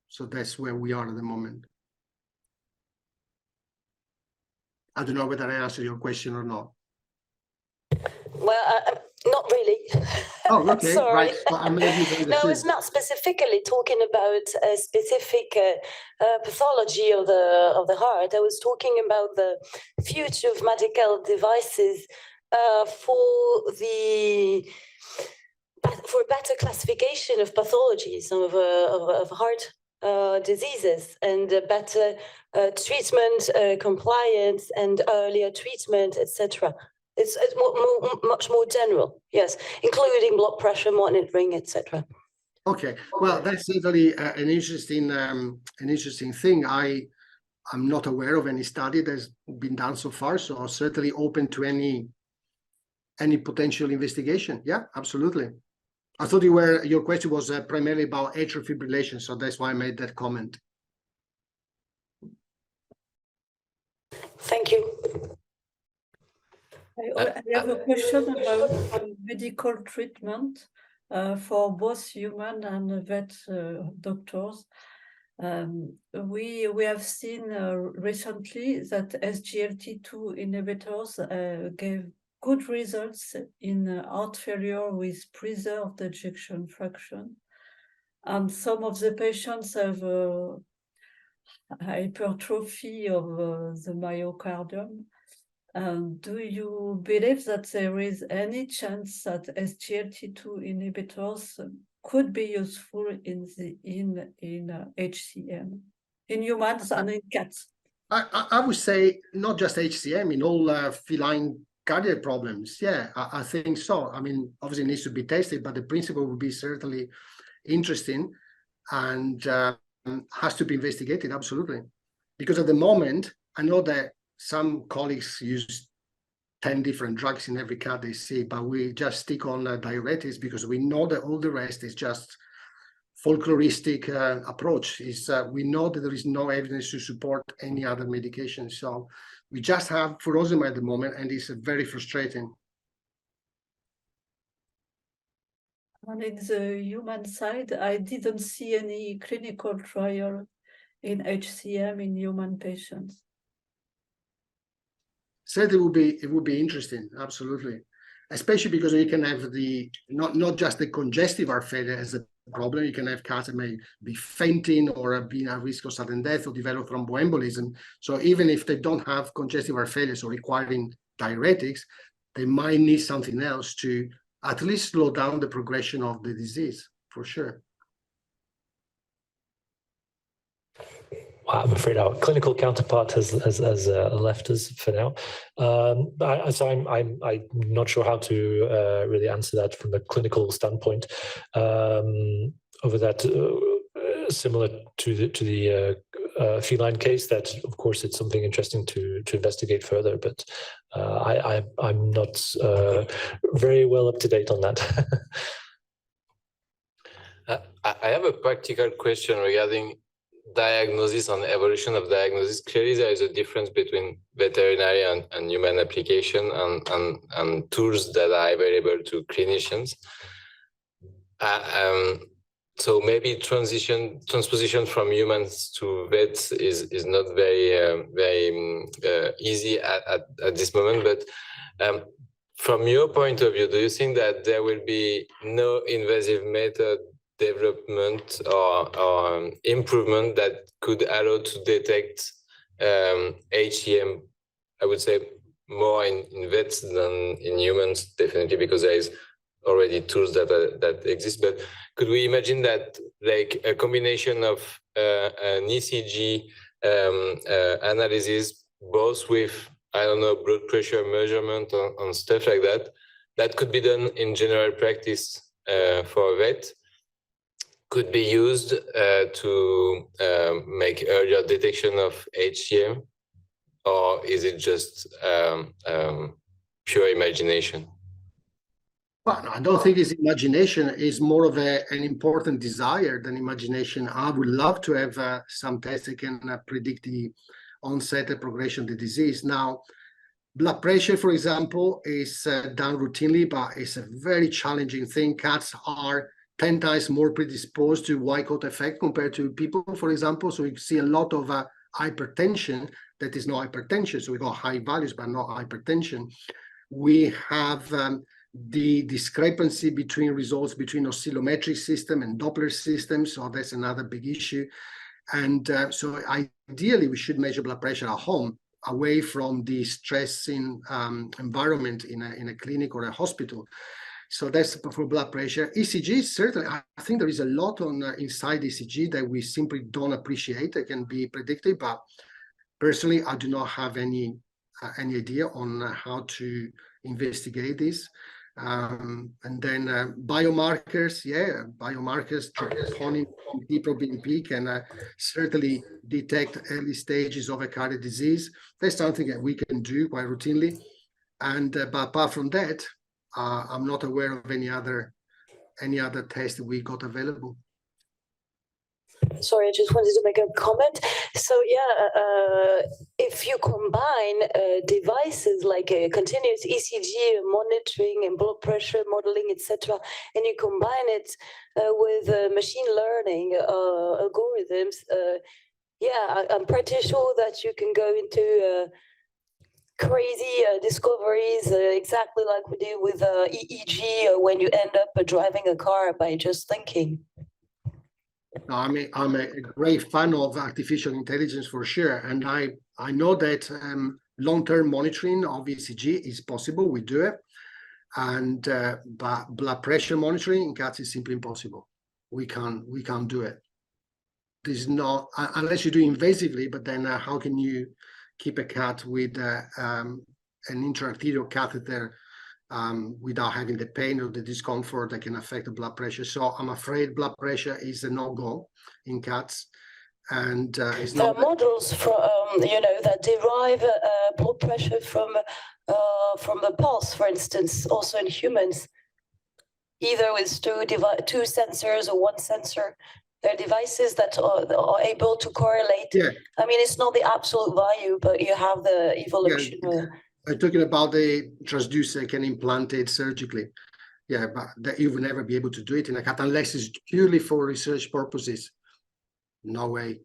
so that's where we are at the moment. I don't know whether I answered your question or not. Well, not really. Oh, okay, Sorry. right. Well, I may have misunderstood. No, it's not specifically talking about a specific pathology of the heart. I was talking about the future of medical devices for better classification of pathologies of heart diseases and better treatment compliance and earlier treatment, etc. It's much more general, yes, including blood pressure monitoring, etc. Okay, well, that's certainly an interesting thing. I'm not aware of any study that's been done so far, so I'm certainly open to any potential investigation. Yeah, absolutely. I thought your question was primarily about atrial fibrillation, so that's why I made that comment. Thank you. I have a question about medical treatment for both human and vet doctors. We have seen recently that SGLT2 inhibitors gave good results in heart failure with preserved ejection fraction. And some of the patients have hypertrophy of the myocardium. Do you believe that there is any chance that SGLT2 inhibitors could be useful in HCM, in humans and in cats? I would say not just HCM, in all feline cardiac problems. Yeah, I think so. I mean, obviously it needs to be tested, but the principle would be certainly interesting and has to be investigated, absolutely. Because at the moment, I know that some colleagues use 10 different drugs in every cat they see, but we just stick on diuretics because we know that all the rest is just folkloristic approach. We know that there is no evidence to support any other medication. So we just have furosemide at the moment, and it's very frustrating. And in the human side, I didn't see any clinical trial in HCM in human patients. Certainly, it would be interesting, absolutely, especially because you can have not just the congestive heart failure as a problem. You can have cats that may be fainting or being at risk of sudden death or develop thromboembolism. So even if they don't have congestive heart failure or requiring diuretics, they might need something else to at least slow down the progression of the disease, for sure. I'm afraid our clinical counterpart has left us for now. So I'm not sure how to really answer that from a clinical standpoint. Over that, similar to the feline case, that of course it's something interesting to investigate further, but I'm not very well up to date on that. I have a practical question regarding diagnosis and evolution of diagnosis. Clearly, there is a difference between veterinary and human application and tools that are available to clinicians. So maybe transposition from humans to vets is not very easy at this moment. But from your point of view, do you think that there will be no invasive method development or improvement that could allow to detect HCM, I would say, more in vets than in humans, definitely, because there is already tools that exist. But could we imagine that, like, a combination of an ECG analysis, both with, I don't know, blood pressure measurement and stuff like that, that could be done in general practice for a vet, could be used to make earlier detection of HCM, or is it just pure imagination? Well, no, I don't think it's imagination. It's more of an important desire than imagination. I would love to have some tests that can predict the onset and progression of the disease. Now, blood pressure, for example, is done routinely, but it's a very challenging thing. Cats are 10 times more predisposed to white coat effect compared to people, for example. So you see a lot of hypertension that is not hypertension. So we got high values, but not hypertension. We have the discrepancy between results between oscillometric system and Doppler system. So that's another big issue. And so ideally, we should measure blood pressure at home, away from the stressing environment in a clinic or a hospital. So that's for blood pressure. ECG, certainly, I think there is a lot on inside ECG that we simply don't appreciate. It can be predictive, but personally, I do not have any idea on how to investigate this. And then biomarkers, biomarkers, troponin, NT-proBNP can certainly detect early stages of a cardiac disease. That's something that we can do quite routinely. And but apart from that, I'm not aware of any other test that we got available. Sorry, I just wanted to make a comment. So yeah, if you combine devices like a continuous ECG monitoring and blood pressure modeling, etc., and you combine it with machine learning algorithms, yeah, I'm pretty sure that you can go into crazy discoveries, exactly like we do with EEG when you end up driving a car by just thinking. No, I'm a great fan of artificial intelligence for sure, and I know that long-term monitoring of ECG is possible. We do it, and but blood pressure monitoring in cats is simply impossible. We can't do it. This is not unless you do invasively. But then how can you keep a cat with an intra-arterial catheter without having the pain or the discomfort that can affect the blood pressure? So I'm afraid blood pressure is a no-go in cats. And it's there not are models from that derive blood pressure from the pulse, for instance, also in humans, either with two sensors or one sensor. There are devices that are able to correlate. Yeah. I mean, it's not the absolute value, but you have the evolution. Yeah. I'm talking about the transducer can implant it surgically. Yeah, but that you will never be able to do it in a cat unless it's purely for research purposes. No way.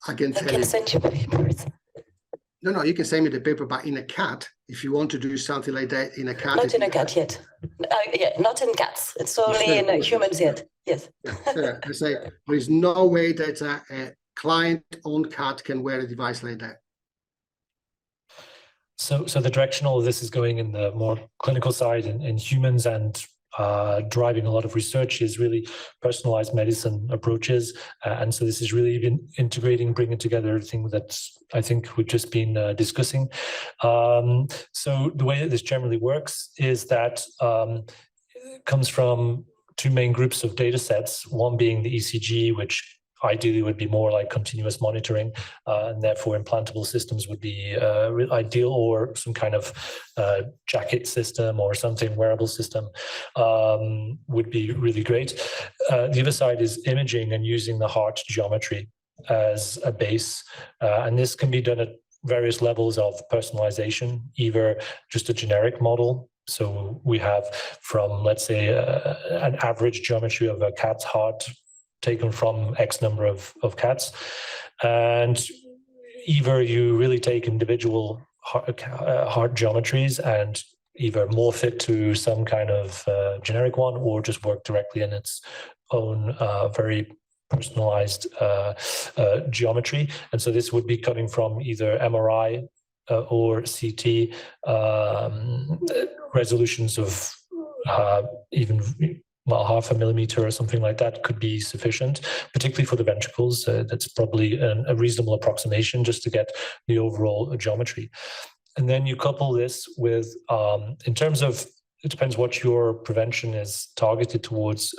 I can tell you. Send you papers. No, you can send me the paper, but in a cat, if you want to do something like that in a cat. Not in a cat yet. Yeah, not in cats. It's only in humans yet. Yes. Yeah, I say there is no way that a client-owned cat can wear a device like that. So the direction all of this is going in the more clinical side in humans, and driving a lot of research is really personalized medicine approaches. And so this is really been integrating, bringing together everything that I think we've just been discussing. So the way that this generally works is that it comes from two main groups of data sets, one being the ECG, which ideally would be more like continuous monitoring, and therefore implantable systems would be ideal, or some kind of jacket system or something, wearable system would be really great. The other side is imaging and using the heart geometry as a base, and this can be done at various levels of personalization, either just a generic model. So we have from, let's say, an average geometry of a cat's heart taken from X number of cats, and either you really take individual heart geometries and either morph it to some kind of generic one, or just work directly in its own very personalized geometry. And so this would be coming from either MRI or CT resolutions of even half a millimeter or something like that could be sufficient, particularly for the ventricles. That's probably a reasonable approximation just to get the overall geometry. And then you couple this with, in terms of, it depends what your prevention is targeted towards,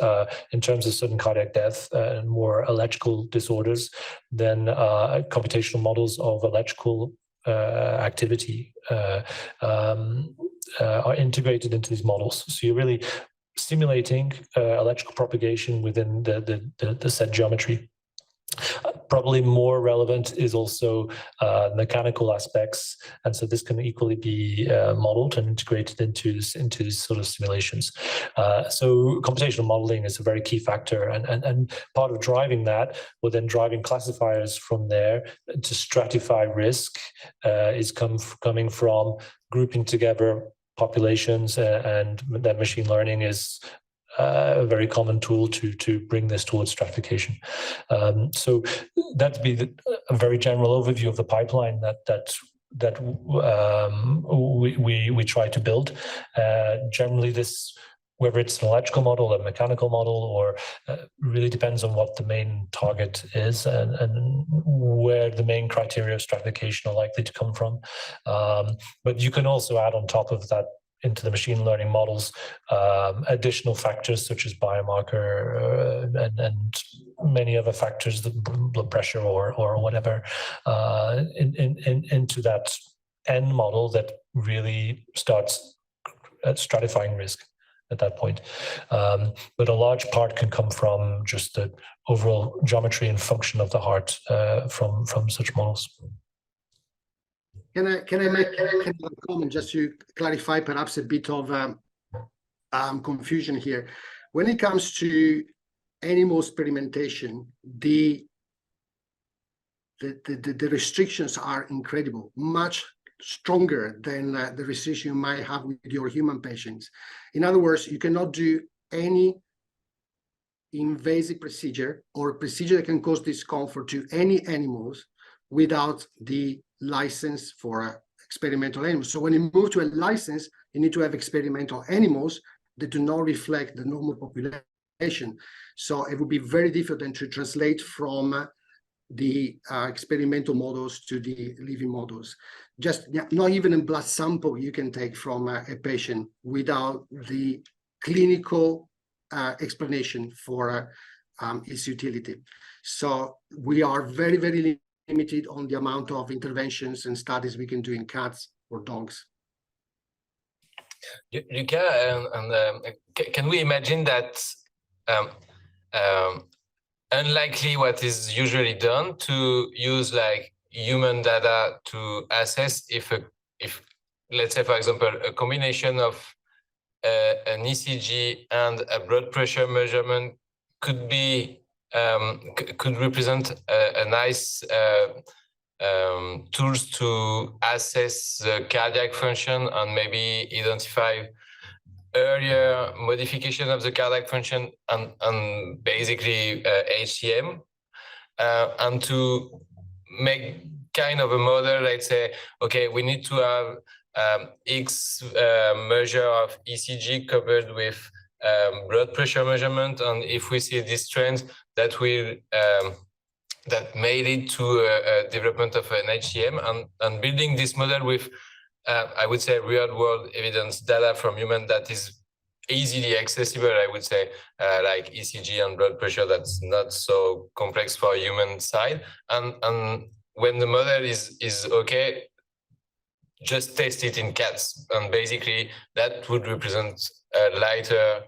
in terms of sudden cardiac death and more electrical disorders, then computational models of electrical activity are integrated into these models. So you're really simulating electrical propagation within the set geometry. probably more relevant is also mechanical aspects, and so this can equally be modeled and integrated into these sort of simulations. So computational modeling is a very key factor, and part of driving that, or then driving classifiers from there to stratify risk, is coming from grouping together populations, and that machine learning is a very common tool to bring this towards stratification. So that'd be a very general overview of the pipeline that we try to build. Generally, this, whether it's an electrical model, a mechanical model, or really depends on what the main target is and where the main criteria of stratification are likely to come from. But you can also add on top of that, into the machine learning models, additional factors such as biomarker and many other factors, the blood pressure or whatever, into that end model that really starts stratifying risk at that point. But a large part can come from just the overall geometry and function of the heart from such models. Can I make a comment just to clarify perhaps a bit of confusion here? When it comes to animal experimentation, the restrictions are incredible, much stronger than the restriction you might have with your human patients. In other words, you cannot do any invasive procedure or procedure that can cause discomfort to any animals without the license for experimental animals. So when you move to a license, you need to have experimental animals that do not reflect the normal population. So it would be very difficult then to translate from the experimental models to the living models. Just not even a blood sample you can take from a patient without the clinical explanation for its utility. So we are very, very limited on the amount of interventions and studies we can do in cats or dogs. Luca, can we imagine that unlikely what is usually done to use like human data to assess if let's say, for example, a combination of an ECG and a blood pressure measurement could be could represent a nice tools to assess the cardiac function and maybe identify earlier modification of the cardiac function and basically HCM, and to make kind of a model, let's say, okay, we need to have X measure of ECG coupled with blood pressure measurement, and if we see this trend, that will that may lead to a development of an HCM, and building this model with I would say real world evidence data from human that is easily accessible, I would say, like ECG and blood pressure, that's not so complex for human side, and when the model is okay, just test it in cats, and basically that would represent a lighter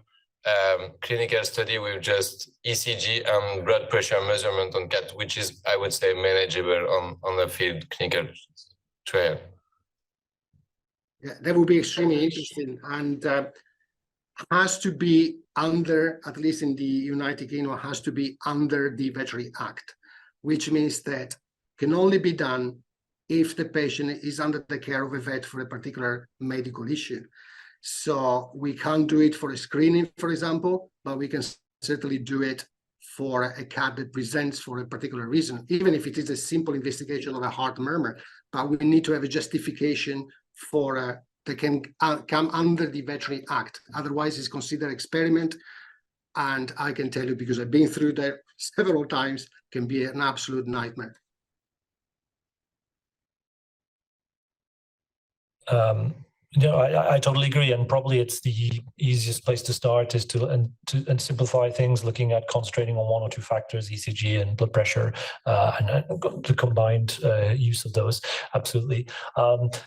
clinical study with just ECG and blood pressure measurement on cat, which is, I would say, manageable on the field clinical trial. Yeah, that would be extremely interesting, and has to be under, at least in the United Kingdom, has to be under the Veterinary Act, which means that can only be done if the patient is under the care of a vet for a particular medical issue. So we can't do it for a screening, for example, but we can certainly do it for a cat that presents for a particular reason, even if it is a simple investigation of a heart murmur. But we need to have a justification for that can come under the Veterinary Act. Otherwise, it's considered experiment. And I can tell you, because I've been through that several times, can be an absolute nightmare. No, I totally agree, and probably it's the easiest place to start is to simplify things, looking at concentrating on one or two factors, ECG and blood pressure, and the combined use of those. Absolutely, and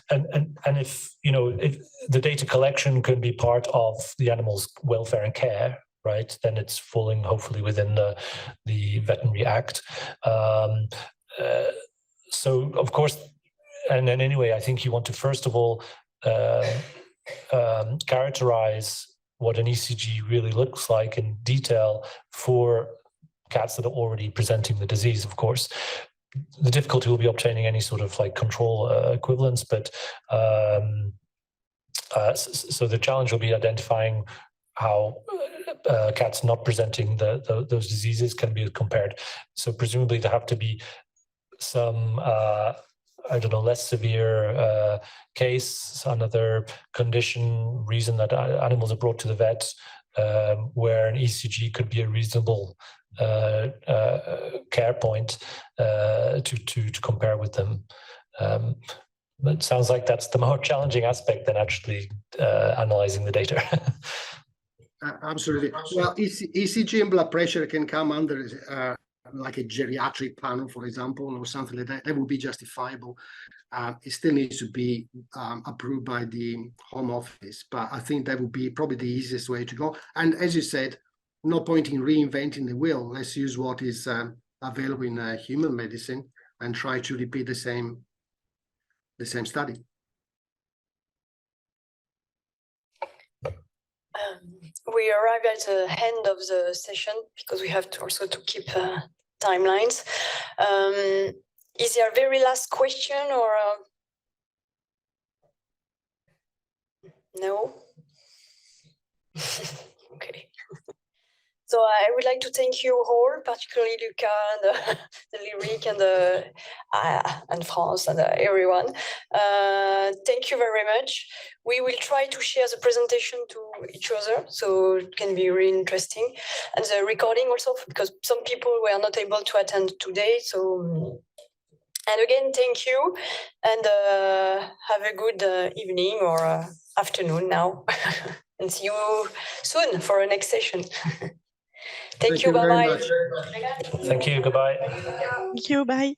if if the data collection can be part of the animal's welfare and care, right, then it's falling hopefully within the Veterinary Act. So of course, and then anyway, I think you want to first of all characterize what an ECG really looks like in detail for cats that are already presenting the disease, of course. The difficulty will be obtaining any sort of like control equivalence, but so the challenge will be identifying how cats not presenting those diseases can be compared. So presumably there have to be some I don't know, less severe case, another condition, reason that animals are brought to the vet, where an ECG could be a reasonable care point to compare with them. It sounds like that's the more challenging aspect than actually analyzing the data. Absolutely. Well, ECG and blood pressure can come under like a geriatric panel, for example, or something like that. That would be justifiable. It still needs to be approved by the Home Office, but I think that would be probably the easiest way to go. And as you said, no point in reinventing the wheel. Let's use what is available in human medicine and try to repeat the same study. We arrive at the end of the session because we have to also to keep timelines. Is there a very last question or no? Okay. So I would like to thank you all, particularly Luca and the Liryc and France and everyone. Thank you very much. We will try to share the presentation to each other, so it can be really interesting. And the recording also, because some people were not able to attend today. So, and again, thank you, and have a good evening or afternoon now. And see you soon for our next session. Thank you. Bye-bye. Thank you. Goodbye. Thank you. Bye.